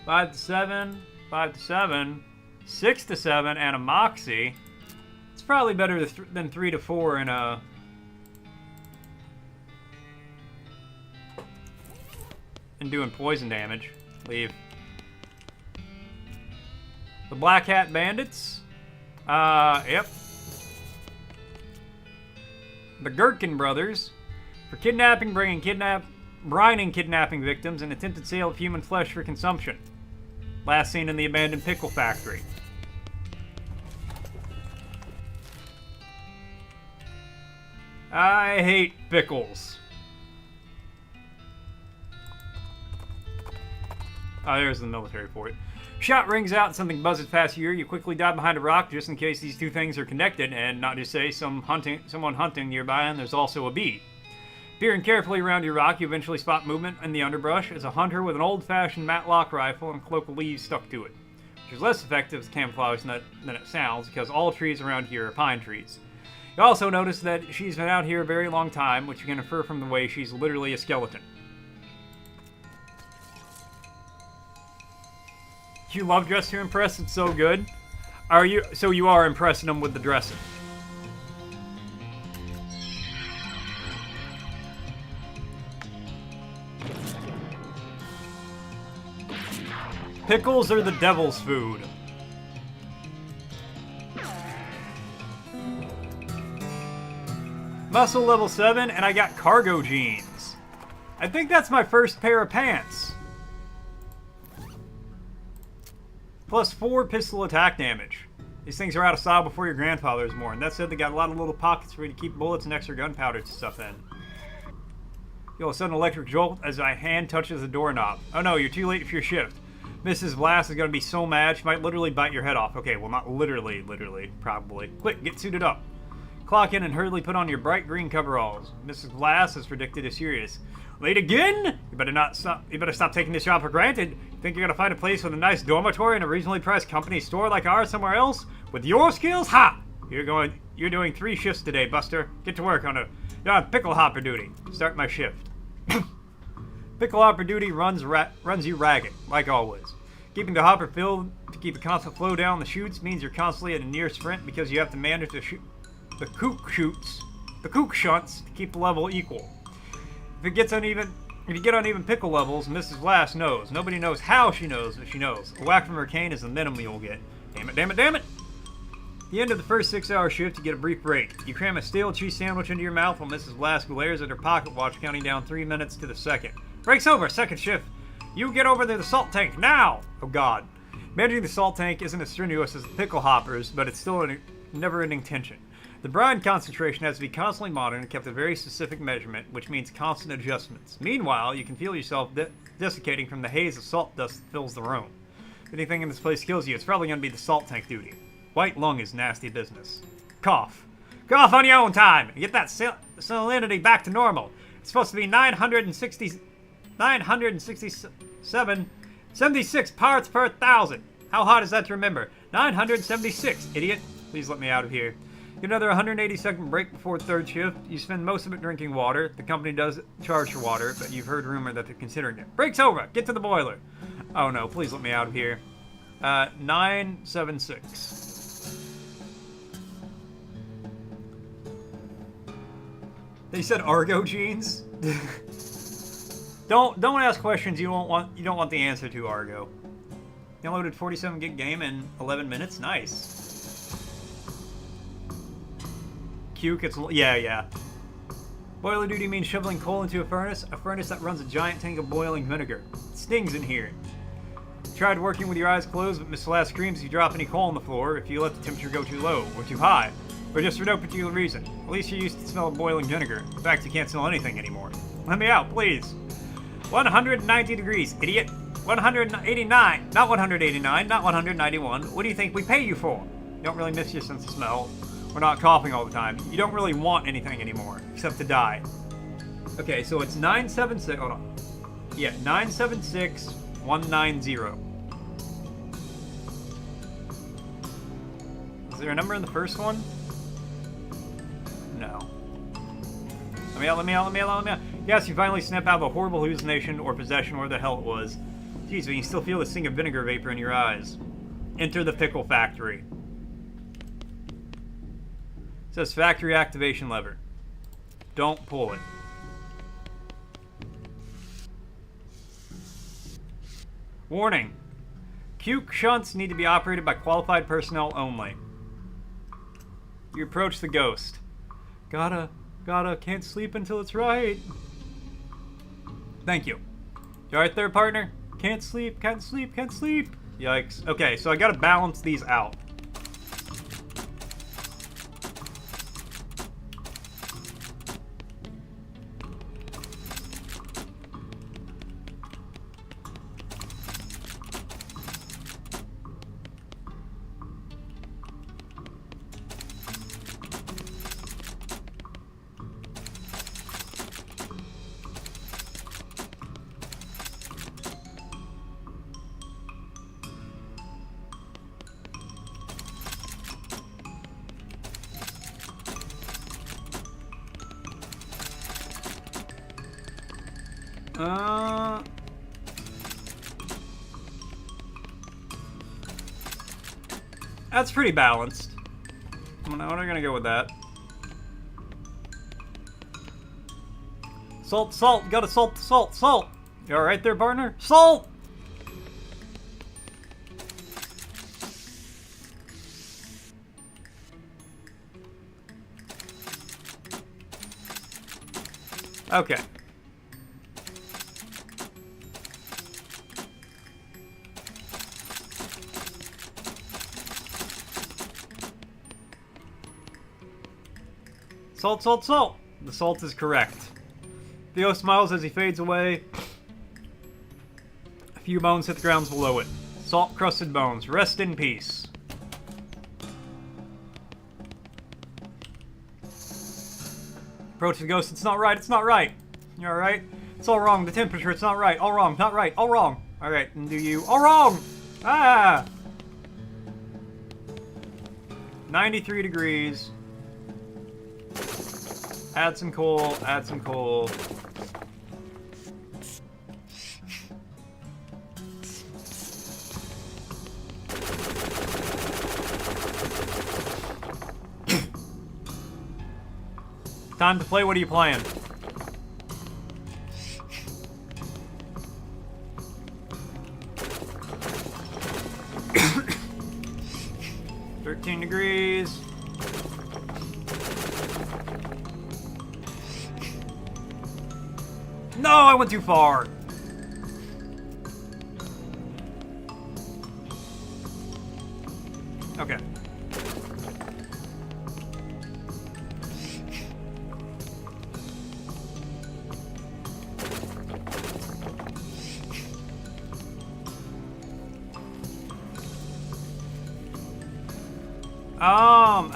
5 to 7, 5 to 7, 6 to 7, and a Moxie. It's probably better than 3 to 4 and doing poison damage. Leave. The Black Hat Bandits. Yep. The Gherkin Brothers. For kidnapping, brining kidnapping victims, and attempted sale of human flesh for consumption. Last seen in the abandoned pickle factory. I hate pickles. Oh, there's the military fort. Shot rings out and something buzzes past you. You quickly dive behind a rock just in case these two things are connected, and not to say someone hunting nearby and there's also a bee. Peering carefully around your rock, you eventually spot movement in the underbrush as a hunter with an old-fashioned matlock rifle and a cloak of leaves stuck to it, which is less effective as camouflage than it sounds because all trees around here are pine trees. You also notice that she's been out here a very long time, which you can infer from the way she's literally a skeleton. You love Dress to Impress, it's so good. So you are impressing them with the dressing. Pickles are the devil's food. Muscle level 7, and I got cargo jeans. I think that's my first pair of pants. Plus 4 pistol attack damage. These things are out of style before your grandfather was born. That said, they got a lot of little pockets for you to keep bullets and extra gunpowder and stuff in. You'll a sudden electric jolt as my hand touches the doorknob. Oh no, you're too late for your shift. Mrs. Glass is going to be so mad, she might literally bite your head off. Okay, well not literally, probably. Quick, get suited up. Clock in and hurriedly put on your bright green coveralls. Mrs. Glass, as predicted, is serious. Late again? You better stop taking this job for granted. Think you're gonna find a place with a nice dormitory and a reasonably priced company store like ours somewhere else? With your skills? Ha! You're doing 3 shifts today, Buster. Get to work you're on pickle hopper duty. Start my shift. Pickle hopper duty runs you ragged, like always. Keeping the hopper filled to keep a constant flow down the chutes means you're constantly at a near sprint because you have to manage the kook shunts to keep the level equal. If you get uneven pickle levels, Mrs. Glass knows. Nobody knows how she knows, but she knows. A whack from her cane is the minimum you'll get. Damn it, damn it, damn it! At the end of the first 6-hour shift, you get a brief break. You cram a stale cheese sandwich into your mouth while Mrs. Glass glares at her pocket watch, counting down 3 minutes to the second. Break's over, second shift. You get over to the salt tank, now! Oh god. Managing the salt tank isn't as strenuous as the pickle hoppers, but it's still a never-ending tension. The brine concentration has to be constantly monitored and kept at a very specific measurement, which means constant adjustments. Meanwhile, you can feel yourself desiccating from the haze of salt dust that fills the room. If anything in this place kills you, it's probably going to be the salt tank duty. White lung is nasty business. Cough. Cough on your own time and get that salinity back to normal. It's supposed to be 76 parts per thousand. How hard is that to remember? 976, idiot. Please let me out of here. Get another 180-second break before third shift. You spend most of it drinking water. The company does charge for water, but you've heard rumor that they're considering it. Break's over. Get to the boiler. Oh no, please let me out of here. 976. They said Argo jeans? Don't ask questions you don't want the answer to, Argo. Downloaded 47 gig game in 11 minutes. Nice. Yeah. Boiler duty means shoveling coal into a furnace that runs a giant tank of boiling vinegar. It stings in here. Tried working with your eyes closed, but Miss Lass screams if you drop any coal on the floor, if you let the temperature go too low, or too high, or just for no particular reason. At least you're used to the smell of boiling vinegar. In fact, you can't smell anything anymore. Let me out, please. 190 degrees, idiot. 189, not 189, not 191. What do you think we pay you for? You don't really miss your sense of smell. We're not coughing all the time. You don't really want anything anymore, except to die. Okay, so it's 976, hold on. Yeah, 976190. Is there a number in the first one? No. Let me out. Yes, you finally snap out of a horrible hallucination or possession, or the hell it was. Jeez, but you still feel the sting of vinegar vapor in your eyes. Enter the pickle factory. It says factory activation lever. Don't pull it. Warning. Cuke shunts need to be operated by qualified personnel only. You approach the ghost. Gotta, can't sleep until it's right. Thank you. You alright there, partner? Can't sleep. Yikes. Okay, so I gotta balance these out. That's pretty balanced. I'm gonna go with that. Salt, salt, gotta salt, salt, salt. You alright there, partner? Salt! Okay. Salt, salt, salt! The salt is correct. Theo smiles as he fades away. A few bones hit the ground below it. Salt-crusted bones. Rest in peace. Approach the ghost. It's not right. It's not right. You alright? It's all wrong. The temperature. It's not right. All wrong. Not right. All wrong. Alright. And do you... All wrong! Ah! 93 degrees. Add some coal. Add some coal. Time to play. What are you playing? Degrees. No, I went too far. Okay.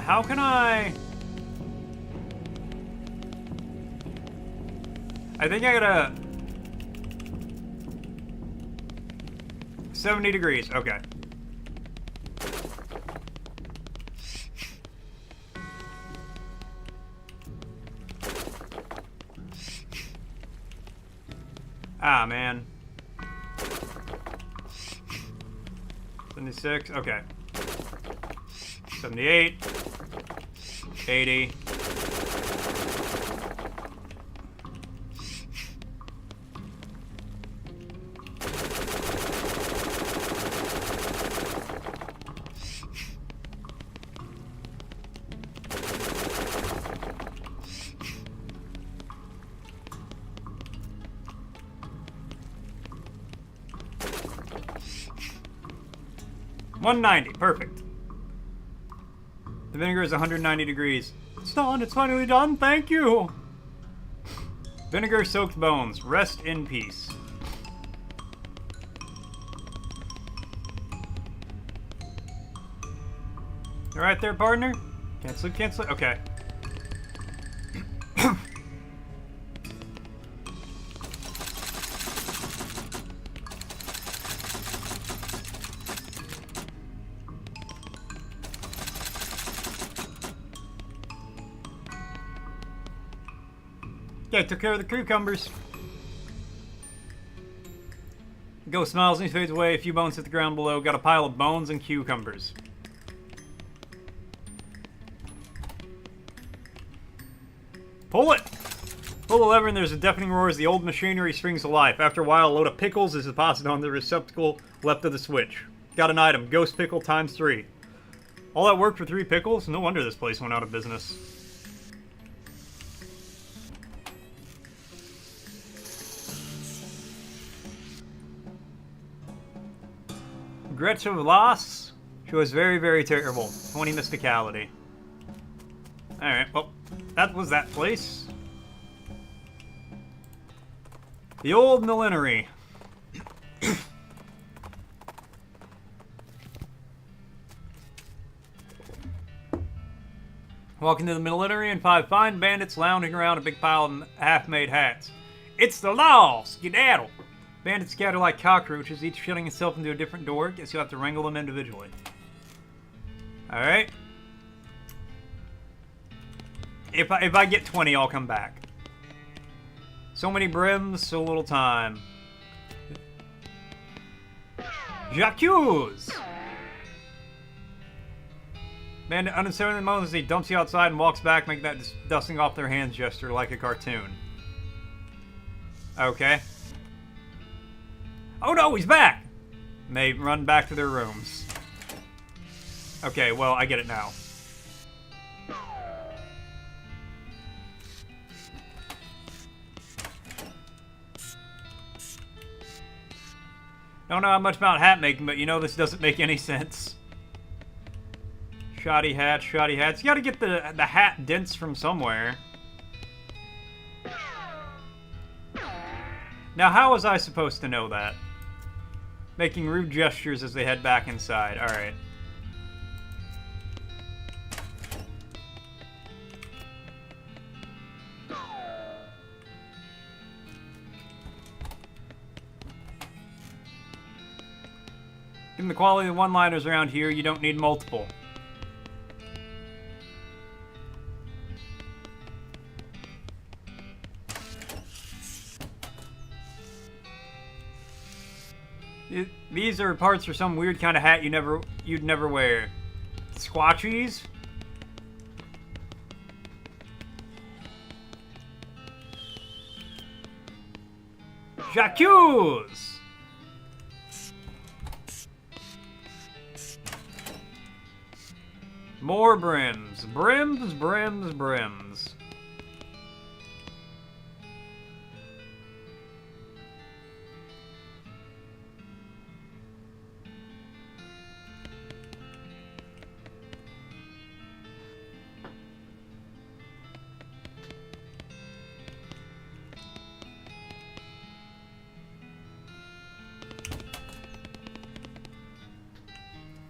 How can I think I gotta... 70 degrees, okay. Ah, man. 76, okay. 78. 80. $190, perfect. The vinegar is 190 degrees. It's done, it's finally done, thank you! Vinegar-soaked bones, rest in peace. You right there, partner? Cancel it, cancel it, okay. Okay, took care of the cucumbers. Ghost smiles and he fades away. A few bones hit the ground below. Got a pile of bones and cucumbers. Pull it! Pull the lever and there's a deafening roar as the old machinery springs to life. After a while, a load of pickles is deposited on the receptacle left of the switch. Got an item. Ghost pickle times 3. All that work for 3 pickles? No wonder this place went out of business. Gretchen loss. She was very, very terrible. 20 mysticality. Alright, well, that was that place. The old millinery. Walk into the millinery and 5 fine bandits lounging around a big pile of half-made hats. It's the law! Skedaddle! Bandits scatter like cockroaches, each shutting itself into a different door. Guess you'll have to wrangle them individually. Alright. If I get 20, I'll come back. So many brims, so little time. J'accuse! Bandit unassuming moments he dumps you outside and walks back, making that dusting off their hands gesture like a cartoon. Okay. Oh no, he's back! And they run back to their rooms. Okay, well, I get it now. Don't know how much about hat making, but you know this doesn't make any sense. Shoddy hats, shoddy hats. You gotta get the hat dents from somewhere. Now, how was I supposed to know that? Making rude gestures as they head back inside. Alright. Given the quality of the one-liners around here, you don't need multiple. These are parts for some weird kind of hat you'd never wear. Squatchies? J'accuse! More brims. Brims, brims, brims.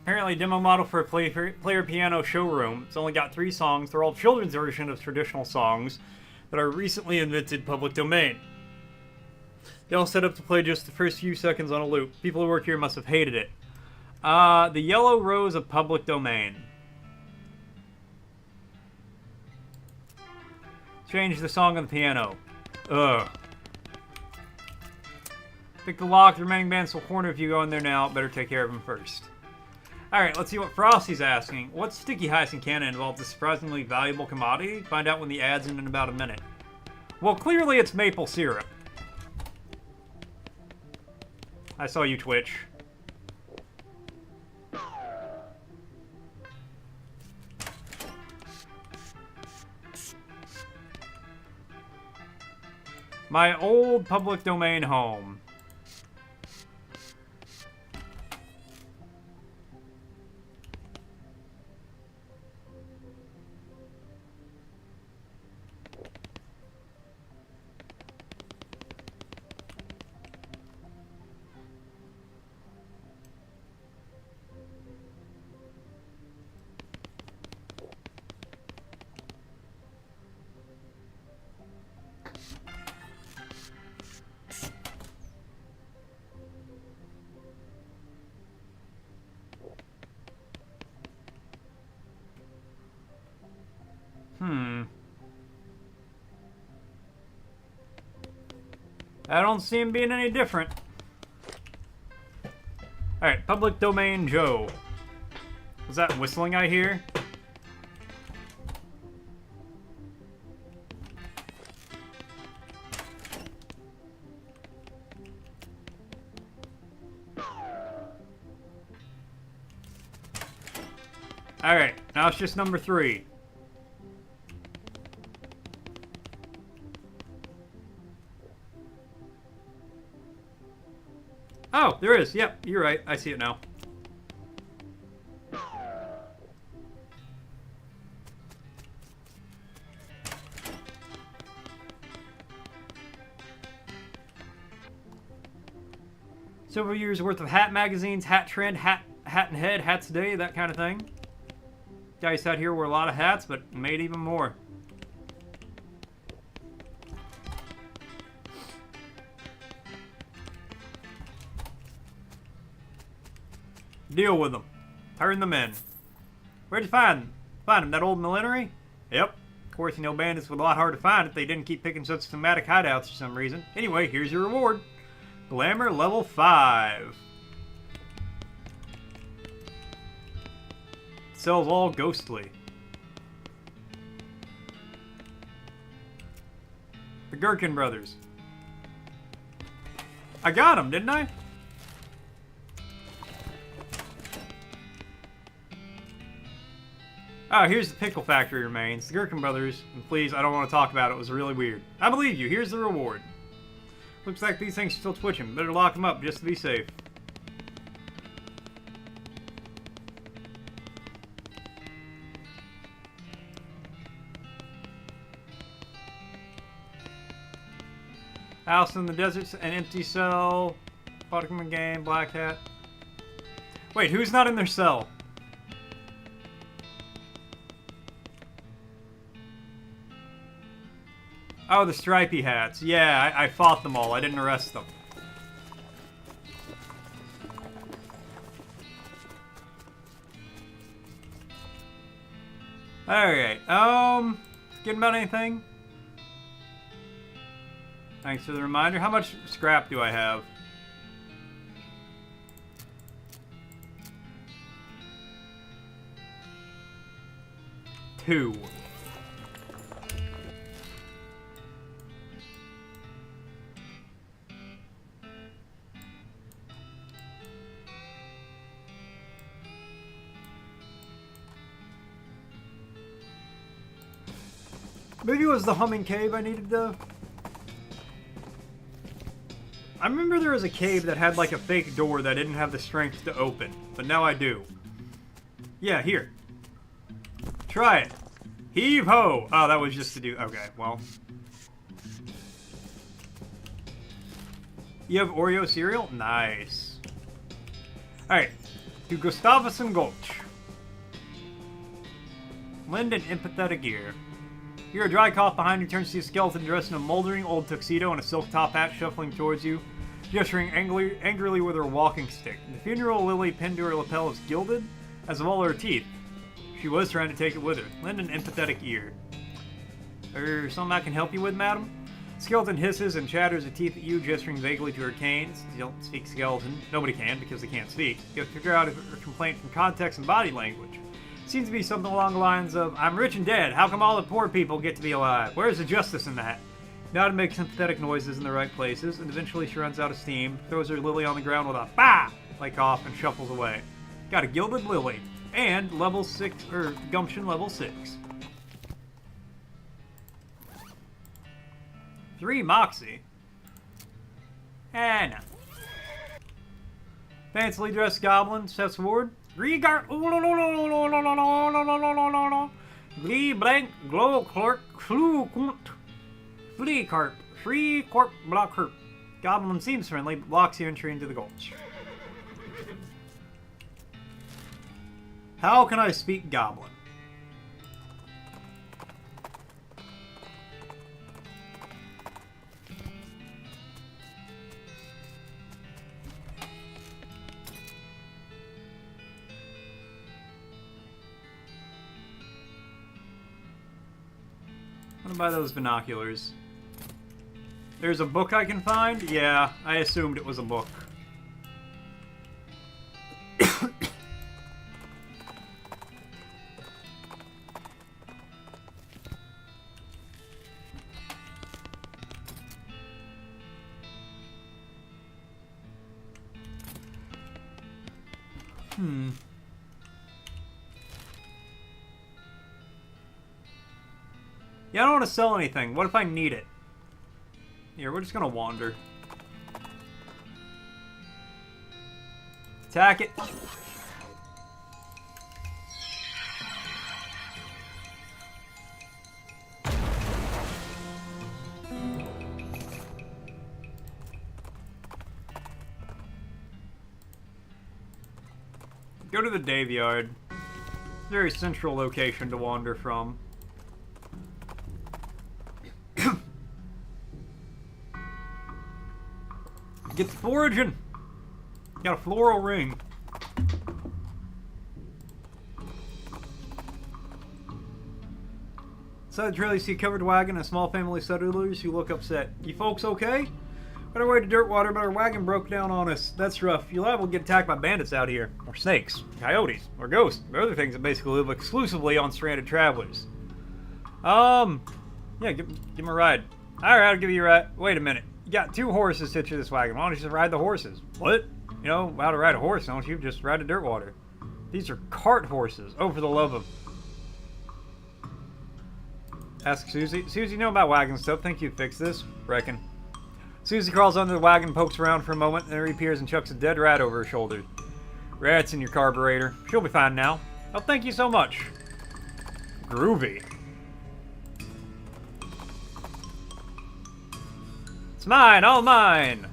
Apparently, demo model for a player piano showroom. It's only got 3 songs. They're all children's version of traditional songs that are recently invented public domain. They all set up to play just the first few seconds on a loop. People who work here must have hated it. The Yellow Rose of public domain. Change the song on the piano. Ugh. Pick the lock. The remaining bands will corner if you go in there now. Better take care of them first. Alright, let's see what Frosty's asking. What sticky hyacinth cannon involves a surprisingly valuable commodity? Find out when the ad's in about a minute. Well, clearly it's maple syrup. I saw you twitch. My old public domain home. I don't see him being any different. Alright, public domain Joe. Was that whistling I hear? Alright, now it's just number 3. Oh, there is. Yep, you're right. I see it now. Several years worth of hat magazines, Hat Trend, Hat and Head, Hats Today, that kind of thing. Guys out here wore a lot of hats, but made even more. Deal with them. Turn them in. Where'd you find them? That old millinery? Yep. Of course, you know bandits would a lot harder to find if they didn't keep picking such thematic hideouts for some reason. Anyway, here's your reward. Glamour level 5. Cell's all ghostly. The Gherkin brothers. I got them, didn't I? Oh, here's the Pickle Factory remains. The Gherkin brothers. And please, I don't want to talk about it. It was really weird. I believe you. Here's the reward. Looks like these things are still twitching. Better lock them up just to be safe. House in the Desert, an empty cell. Pokemon game, Black Hat. Wait, who's not in their cell? Oh, the stripy hats. Yeah, I fought them all. I didn't arrest them. Alright, forgetting about anything? Thanks for the reminder. How much scrap do I have? Two. Maybe it was the humming cave I needed to... I remember there was a cave that had like a fake door that didn't have the strength to open, but now I do. Yeah, here. Try it. Heave ho! Oh, that was just to do... Okay, well. You have Oreo cereal? Nice. Alright. To Gustavusson Gulch. Lend an empathetic ear. You hear a dry cough behind you, turns to see a skeleton dressed in a moldering old tuxedo and a silk top hat shuffling towards you, gesturing angrily with her walking stick. The funeral lily pinned to her lapel is gilded, as of all her teeth. She was trying to take it with her. Lend an empathetic ear. Something I can help you with, madam? Skeleton hisses and chatters her teeth at you, gesturing vaguely to her canes. You don't speak skeleton. Nobody can, because they can't speak. You have to figure out her complaint from context and body language. Seems to be something along the lines of, I'm rich and dead, how come all the poor people get to be alive? Where's the justice in that? Now to make sympathetic noises in the right places, and eventually she runs out of steam, throws her lily on the ground with a bah! Like off, and shuffles away. Got a gilded lily, and level 6, gumption level 6. 3 Moxie. No. Fancily dressed goblin steps forward. Glee blank glow clerk flu kunt. Flea carp. Free corp block herp. Goblin seems friendly, but blocks your entry into the gulch. How can I speak goblin? I'm gonna buy those binoculars. There's a book I can find? Yeah, I assumed it was a book. Yeah, I don't want to sell anything. What if I need it? Here, we're just gonna wander. Attack it. Go to the Dave Yard. Very central location to wander from. Get the foraging! Got a floral ring. Side of the trail, you see a covered wagon and a small family of settlers who look upset. You folks okay? Better way to Dirtwater, but our wagon broke down on us. That's rough. You're liable to get attacked by bandits out here. Or snakes. Coyotes. Or ghosts. Or other things that basically live exclusively on stranded travelers. Yeah, give him a ride. Alright, I'll give you a ride. Wait a minute. You got 2 horses hitched to this wagon. Why don't you just ride the horses? What? You know how to ride a horse, don't you? Just ride a Dirtwater. These are cart horses. Oh, for the love of... Ask Susie. Susie, you know about wagon stuff. Think you'd fix this? Reckon. Susie crawls under the wagon, pokes around for a moment, then reappears and chucks a dead rat over her shoulder. Rat's in your carburetor. She'll be fine now. Oh, thank you so much. Groovy. It's mine, all mine!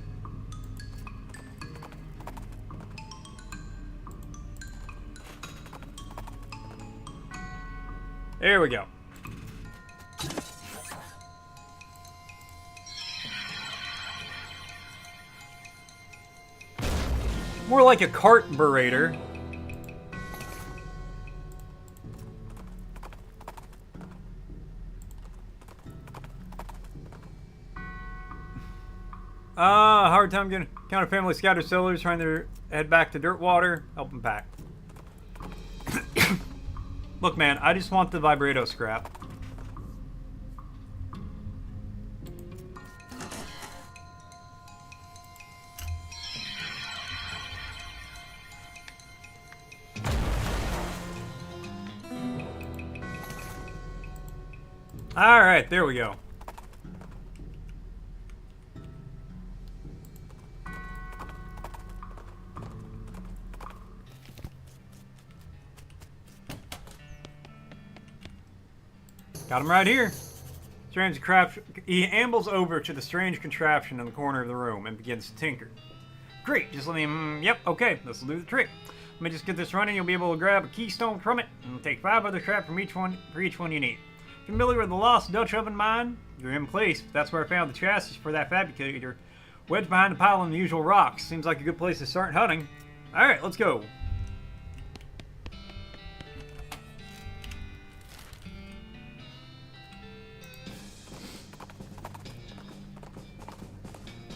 There we go. More like a carburetor. Hard time getting counter family scattered settlers trying to head back to Dirtwater. Help them pack. Look, man, I just want the vibrato scrap. Alright, there we go. Got him right here. Strange contraption. He ambles over to the strange contraption in the corner of the room and begins to tinker. Great, just let me, yep, okay, this will do the trick. Let me just get this running, you'll be able to grab a keystone from it, and take 5 other scrap from each one, for each one you need. Familiar with the lost Dutch oven mine? You're in place. That's where I found the chassis for that fabricator. Wedged behind the pile of the usual rocks. Seems like a good place to start hunting. Alright, let's go.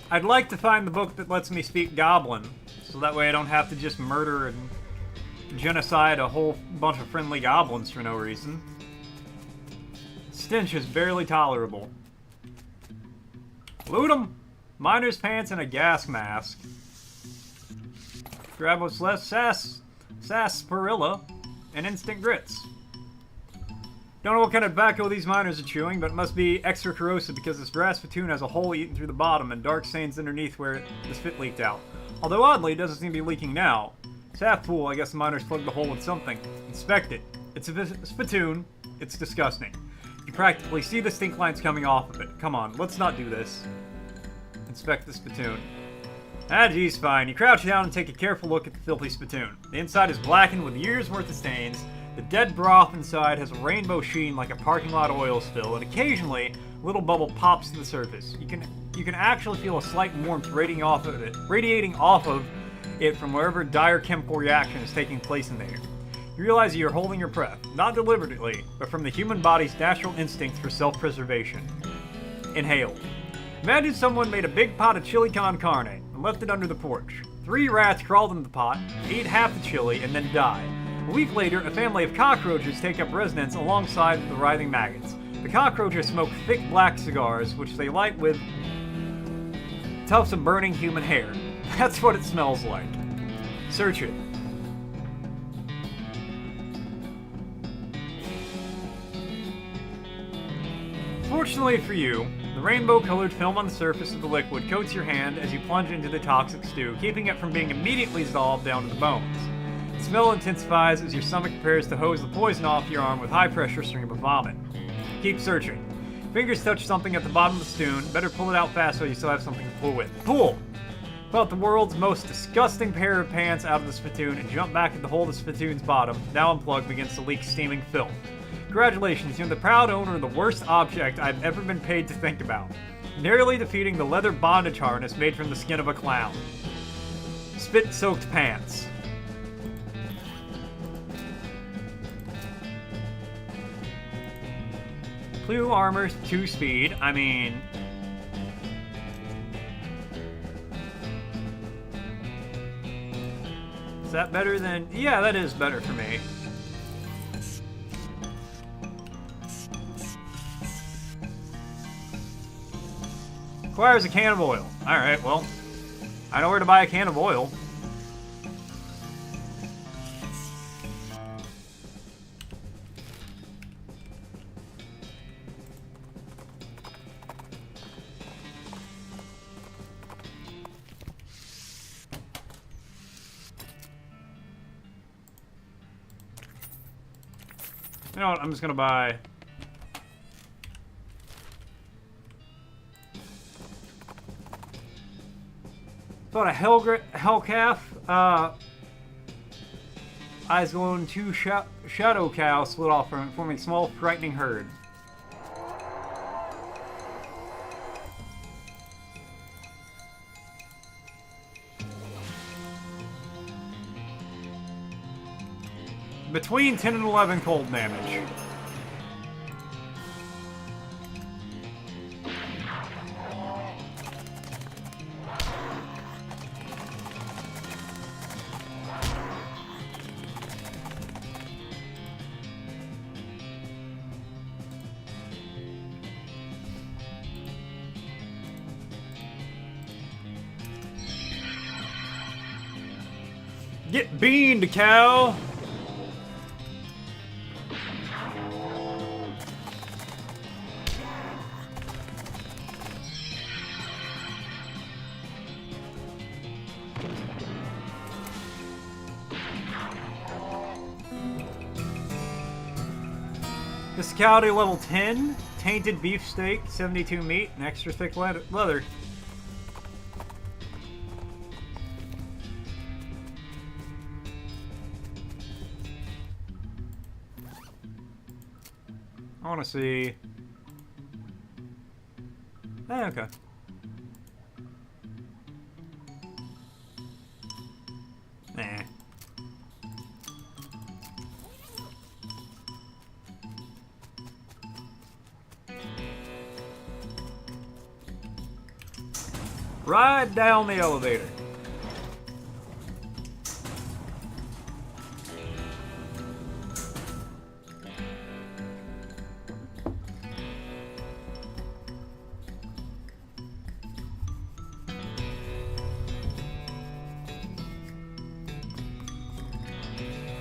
I'd like to find the book that lets me speak Goblin, so that way I don't have to just murder and genocide a whole bunch of friendly goblins for no reason. Stench is barely tolerable. Loot 'em! Miner's pants and a gas mask. Grab what's left, sarsaparilla, and instant grits. Don't know what kind of tobacco these miners are chewing, but it must be extra corrosive because this brass spittoon has a hole eaten through the bottom and dark stains underneath where the spit leaked out. Although oddly, it doesn't seem to be leaking now. It's half full. I guess the miners plugged the hole with something. Inspect it. It's a spittoon. It's disgusting. You practically see the stink lines coming off of it. Come on, let's not do this. Inspect the spittoon. Ah, geez, fine. You crouch down and take a careful look at the filthy spittoon. The inside is blackened with years' worth of stains. The dead broth inside has a rainbow sheen like a parking lot oil spill, and occasionally a little bubble pops to the surface. You can actually feel a slight warmth radiating off of it from wherever dire chemical reaction is taking place in there. You realize you're holding your breath, not deliberately, but from the human body's natural instinct for self-preservation. Inhale. Imagine someone made a big pot of chili con carne and left it under the porch. 3 rats crawled into the pot, ate half the chili, and then died. A week later, a family of cockroaches take up residence alongside the writhing maggots. The cockroaches smoke thick black cigars, which they light with tufts of burning human hair. That's what it smells like. Search it. Fortunately for you, the rainbow-colored film on the surface of the liquid coats your hand as you plunge into the toxic stew, keeping it from being immediately dissolved down to the bones. The smell intensifies as your stomach prepares to hose the poison off your arm with high-pressure stream of vomit. Keep searching. Fingers touch something at the bottom of the spoon. Better pull it out fast so you still have something to pull with. Pull! Pull out the world's most disgusting pair of pants out of the spittoon and jump back at the hole of the spittoon's bottom, now unplugged, begins to leak steaming filth. Congratulations, you're the proud owner of the worst object I've ever been paid to think about. Narrowly defeating the leather bondage harness made from the skin of a clown. Spit-soaked pants. Clue armor 2 speed. I mean... Is that better than... Yeah, that is better for me. Requires a can of oil. Alright, well, I know where to buy a can of oil. You know what? I'm just gonna buy... Bought a Hellcalf, eyes glowing, 2 Shadow Cow split off from it, forming a small, frightening herd. Between 10 and 11 cold damage. Get beaned, cow! Physicality level 10, tainted beefsteak, 72 meat, and extra thick leather. I want to see... okay. Nah. Ride down the elevator.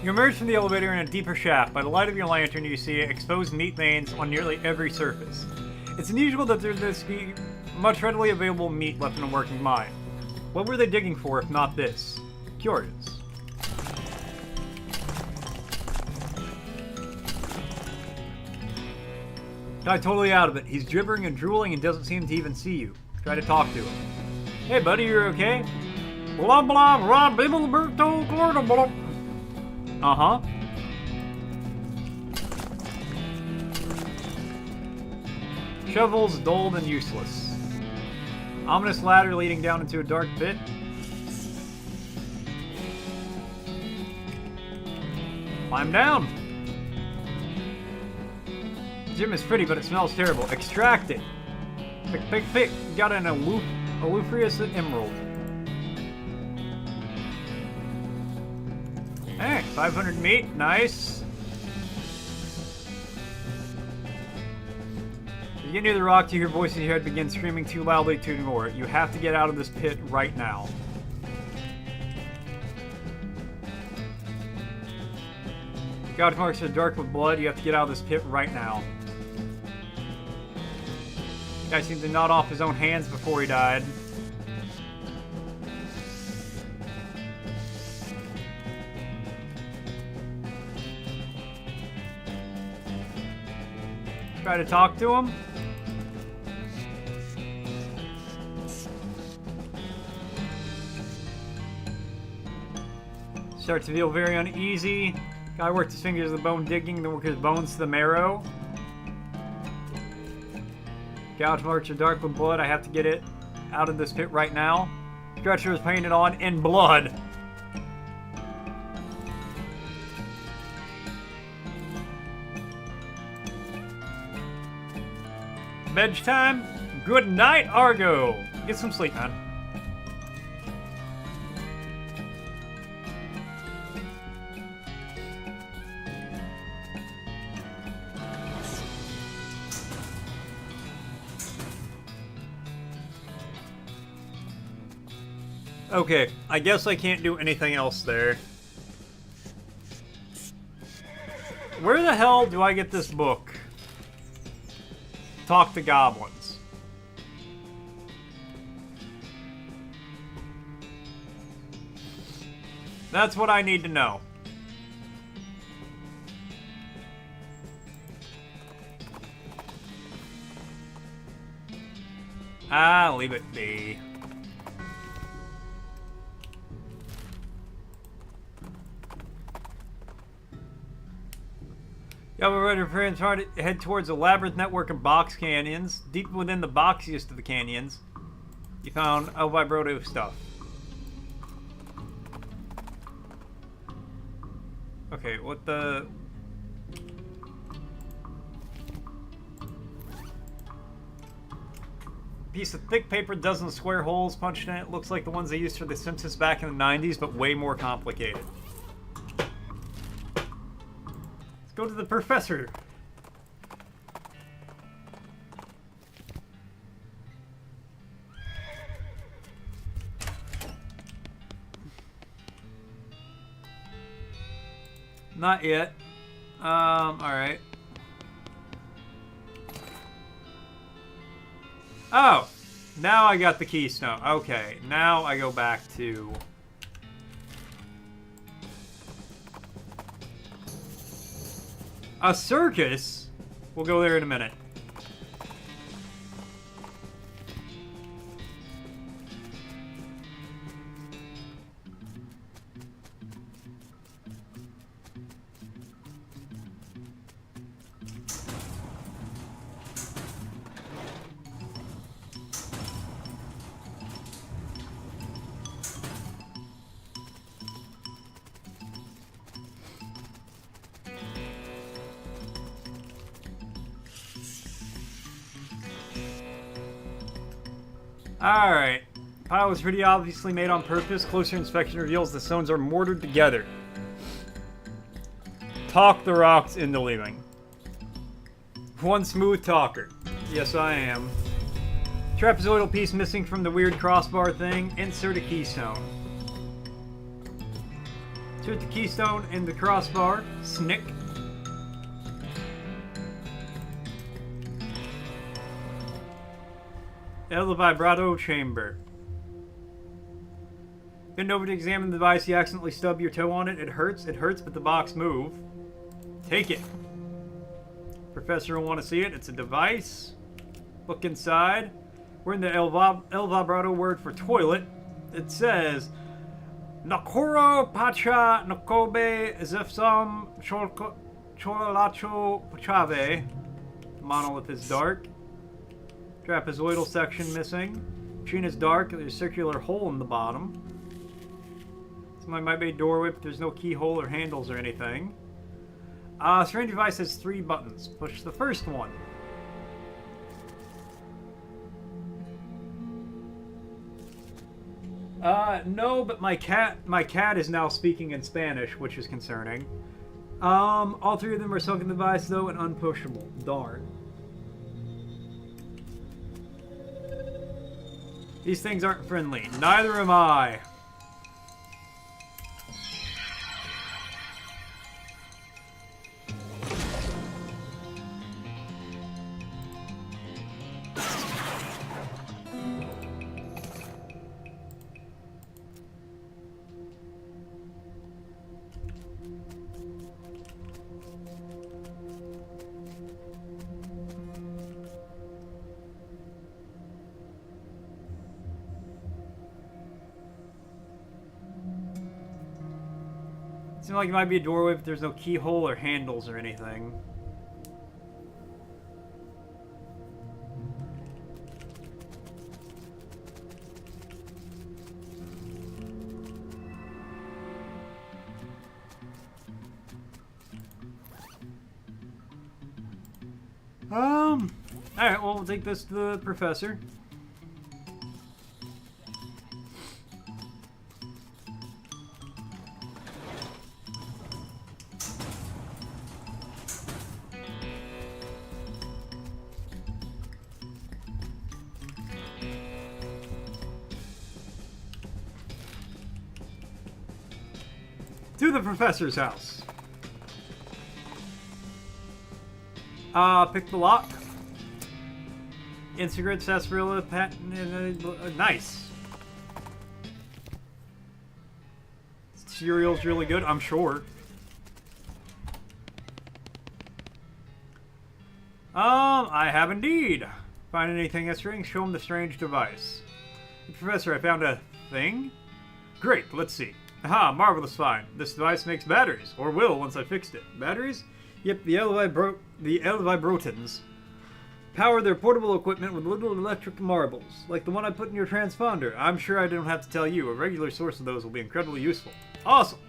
You emerge from the elevator in a deeper shaft. By the light of your lantern, you see exposed meat veins on nearly every surface. It's unusual that there's much readily available meat left in a working mine. What were they digging for if not this? Curious. Guy totally out of it. He's gibbering and drooling and doesn't seem to even see you. Try to talk to him. Hey buddy, you're okay? Blah blah blah blah blah blah. Uh-huh. Shovels dulled and useless. Ominous ladder leading down into a dark pit. Climb down. Gym is pretty, but it smells terrible. Extract it. Pick, pick, pick. Got an Alufrius Emerald. Hey, 500 meat. Nice. You get near the rock to hear voices in your head begin screaming too loudly to ignore it. You have to get out of this pit right now. God marks are dark with blood. You have to get out of this pit right now. Guy seemed to nod off his own hands before he died. Try to talk to him. Starts to feel very uneasy. Guy worked his fingers to the bone digging, then worked his bones to the marrow. Gouge marks are dark with blood. I have to get it out of this pit right now. Stretcher is painted on in blood. Bedtime. Good night, Argo. Get some sleep, man. Okay, I guess I can't do anything else there. Where the hell do I get this book? Talk to goblins. That's what I need to know. Ah, leave it be. Yeah, we're ready to head towards a labyrinth network of box canyons. Deep within the boxiest of the canyons, you found El Vibroto stuff. Okay, what the... Piece of thick paper, dozen square holes punched in it. Looks like the ones they used for The Simpsons back in the 90s, but way more complicated. Let's go to the professor. Not yet. Alright. Oh! Now I got the keystone. Okay, now I go back to... a circus? We'll go there in a minute. Alright. Pile was pretty obviously made on purpose. Closer inspection reveals the stones are mortared together. Talk the rocks into living. One smooth talker. Yes, I am. Trapezoidal piece missing from the weird crossbar thing. Insert a keystone. Insert the keystone in the crossbar. Snick. El Vibrato Chamber. Bend over to examine the device. You accidentally stub your toe on it. It hurts, but the box move. Take it. Professor will want to see it. It's a device. Look inside. We're in the El Vibrato word for toilet. It says, Nakoro Pacha Nakobe Zefsam Cholalacho Pachave. Monolith is dark. Trapezoidal section missing. Machine is dark. There's a circular hole in the bottom. Somebody might be a doorway, but there's no keyhole or handles or anything. Strange device has 3 buttons. Push the first one. No, but my cat is now speaking in Spanish, which is concerning. All 3 of them are stuck in the device, though, and unpushable. Darn. These things aren't friendly. Neither am I. Seems like it might be a doorway, but there's no keyhole or handles or anything. Alright, well, we'll take this to the professor. To the professor's house. Pick the lock. Cigarette, sarsaparilla, nice. Cereal's really good, I'm sure. I have indeed. Find anything that's strange, show him the strange device. Professor, I found a thing? Great, let's see. Aha, marvelous find. This device makes batteries, or will once I fixed it. Batteries? Yep, the Elvibrotans power their portable equipment with little electric marbles, like the one I put in your transponder. I'm sure I don't have to tell you. A regular source of those will be incredibly useful. Awesome!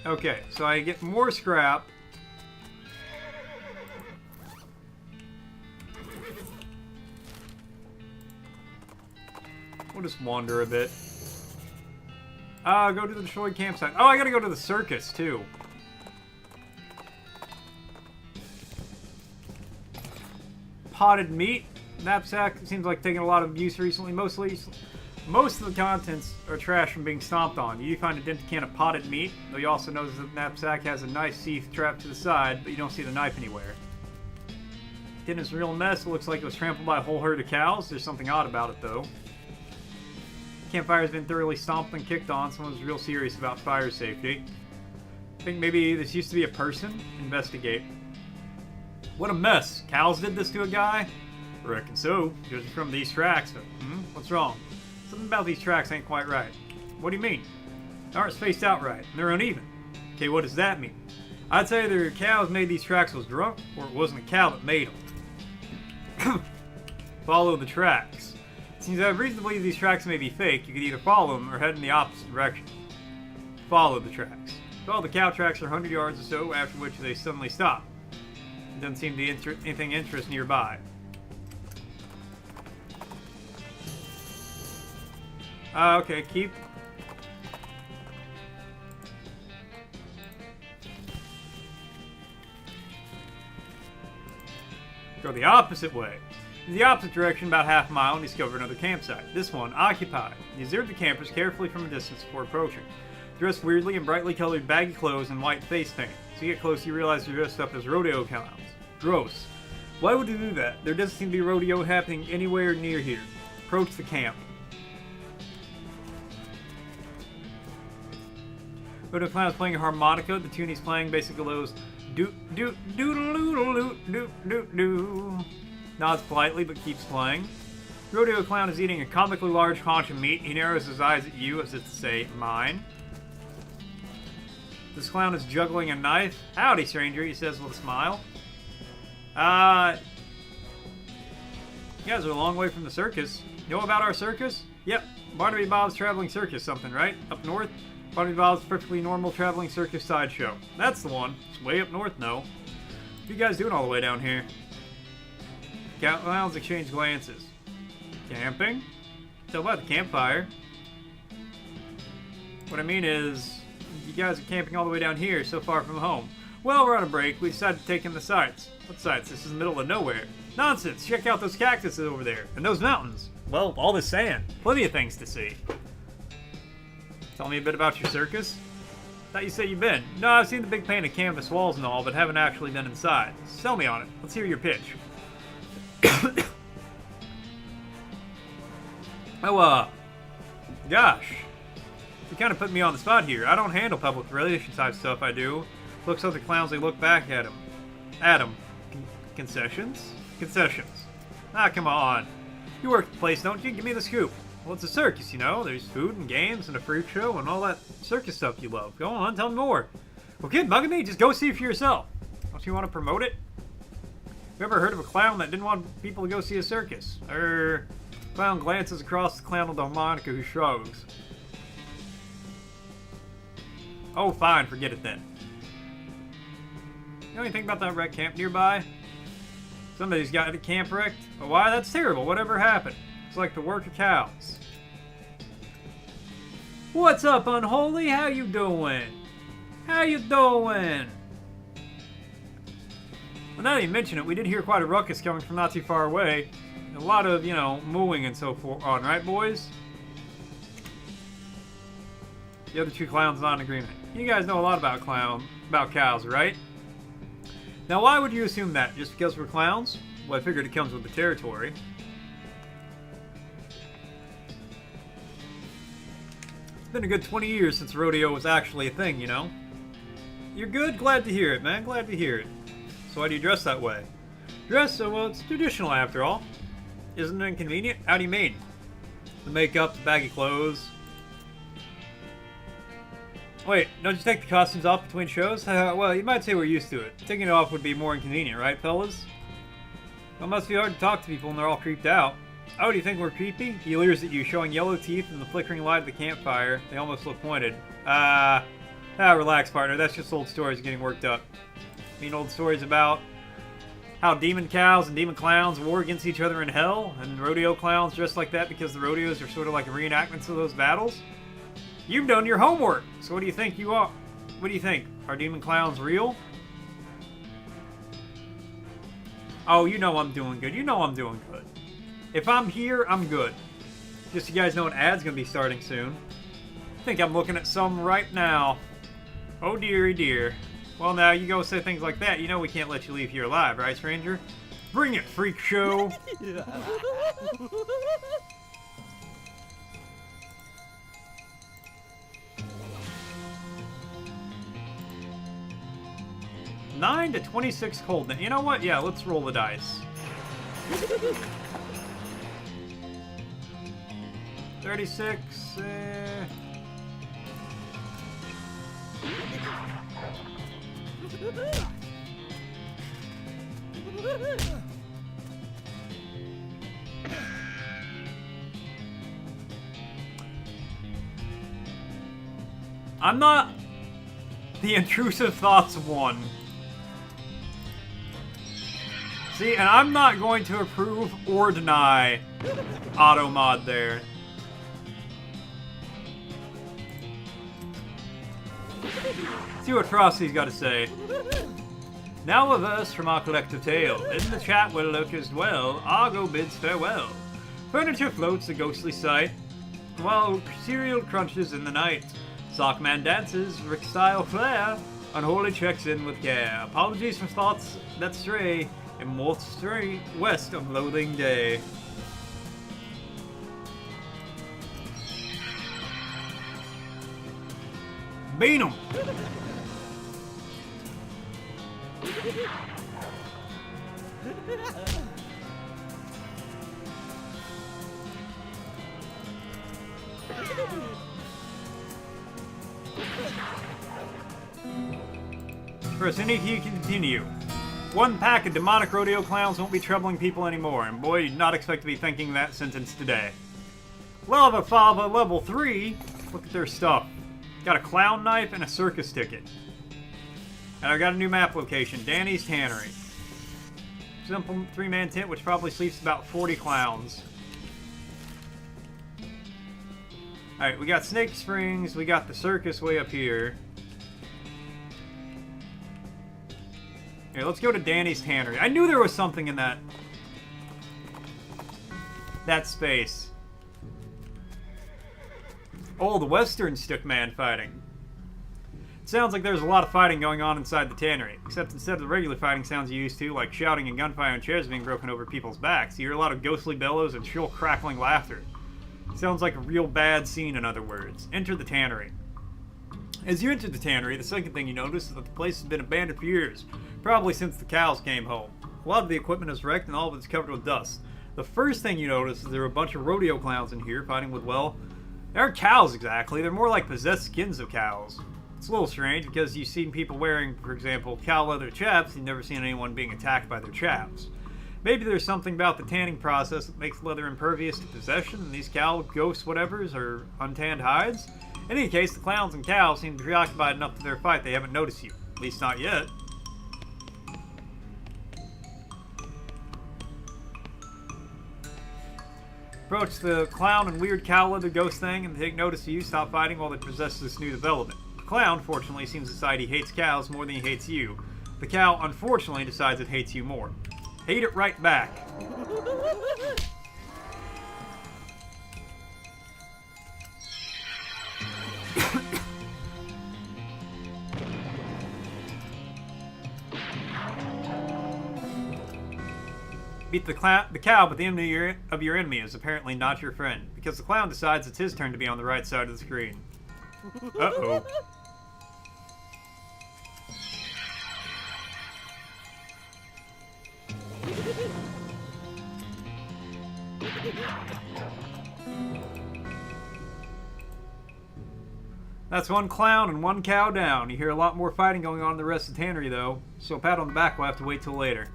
Okay, so I get more scrap. We'll just wander a bit. Go to the destroyed campsite. Oh, I gotta go to the circus, too. Potted meat. Knapsack seems like taking a lot of use recently. Most of the contents are trash from being stomped on. You find a dented can of potted meat, though you also notice that the knapsack has a nice sheath trapped to the side, but you don't see the knife anywhere. Tin is a real mess. It looks like it was trampled by a whole herd of cows. There's something odd about it, though. Campfire has been thoroughly stomped and kicked on. Someone's real serious about fire safety. I think maybe this used to be a person. Investigate. What a mess. Cows did this to a guy? I reckon so. Judging from these tracks. But, what's wrong? Something about these tracks ain't quite right. What do you mean? They aren't spaced out right, and they're uneven. Okay, what does that mean? I'd say either cows made these tracks was drunk, or it wasn't a cow that made them. Follow the tracks. Since I have reason to believe these tracks may be fake, you could either follow them or head in the opposite direction. Follow the tracks. Well, the cow tracks are 100 yards or so, after which they suddenly stop. There doesn't seem to be anything interest nearby. Okay, keep. Go the opposite way. In the opposite direction, about half a mile, and discover another campsite. This one, occupied. You observe the campers carefully from a distance before approaching. Dressed weirdly in brightly colored baggy clothes and white face paint. So you get close, you realize they're dressed up as rodeo clowns. Gross. Why would you do that? There doesn't seem to be rodeo happening anywhere near here. Approach the camp. Rodeo clown is playing a harmonica. The tune he's playing basically goes do do do do do do do do. Nods politely but keeps playing. Rodeo clown is eating a comically large haunch of meat. He narrows his eyes at you as if to say, mine. This clown is juggling a knife. Howdy, stranger, he says with a smile. You guys are a long way from the circus. Know about our circus? Yep, Barnaby Bob's Traveling Circus something, right? Up north? Barnaby Bob's perfectly normal traveling circus sideshow. That's the one. It's way up north, no. What are you guys doing all the way down here? Clowns exchange glances. Camping? Tell about the campfire. What I mean is, you guys are camping all the way down here, so far from home. Well, we're on a break. We decided to take in the sights. What sights? This is the middle of nowhere. Nonsense! Check out those cactuses over there, and those mountains. Well, all this sand. Plenty of things to see. Tell me a bit about your circus? Thought you said you've been. No, I've seen the big painted canvas walls and all, but haven't actually been inside. Sell me on it. Let's hear your pitch. Oh, gosh. You kind of put me on the spot here. I don't handle public relations type stuff, I do. Looks like the clowns, they look back at him. Concessions? Concessions. Ah, come on. You work the place, don't you? Give me the scoop. Well, it's a circus, you know. There's food and games and a fruit show and all that circus stuff you love. Go on, tell me more. Well, kid, bugging me. Just go see it for yourself. Don't you want to promote it? You ever heard of a clown that didn't want people to go see a circus? Clown glances across the clown with the harmonica who shrugs. Oh, fine. Forget it then. You know anything about that wreck camp nearby? Somebody's got a camp wrecked? Oh, why? That's terrible. Whatever happened? It's like the work of cows. What's up, Unholy? How you doing? How you doing? Well, now that you mention it, we did hear quite a ruckus coming from not too far away. A lot of, you know, mooing and so forth on, right, boys? The other two clowns not in agreement. You guys know a lot about cows, right? Now, why would you assume that? Just because we're clowns? Well, I figured it comes with the territory. It's been a good 20 years since rodeo was actually a thing, you know? You're good? Glad to hear it, man. Glad to hear it. So why do you dress that way? Dress so, well, it's traditional after all. Isn't it inconvenient? How do you mean? The makeup, the baggy clothes. Wait, don't you take the costumes off between shows? Well, you might say we're used to it. Taking it off would be more inconvenient, right, fellas? Well, it must be hard to talk to people when they're all creeped out. Oh, do you think we're creepy? He leers at you, showing yellow teeth in the flickering light of the campfire. They almost look pointed. Relax, partner. That's just old stories getting worked up. I mean, old stories about how demon cows and demon clowns war against each other in hell, and rodeo clowns dressed like that because the rodeos are sort of like reenactments of those battles? You've done your homework! So what do you think you are? What do you think? Are demon clowns real? Oh, you know I'm doing good. You know I'm doing good. If I'm here, I'm good. Just so you guys know, an ad's gonna be starting soon. I think I'm looking at some right now. Oh dearie dear. Well, now you go say things like that. You know we can't let you leave here alive, right, stranger? Bring it, freak show! $9 to 26 cold. You know what? Yeah, let's roll the dice. 36. I'm not the intrusive thoughts one. See, and I'm not going to approve or deny auto mod there. See what Frosty's got to say. Now a verse from our collective tale. In the chat where lurkers dwell, Argo bids farewell. Furniture floats a ghostly sight, while cereal crunches in the night. Sockman dances, Rick-style flair, Unholy checks in with care. Apologies for thoughts that stray, and more stray west of Loathing Day. Beat 'em! Press any key to continue. One pack of demonic rodeo clowns won't be troubling people anymore, and boy, you'd not expect to be thinking that sentence today. Lava Fava level 3. Look at their stuff. Got a clown knife and a circus ticket. And I got a new map location, Danny's Tannery. Simple 3-man tent, which probably sleeps about 40 clowns. Alright, we got Snake Springs, we got the circus way up here. Here, let's go to Danny's Tannery. I knew there was something in that space. Oh, the Western Stickman fighting. It sounds like there's a lot of fighting going on inside the tannery, except instead of the regular fighting sounds you used to, like shouting and gunfire and chairs being broken over people's backs, you hear a lot of ghostly bellows and shrill crackling laughter. It sounds like a real bad scene, in other words. Enter the tannery. As you enter the tannery, the second thing you notice is that the place has been abandoned for years, probably since the cows came home. A lot of the equipment is wrecked and all of it's covered with dust. The first thing you notice is there are a bunch of rodeo clowns in here fighting with, well, they aren't cows exactly, they're more like possessed skins of cows. It's a little strange because you've seen people wearing, for example, cow leather chaps, you've never seen anyone being attacked by their chaps. Maybe there's something about the tanning process that makes leather impervious to possession, and these cow ghosts whatevers are untanned hides. In any case, the clowns and cows seem preoccupied enough with their fight they haven't noticed you. At least not yet. Approach the clown and weird cow leather ghost thing and take notice of you, stop fighting while they possess this new development. The clown, fortunately, seems to decide he hates cows more than he hates you. The cow, unfortunately, decides it hates you more. Hate it right back. Beat the cow, but the enemy of your enemy is apparently not your friend, because the clown decides it's his turn to be on the right side of the screen. Uh-oh. That's one clown and one cow down. You hear a lot more fighting going on in the rest of the tannery, though, so a pat on the back will have to wait till later.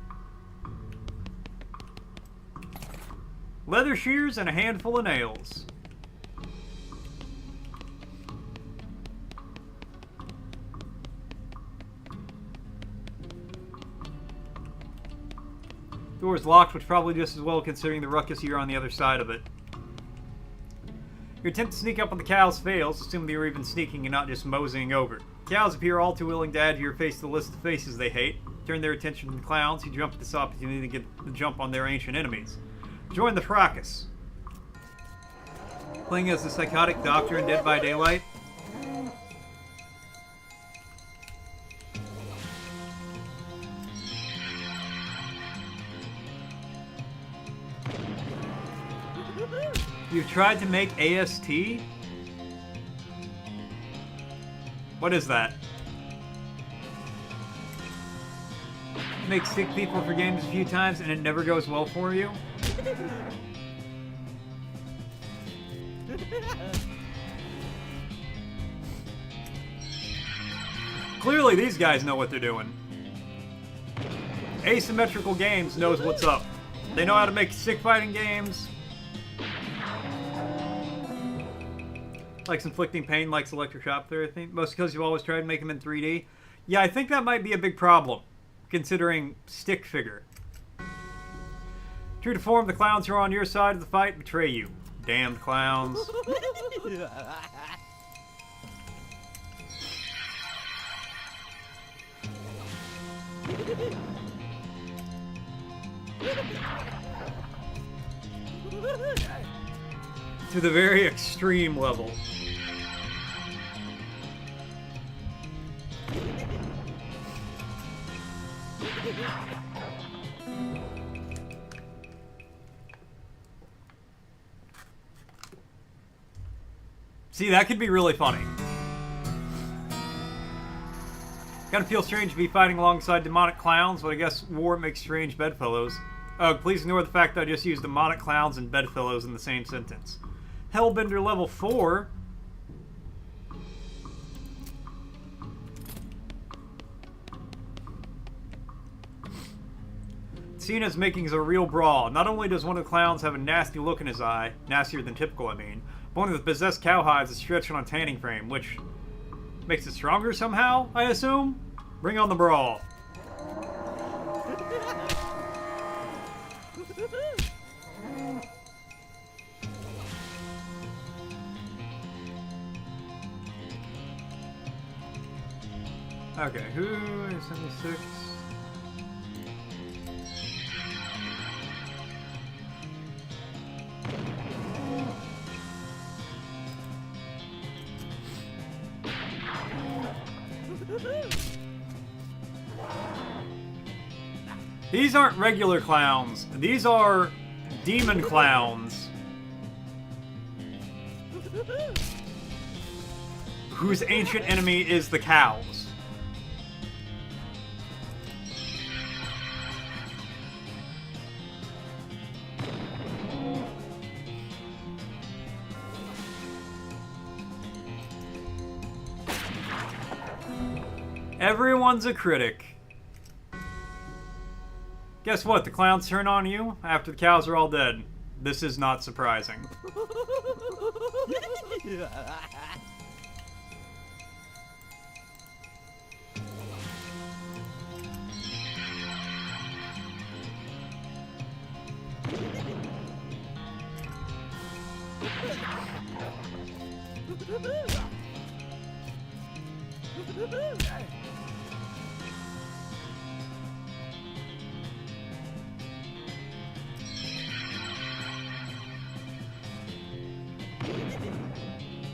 Leather shears and a handful of nails. Door's locked, which probably just as well considering the ruckus you're on the other side of it. Your attempt to sneak up on the cows fails, assuming you're even sneaking and not just moseying over. Cows appear all too willing to add your face to the list of faces they hate. Turn their attention to the clowns, who jump at this opportunity to get the jump on their ancient enemies. Join the fracas. Playing as the psychotic doctor in Dead by Daylight. You've tried to make AST? What is that? Make sick people for games a few times and it never goes well for you? Clearly these guys know what they're doing. Asymmetrical Games knows what's up. They know how to make sick fighting games. Likes inflicting pain, likes electroshock therapy. Most because you've always tried to make them in 3D. Yeah, I think that might be a big problem, considering stick figure. True to form, the clowns who are on your side of the fight betray you. Damned clowns. To the very extreme level. See, that could be really funny. Kinda feels strange to be fighting alongside demonic clowns, but I guess war makes strange bedfellows. Please ignore the fact that I just used demonic clowns and bedfellows in the same sentence. Hellbender level 4? Cena's making a real brawl. Not only does one of the clowns have a nasty look in his eye, nastier than typical I mean, but one of the possessed cowhides is stretched on a tanning frame, which makes it stronger somehow, I assume? Bring on the brawl. Okay, who is 76? These aren't regular clowns. These are demon clowns. Whose ancient enemy is the cows. Everyone's a critic. Guess what? The clowns turn on you after the cows are all dead. This is not surprising.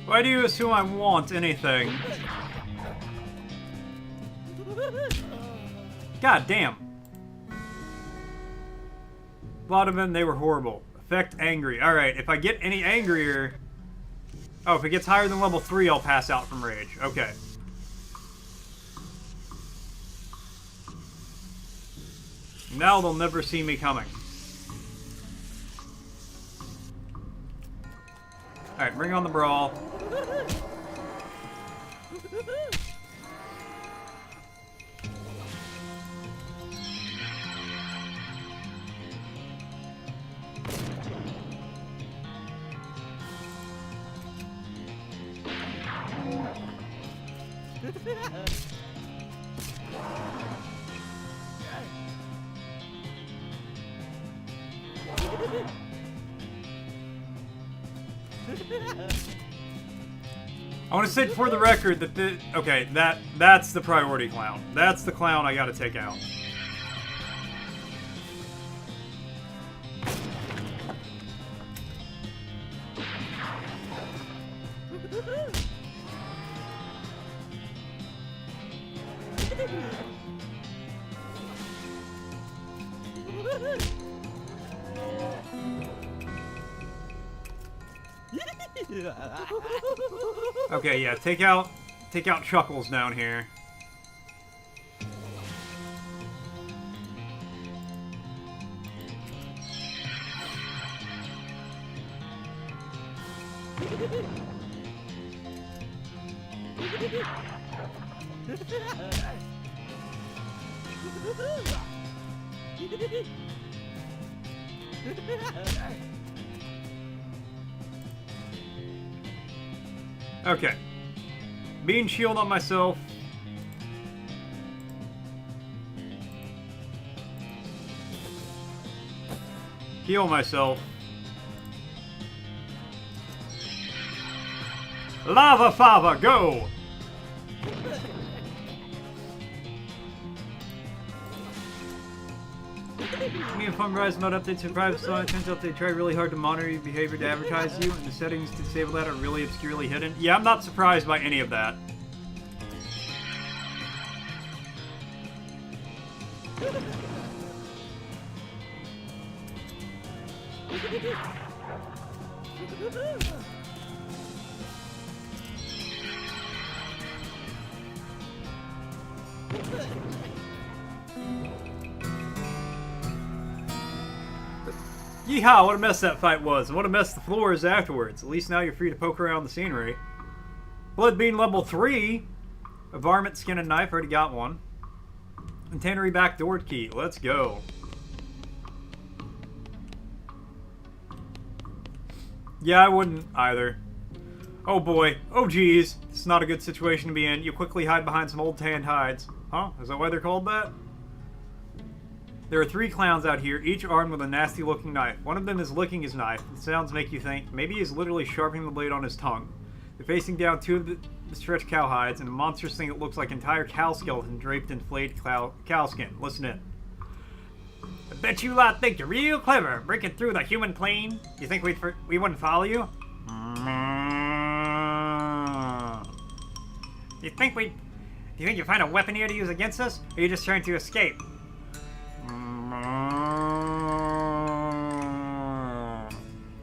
Why do you assume I want anything? God damn. A lot of them, they were horrible. Effect angry. Alright, if I get any angrier... Oh, if it gets higher than level 3, I'll pass out from rage. Okay. Now they'll never see me coming. Alright, bring on the brawl. I want to say for the record that okay, that's the priority clown. That's the clown I gotta take out. Okay, yeah, take out Chuckles down here. Okay. Being shield on myself. Heal myself. Lava Fava, go! Me and Funrise mod updates to private song. It turns out they try really hard to monitor your behavior to advertise you, and the settings to disable that are really obscurely hidden. Yeah, I'm not surprised by any of that. Yeehaw, what a mess that fight was, and what a mess the floor is afterwards. At least now you're free to poke around the scenery. Blood Bean level 3. A varmint skin and knife, already got one. And tannery back door key, let's go. Yeah, I wouldn't either. Oh boy, oh geez, this is not a good situation to be in. You quickly hide behind some old tanned hides. Huh? Is that why they're called that? There are 3 clowns out here, each armed with a nasty looking knife. One of them is licking his knife. The sounds make you think maybe he's literally sharpening the blade on his tongue. They're facing down 2 of the stretched cow hides and a monstrous thing that looks like an entire cow skeleton draped in flayed cow skin. Listen in. I bet you lot think you're real clever, breaking through the human plane. You think we wouldn't follow you? Do you think you find a weapon here to use against us, or are you just trying to escape?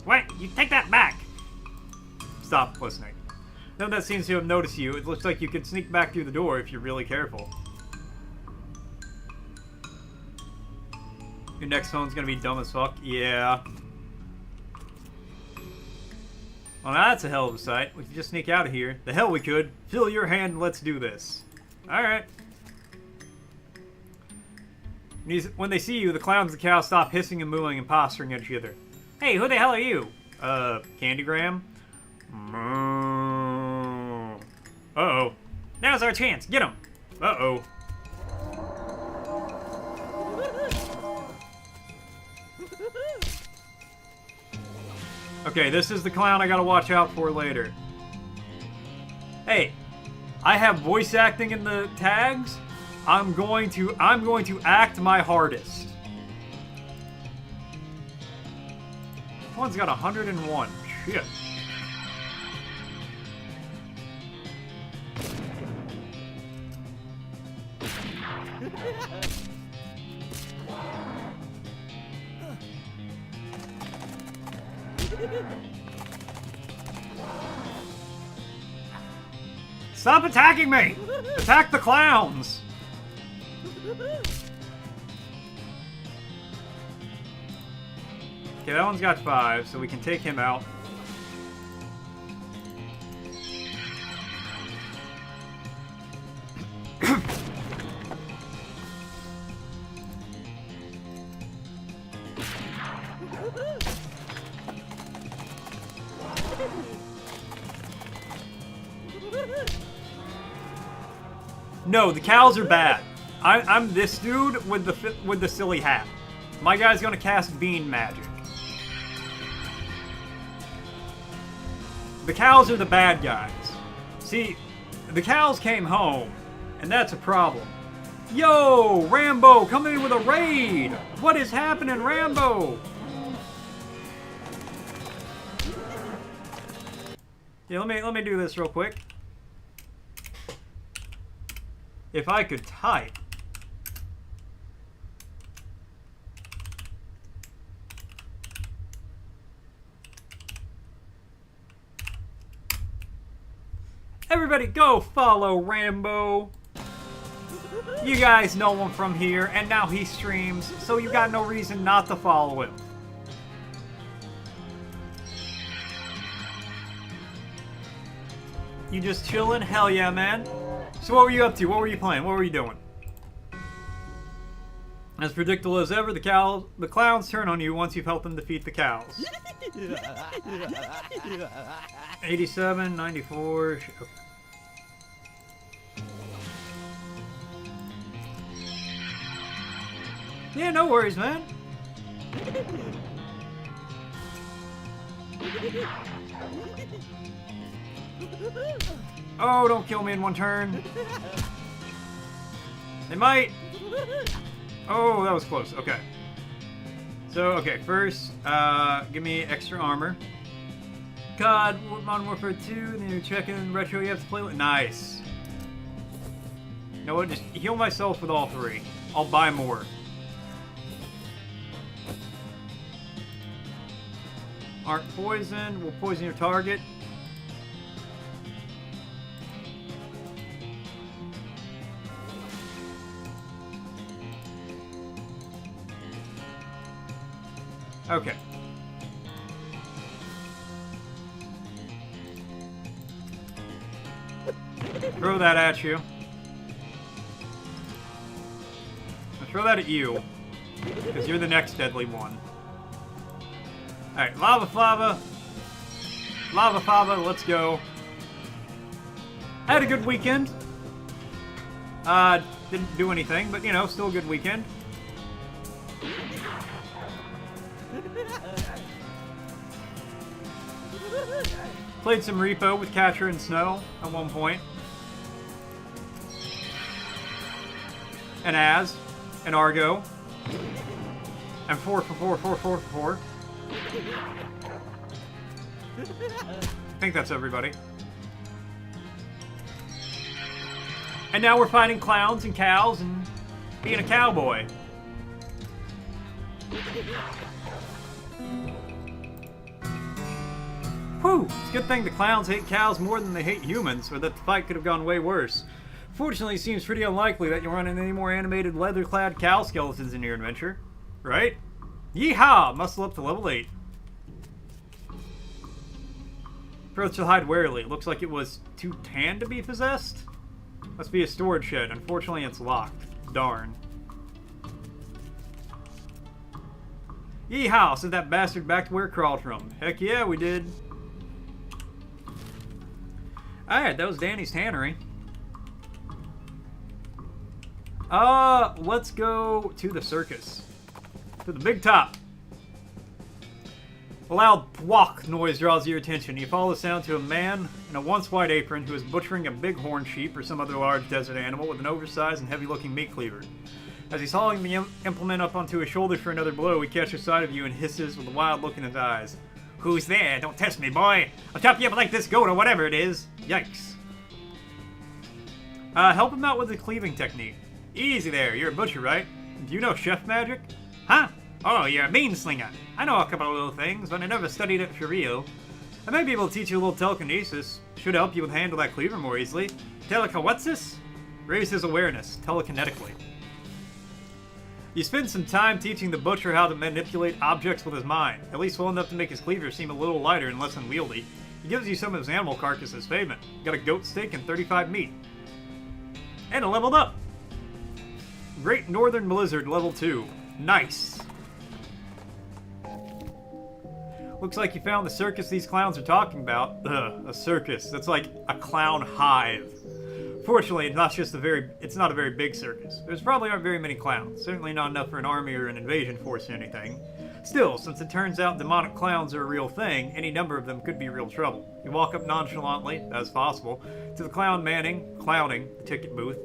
What? You take that back! Stop listening. None of that seems to have noticed you. It looks like you could sneak back through the door if you're really careful. Your next phone's gonna be dumb as fuck? Yeah. Well, that's a hell of a sight. We could just sneak out of here. The hell we could. Fill your hand and let's do this. Alright. When they see you, the clowns and the cows stop hissing and mooing and posturing at each other. Hey, who the hell are you? Candygram? Uh-oh. Now's our chance. Get him. Uh-oh. Okay, this is the clown I gotta watch out for later. Hey, I have voice acting in the tags. I'm going to act my hardest. This one's got 101. Shit. Stop attacking me! Attack the clowns! Okay, that one's got 5, so we can take him out. No, the cows are bad. I'm this dude with the silly hat. My guy's gonna cast bean magic. The cows are the bad guys. See, the cows came home, and that's a problem. Yo, Rambo, come in with a raid! What is happening, Rambo? Yeah, let me do this real quick. If I could type. Everybody go follow Rambo. You guys know him from here, and now he streams, so you got no reason not to follow him. You just chillin'? Hell yeah, man. So what were you up to? What were you playing? What were you doing? As predictable as ever, the clowns turn on you once you've helped them defeat the cows. 87, 94... Yeah, no worries, man. Oh, don't kill me in one turn. They might. Oh, that was close. Okay. So, okay, first, give me extra armor. God, Modern Warfare 2, then you check in retro you have to play with. Nice. You know what? Just heal myself with all 3. I'll buy more. Aren't poisoned. We'll poison your target. Okay. Throw that at you. I'll throw that at you, because you're the next deadly one. Alright, Lava Flava. Lava Flava, let's go. I had a good weekend. Didn't do anything, but, you know, still a good weekend. Played some Repo with Catcher and Snow at one point. And Az. And Argo. And 4 for 4, 4 for 4. I think that's everybody. And now we're fighting clowns and cows and being a cowboy. Whew! It's a good thing the clowns hate cows more than they hate humans, or that the fight could have gone way worse. Fortunately, it seems pretty unlikely that you'll run into any more animated leather-clad cow skeletons in your adventure. Right? Yeehaw! Muscle up to level 8. Approach the hide warily. It looks like it was too tan to be possessed. Must be a storage shed. Unfortunately, it's locked. Darn. Yeehaw! Sent that bastard back to where it crawled from. Heck yeah, we did. Alright, that was Danny's tannery. Let's go to the circus. To the big top. A loud thwack noise draws your attention. You follow the sound to a man in a once white apron who is butchering a bighorn sheep or some other large desert animal with an oversized and heavy-looking meat cleaver. As he's hauling the implement up onto his shoulder for another blow, he catches sight of you and hisses with a wild look in his eyes. Who's there? Don't test me, boy! I'll chop you up like this goat or whatever it is! Yikes. Help him out with the cleaving technique. Easy there, you're a butcher, right? Do you know chef magic? Huh? Oh, you're a bean slinger. I know a couple of little things, but I never studied it for real. I might be able to teach you a little telekinesis. Should help you with handle that cleaver more easily. What's this? Raise his awareness, telekinetically. You spend some time teaching the butcher how to manipulate objects with his mind, at least well enough to make his cleaver seem a little lighter and less unwieldy. He gives you some of his animal carcass as payment. Got a goat steak and 35 meat. And a leveled up! Great Northern Blizzard, level 2. Nice! Looks like you found the circus these clowns are talking about. Ugh, a circus. That's like a clown hive. Fortunately, it's not a very big circus. There's probably aren't very many clowns. Certainly not enough for an army or an invasion force or anything. Still, since it turns out demonic clowns are a real thing, any number of them could be real trouble. You walk up nonchalantly, as possible, to the clown clowning the ticket booth.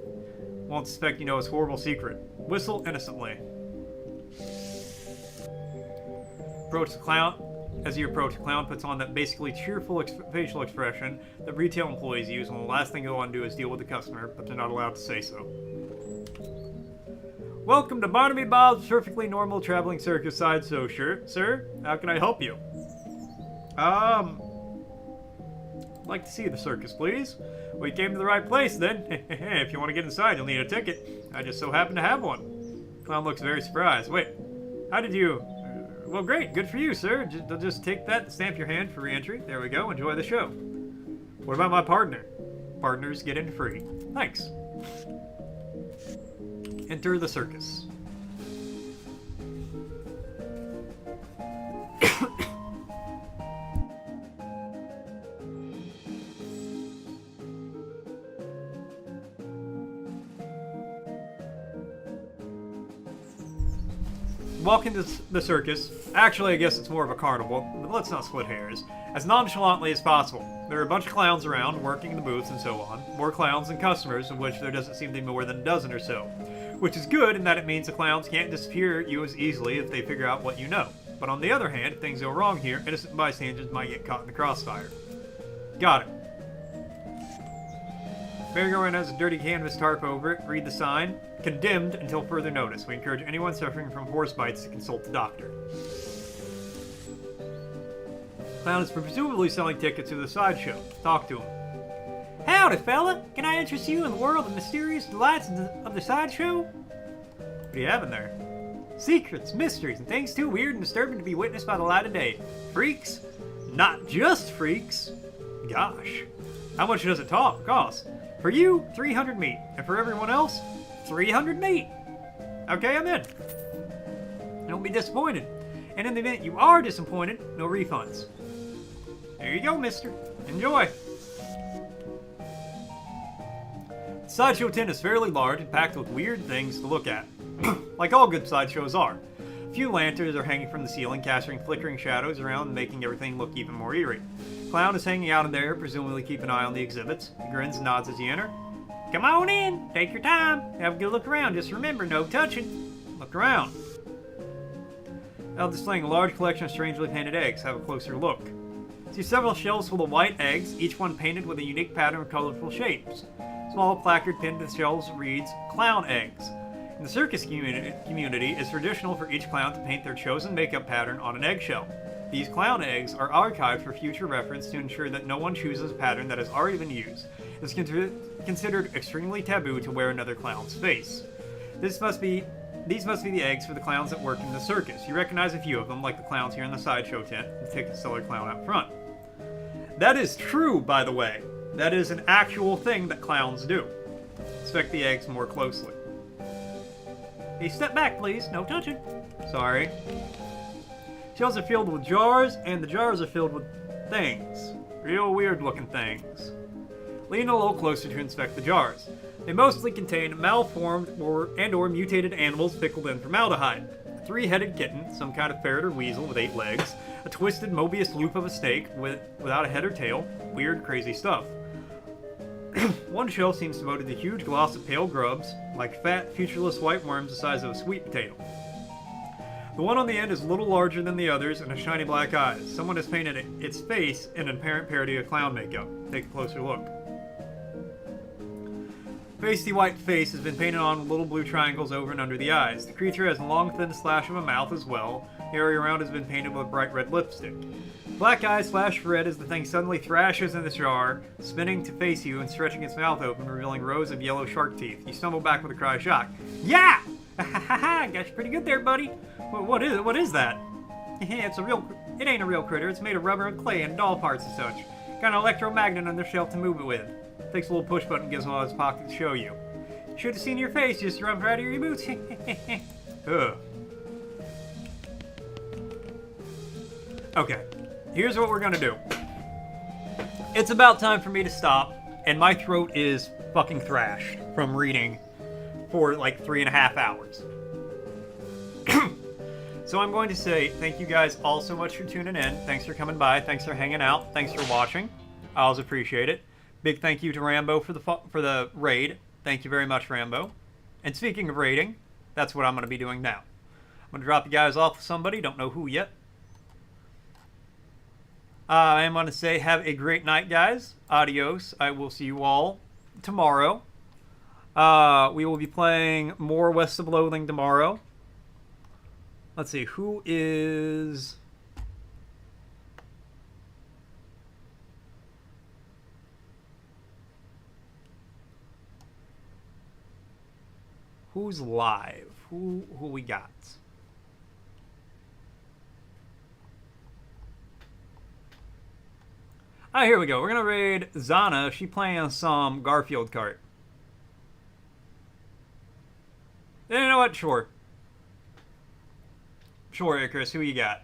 Won't suspect you know his horrible secret. Whistle innocently. Approach the clown. As you approach, the clown puts on that basically cheerful facial expression that retail employees use, and the last thing they want to do is deal with the customer, but they're not allowed to say so. Welcome to Barnaby Bob's perfectly normal traveling circus sideshow, sir. How can I help you? I'd like to see the circus, please. Well, you came to the right place, then. If you want to get inside, you'll need a ticket. I just so happen to have one. Clown looks very surprised. Wait, how did you... Well, great. Good for you, sir. Just take that and stamp your hand for re-entry. There we go. Enjoy the show. What about my partner? Partners get in free. Thanks. Enter the circus. Walk into the circus. Actually, I guess it's more of a carnival, but let's not split hairs. As nonchalantly as possible. There are a bunch of clowns around, working in the booths and so on. More clowns than customers, of which there doesn't seem to be more than a dozen or so. Which is good in that it means the clowns can't disappear you as easily if they figure out what you know. But on the other hand, if things go wrong here, innocent bystanders might get caught in the crossfire. Got it. Merry-go-round has a dirty canvas tarp over it. Read the sign. Condemned until further notice. We encourage anyone suffering from horse bites to consult the doctor. Clown is presumably selling tickets to the sideshow. Talk to him. Howdy, fella. Can I interest you in the world of mysterious delights of the sideshow? What do you have in there? Secrets, mysteries, and things too weird and disturbing to be witnessed by the light of day. Freaks? Not just freaks. Gosh. How much does it cost? For you, 300 meat. And for everyone else, 300 meat. Okay, I'm in. Don't be disappointed. And in the event you are disappointed, no refunds. There you go, mister. Enjoy. The sideshow tent is fairly large and packed with weird things to look at. Like all good sideshows are. A few lanterns are hanging from the ceiling, casting flickering shadows around and making everything look even more eerie. Clown is hanging out in there, presumably keep an eye on the exhibits. He grins and nods as you enter. Come on in. Take your time. Have a good look around. Just remember, no touching. Look around. Now displaying a large collection of strangely painted eggs. Have a closer look. See several shelves full of white eggs, each one painted with a unique pattern of colorful shapes. Small placard pinned to the shelves reads, Clown Eggs. In the circus community, it's traditional for each clown to paint their chosen makeup pattern on an eggshell. These clown eggs are archived for future reference to ensure that no one chooses a pattern that has already been used. It's considered extremely taboo to wear another clown's face. These must be the eggs for the clowns that work in the circus. You recognize a few of them, like the clowns here in the sideshow tent, and the ticket seller clown out front. That is true, by the way. That is an actual thing that clowns do. Inspect the eggs more closely. Hey, step back, please. No touching. Sorry. Shelves are filled with jars, and the jars are filled with things. Real weird-looking things. Lean a little closer to inspect the jars. They mostly contain malformed or mutated animals pickled in formaldehyde. A three-headed kitten, some kind of ferret or weasel with 8 legs, a twisted Mobius loop of a snake without a head or tail. Weird, crazy stuff. One shelf seems devoted to huge gloss of pale grubs, like fat, featureless white worms the size of a sweet potato. The one on the end is a little larger than the others and has shiny black eyes. Someone has painted its face in an apparent parody of clown makeup. Take a closer look. Pasty white face has been painted on with little blue triangles over and under the eyes. The creature has a long, thin slash of a mouth as well. The area around has been painted with bright red lipstick. Black eyes flash red as the thing suddenly thrashes in the jar, spinning to face you and stretching its mouth open, revealing rows of yellow shark teeth. You stumble back with a cry of shock. Yeah! Ha ha ha! Got you pretty good there, buddy. What is it? What is that? It ain't a real critter. It's made of rubber and clay and doll parts and such. Got an electromagnet on the shelf to move it with. Takes a little push button, gives him out of his pocket to show you. Should have seen your face just run right out of your boots. Ugh. Okay, here's what we're gonna do. It's about time for me to stop, and my throat is fucking thrashed from reading for like 3.5 hours. So I'm going to say thank you guys all so much for tuning in. Thanks for coming by. Thanks for hanging out. Thanks for watching. I always appreciate it. Big thank you to Rambo for the raid. Thank you very much, Rambo. And speaking of raiding, that's what I'm going to be doing now. I'm going to drop you guys off with somebody. Don't know who yet. I am going to say have a great night, guys. Adios. I will see you all tomorrow. We will be playing more West of Loathing tomorrow. Let's see, who is... Who's live? Who we got? Ah, here we go. We're gonna raid Zana. She playing some Garfield Kart. You know what? Sure. Sure, Icarus. Who you got?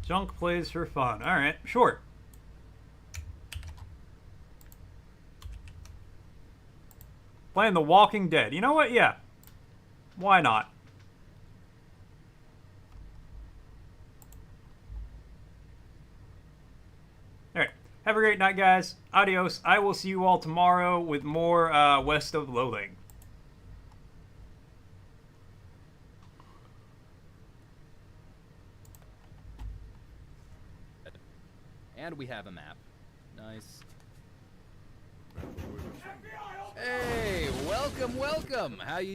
Junk plays for fun. Alright, sure. Playing The Walking Dead. You know what? Yeah. Why not? Alright. Have a great night, guys. Adios. I will see you all tomorrow with more West of Loathing. And we have a map. Nice. Hey, welcome. How you